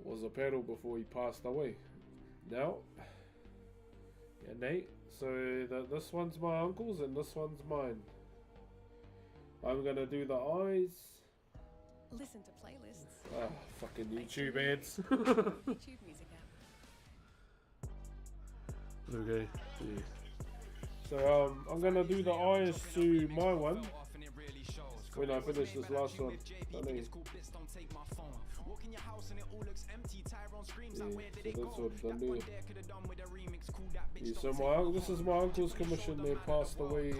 was a pedal before he passed away. Now, yeah, Nate, so this one's my uncle's and this one's mine. I'm gonna do the eyes. Listen to playlists. Ah, fucking YouTube ads. YouTube music app. Okay. Yeah. So I'm gonna do the eyes to my one when I finish this last one. Yeah, so that's what I've done there. Yeah, so this is my uncle's commission. They passed away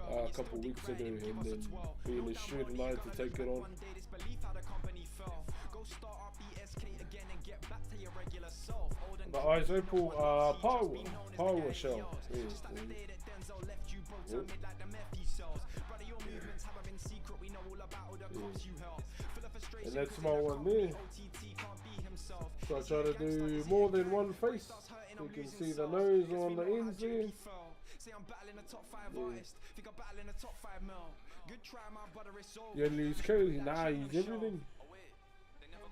a couple weeks ago, and then being a student I had to take it on. The eyes opal power shell. Yeah. Yep. Yeah. And that's my one there. So I try to do more than one face. You can see the nose on the ends there. Yeah. You only use Coley? Nah, I use everything.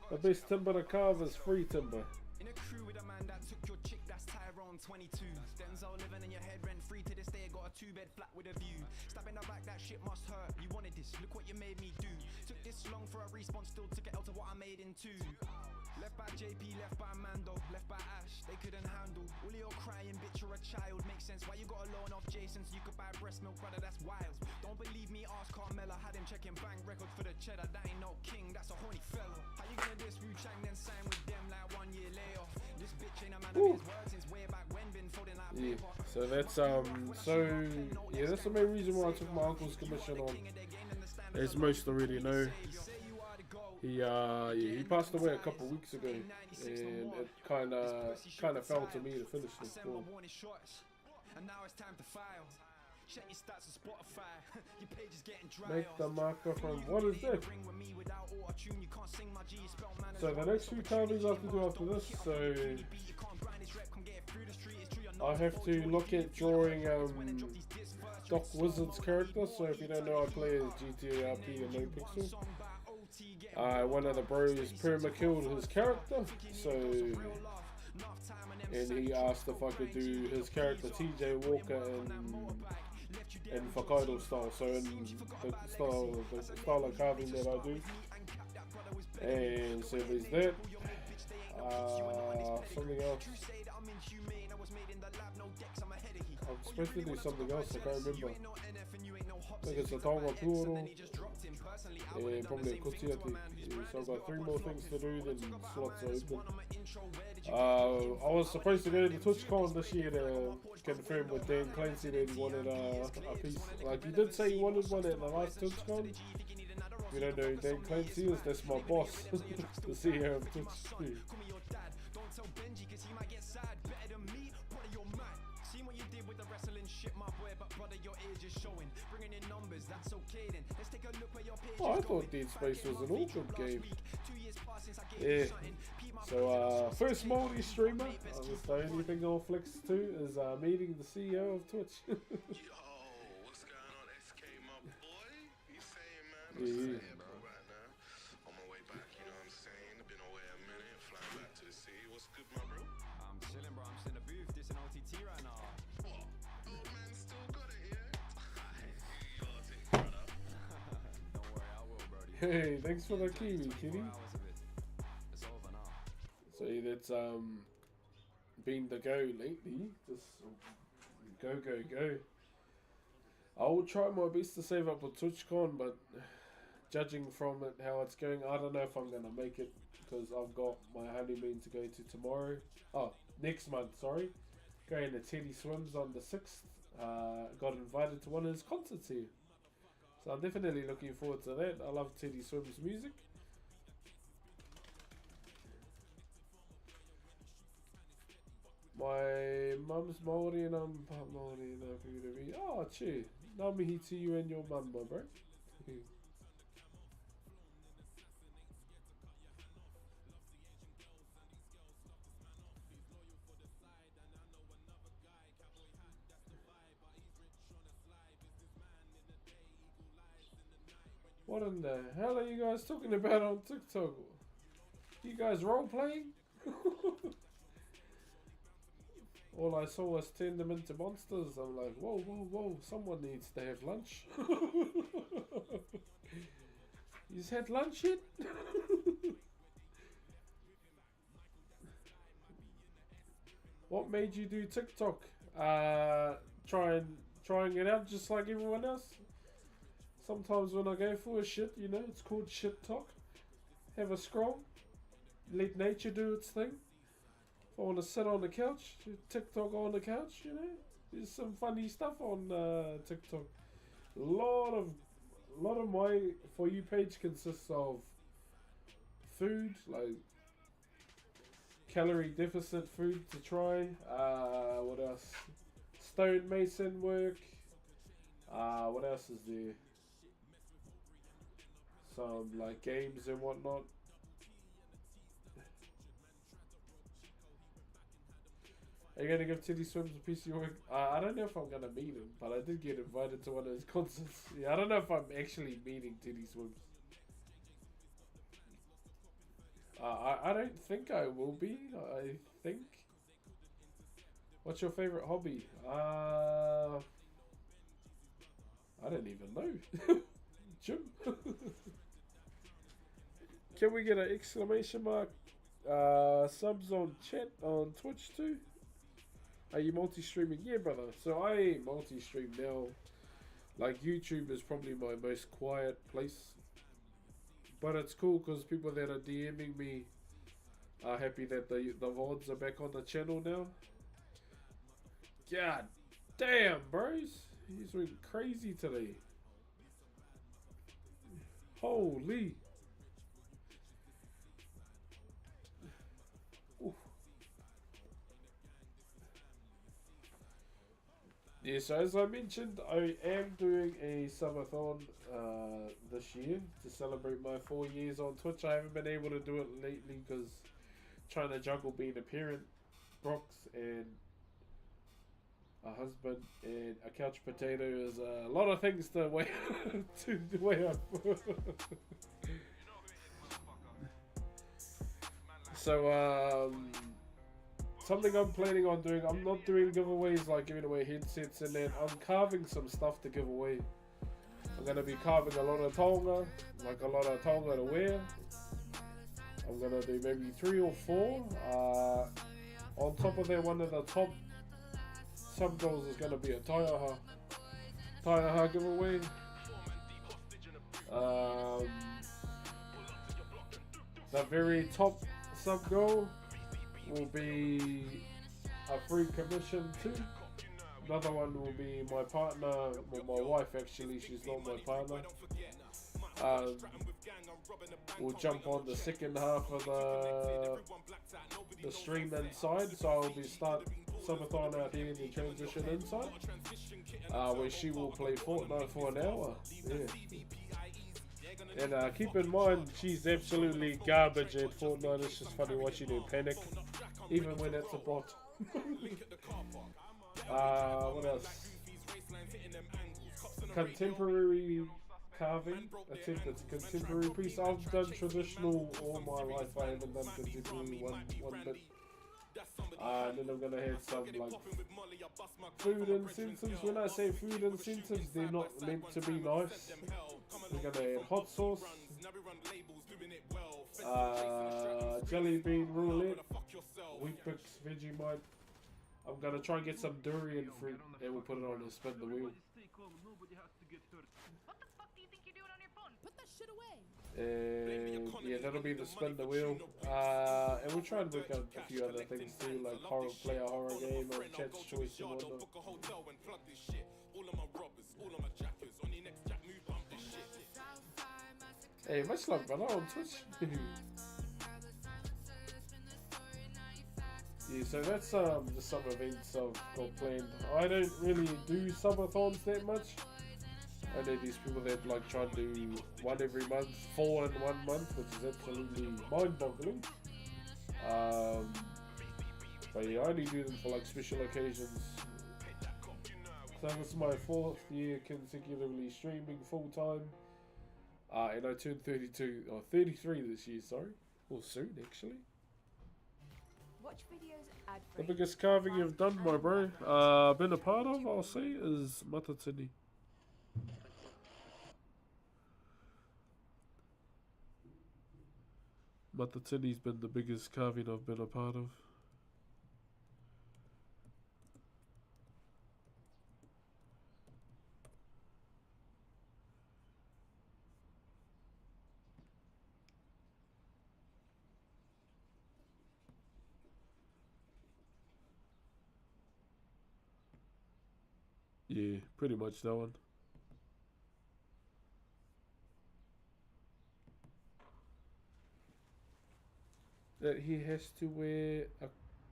The best timber to carve is free timber. In a crew with a man that took your chick, that's Tyrone 22. Denzel living in your head rent free to this day. Got a 2-bed flat with a view. Stab in the back, that shit must hurt. You wanted this, look what you made me do. Took this long for a response, still took it out to what I made into. Left by JP, left by Mando, left by Ash, they couldn't handle. All your crying, bitch, you're a child. Makes sense why you got a loan off Jason so you could buy breast milk, brother, that's wild. Don't believe me, ask Carmella. Had him checking bank records for the cheddar. That ain't no king, that's a horny fellow. How you gonna diss Wu Chang then sign with them like 1 year layoff? This bitch ain't a man of his words since way back when been folding out paper. So that's yeah, that's the main reason why I took my uncle's commission on. As most already know, he passed away a couple weeks ago, and it kind of fell to me to finish this film. And now it's time to file. Check your stats on Spotify. Your page is getting dry. Make the microphone. What is this? So the next few carvings I have to do after this. So I have to look at drawing Doc Wizard's character. So if you don't know, I play as GTA RP and No Pixel. One of the bros perma killed his character. So. And he asked if I could do his character TJ Walker in Whakairo style, so in the style of carving that I do. And so there's that. Something else. I'm supposed to do something else, I can't remember. I think it's a taonga puoro and probably a kotiaki. So I've got 3 more things to do, then slots are open. I was supposed to go to TwitchCon this year to confirm with Dan Clancy that he wanted a piece. Like, he did say he wanted one at the last TwitchCon. If you don't know who Dan Clancy is, that's my boss, the CEO of Twitch. Oh, I thought Dead Space was an awkward game. Yeah. So, first Maori streamer. That's the only thing I'll flex to is meeting the CEO of Twitch. Yo, what's going on, SK, my boy? You saying, man? I'm saying, bro, right now. On my way back, you know what I'm saying? I've been away a minute, flying back to the city. What's good, my bro? I'm chilling, bro. I'm just in the booth. This an OTT right now. What? Old man still got it, yeah? You got it, brother. Don't worry, I will, bro. Hey, thanks for the kiwi, kitty. 24 hours of it. It's over now. So that's been the go lately. Just go. I will try my best to save up for TwitchCon, but judging from it how it's going, I don't know if I'm gonna make it because I've got my honeymoon to go to tomorrow. Oh, next month, sorry. Going to Teddy Swims on the 6th. Got invited to one of his concerts here. So I'm definitely looking forward to that. I love Teddy Swims' music. My mum's Maori and I'm part Maori and I'm going to be. Oh, cheer. Ngā mihi to you and your mum, my bro. What in the hell are you guys talking about on TikTok? You guys role playing? All I saw was turn them into monsters. I'm like, whoa, someone needs to have lunch. You've had lunch yet? What made you do TikTok? Trying it out just like everyone else. Sometimes when I go for a shit, you know, it's called shit talk. Have a scroll. Let nature do its thing. If I want to sit on the couch, TikTok on the couch, you know. There's some funny stuff on TikTok. A lot of my For You page consists of food, like calorie deficit food to try. What else? Stonemason work. What else is there? Some like games and whatnot. Are you gonna give Teddy Swims a piece of your work? I don't know if I'm gonna meet him, but I did get invited to one of his concerts. Yeah, I don't know if I'm actually meeting Teddy Swims. I don't think I will be. I think. What's your favorite hobby? I don't even know. Gym. Can we get an exclamation mark? Subs on chat on Twitch too? Are you multi-streaming? Yeah, brother. So I multi-stream now. Like YouTube is probably my most quiet place. But it's cool because people that are DMing me are happy that the VODs are back on the channel now. God damn, bros. He's went crazy today. Holy. Oof. Yeah, so as I mentioned, I am doing a Subathon this year to celebrate my 4 years on Twitch. I haven't been able to do it lately because trying to juggle being a parent, Brooks, and a husband, and a couch potato is a lot of things to weigh up. So something I'm planning on doing. I'm not doing giveaways like giving away headsets, and then I'm carving some stuff to give away. I'm gonna be carving a lot of tonga, like a lot of tonga to wear. I'm gonna do maybe 3 or 4. On top of that, one of the top sub goals is gonna be a taiaha giveaway. The very top sub goal will be a free commission too. Another one will be my partner, well, my wife actually, she's not my partner. We'll jump on the second half of the stream inside, so I'll be start Subathon out here in the transition inside, where she will play Fortnite for an hour. Yeah. And keep in mind, she's absolutely garbage at Fortnite. It's just funny watching her panic, even when it's a bot. What else? Contemporary carving. Attempted contemporary piece. I've done traditional all my life. I haven't done contemporary one bit. And then I'm gonna have some like food incentives. When I say food incentives, they're not meant to be nice. We're gonna add hot sauce, jelly bean roulette, Weet-Bix Vegemite. I'm gonna try and get some durian fruit and we'll put it on and spin the wheel. What the fuck do you think you're doing on your phone? Put that shit away. And yeah, that'll be the spin the wheel. And we'll try and work out a few other things too, like play a horror game or chat's choice and whatnot. Hey, much love, brother, on Twitch. Yeah, so that's the summer events I've got planned. I don't really do subathons that much. I know these people that like try to do one every month, 4 in 1 month, which is absolutely mind-boggling. But yeah, I only do them for like special occasions. So this is my 4th year consecutively streaming full time. And I turned 32 or 33 this year, sorry. Or soon actually. Watch videos The biggest carving you've done, my bro, been a part of, I'll say, is Matatini. Matatini's been the biggest carving I've been a part of. Yeah, pretty much that one. That he has to wear a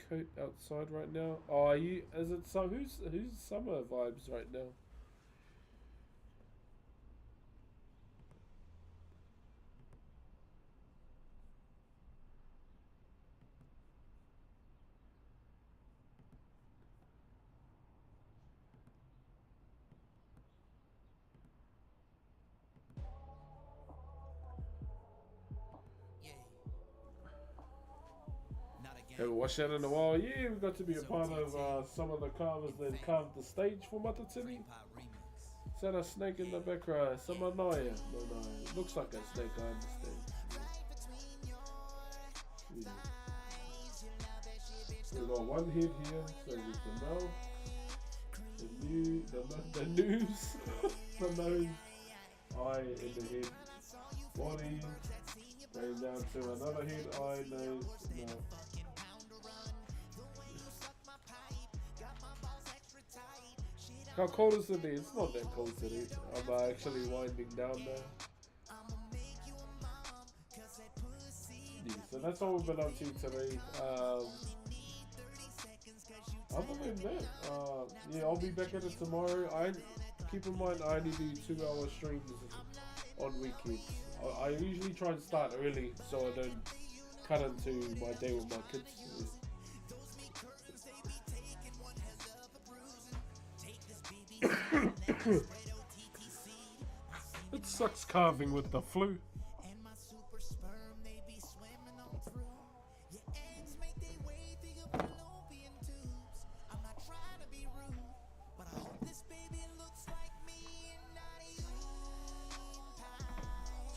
coat outside right now. Oh, are you? Is it some? Who's summer vibes right now? Haven't watched that in a while. Yeah, we got to be a part of some of the carvers that carved the stage for Matatini. Is that a snake in the background? Samanaya. No, it looks like a snake, I understand. Yeah. We got one head here, so with the mouth, the news, the nose, eye, and the head, body, going down to another head, eye, nose, mouth. How cold is it? It's not that cold today. I'm actually winding down now. Yeah, so that's all we've been up to today. Other than that, yeah, I'll be back at it tomorrow. Keep in mind, I only do 2-hour streams on weekends. I usually try and start early so I don't cut into my day with my kids. It sucks carving with the flu.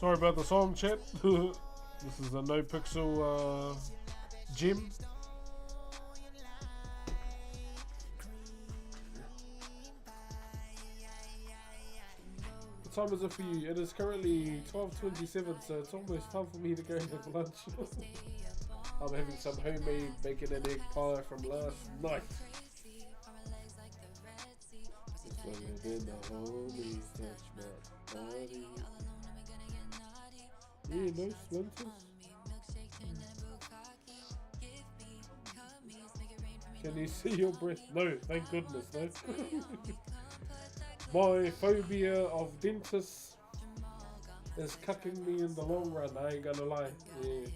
Sorry about the song, chat. This is a no pixel gem. What time is it for you? It is currently 12:27, so it's almost time for me to go and have lunch. I'm having some homemade bacon and egg pie from last night. It's longer than the homies touch my body. Yeah, no splinters. Can you see your breath? No, thank goodness, no. My phobia of dentists is cucking me in the long run, I ain't gonna lie. Yeah.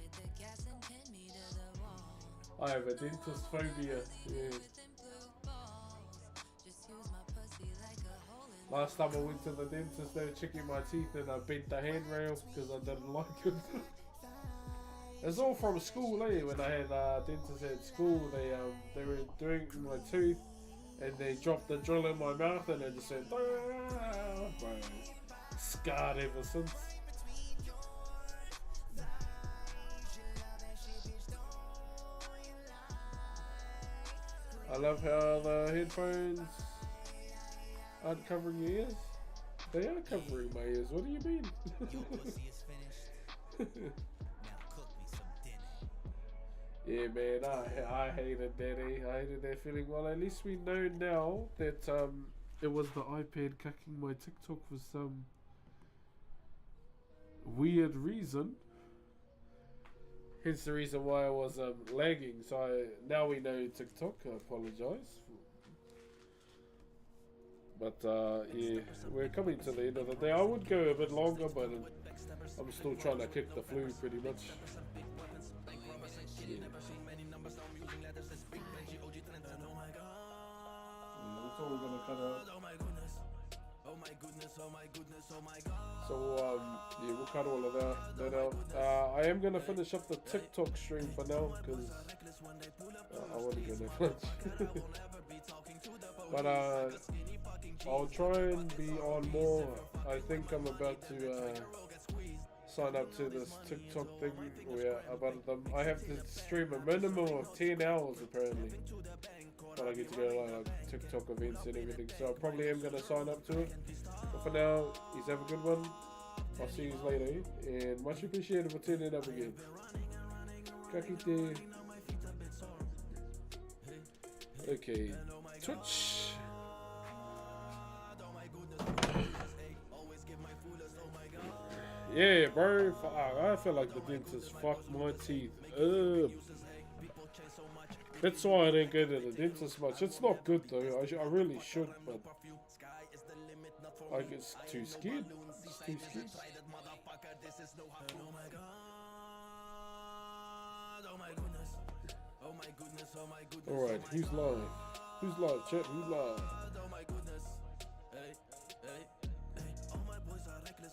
I have a dentist phobia, yeah. Last time I went to the dentist, they were checking my teeth and I bent the handrail because I didn't like it. It's all from school, eh? When I had dentists at school, they were doing my tooth and they dropped the drill in my mouth and I just went, ah, bro. Scarred ever since. I love how the headphones aren't covering your ears. They are covering my ears. What do you mean? Yeah, man, I hated that. I hated that feeling. Well, at least we know now that it was the iPad cucking my TikTok for some weird reason. Hence the reason why I was lagging. So now we know TikTok. I apologize. But yeah, we're coming to the end of the day. I would go a bit longer, but I'm still trying to kick the flu pretty much. Yeah. That's all we're gonna cut out. So yeah, we'll cut all of that out. I am gonna finish up the TikTok stream for now because I want to go to lunch. But I'll try and be on more. I think I'm about to sign up to this TikTok thing where I have to stream a minimum of 10 hours apparently. But I get to go to like TikTok events and everything, so I probably am going to sign up to it. But for now, he's have a good one. I'll see you later, and much appreciated for turning up again. Kakite. Okay, Twitch. Yeah, bro. I feel like the dentist fucked my teeth up. That's why I didn't go to the dentist much. It's not good though. I really should, but I get too scared. Just too scared. Alright, who's live? Who's live, chat? Who's live?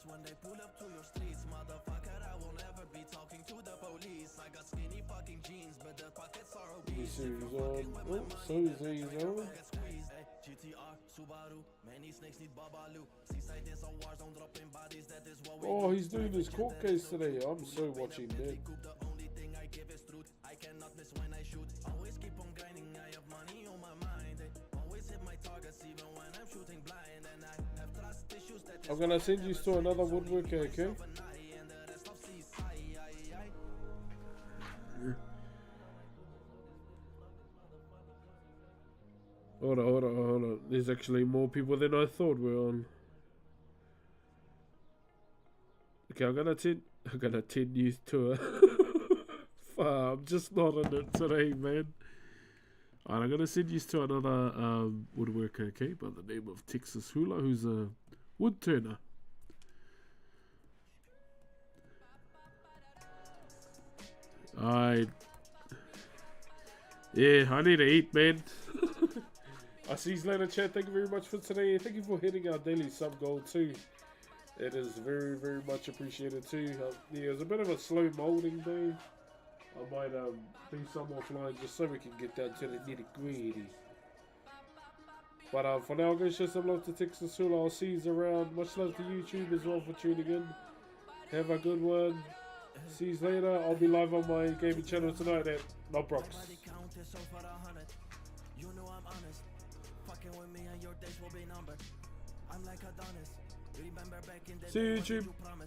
When they pull up to your streets, motherfucker, I will never be talking to the police. I got skinny fucking jeans, but the pockets are obese. Oh, so he's on. GTR, Subaru, many snakes need Babalu. Seaside is a war zone, dropping bodies, that is what we do. Oh, he's doing his court case today. I'm so watching that. The only thing I give is truth. I cannot miss when I shoot. Always keep on grinding, I have money on my mind. Always hit my targets even when I'm shooting blind. And I have trust issues that I'm gonna send you to another woodworker, okay? Hold on. There's actually more people than I thought were on. Okay, I'm gonna tend you to it. I'm just not in it today, man. Alright, I'm gonna send you to another woodworker, okay, by the name of Texas Hula, who's a wood turner. Yeah, I need to eat, man. I see you later, chat. Thank you very much for today. Thank you for hitting our daily sub goal too. It is very, very much appreciated too. Yeah, it was a bit of a slow molding day. I might do some offline just so we can get down to the nitty gritty. But for now, I'm going to show some love to Texas Hula. I'll see you around. Much love to YouTube as well for tuning in. Have a good one. See you later. I'll be live on my gaming channel tonight at Nobrox. You know I'm honest. Fucking with me and your days will be numbered. I'm like Adonis. Remember back in the See you, day, what did YouTube. you promise?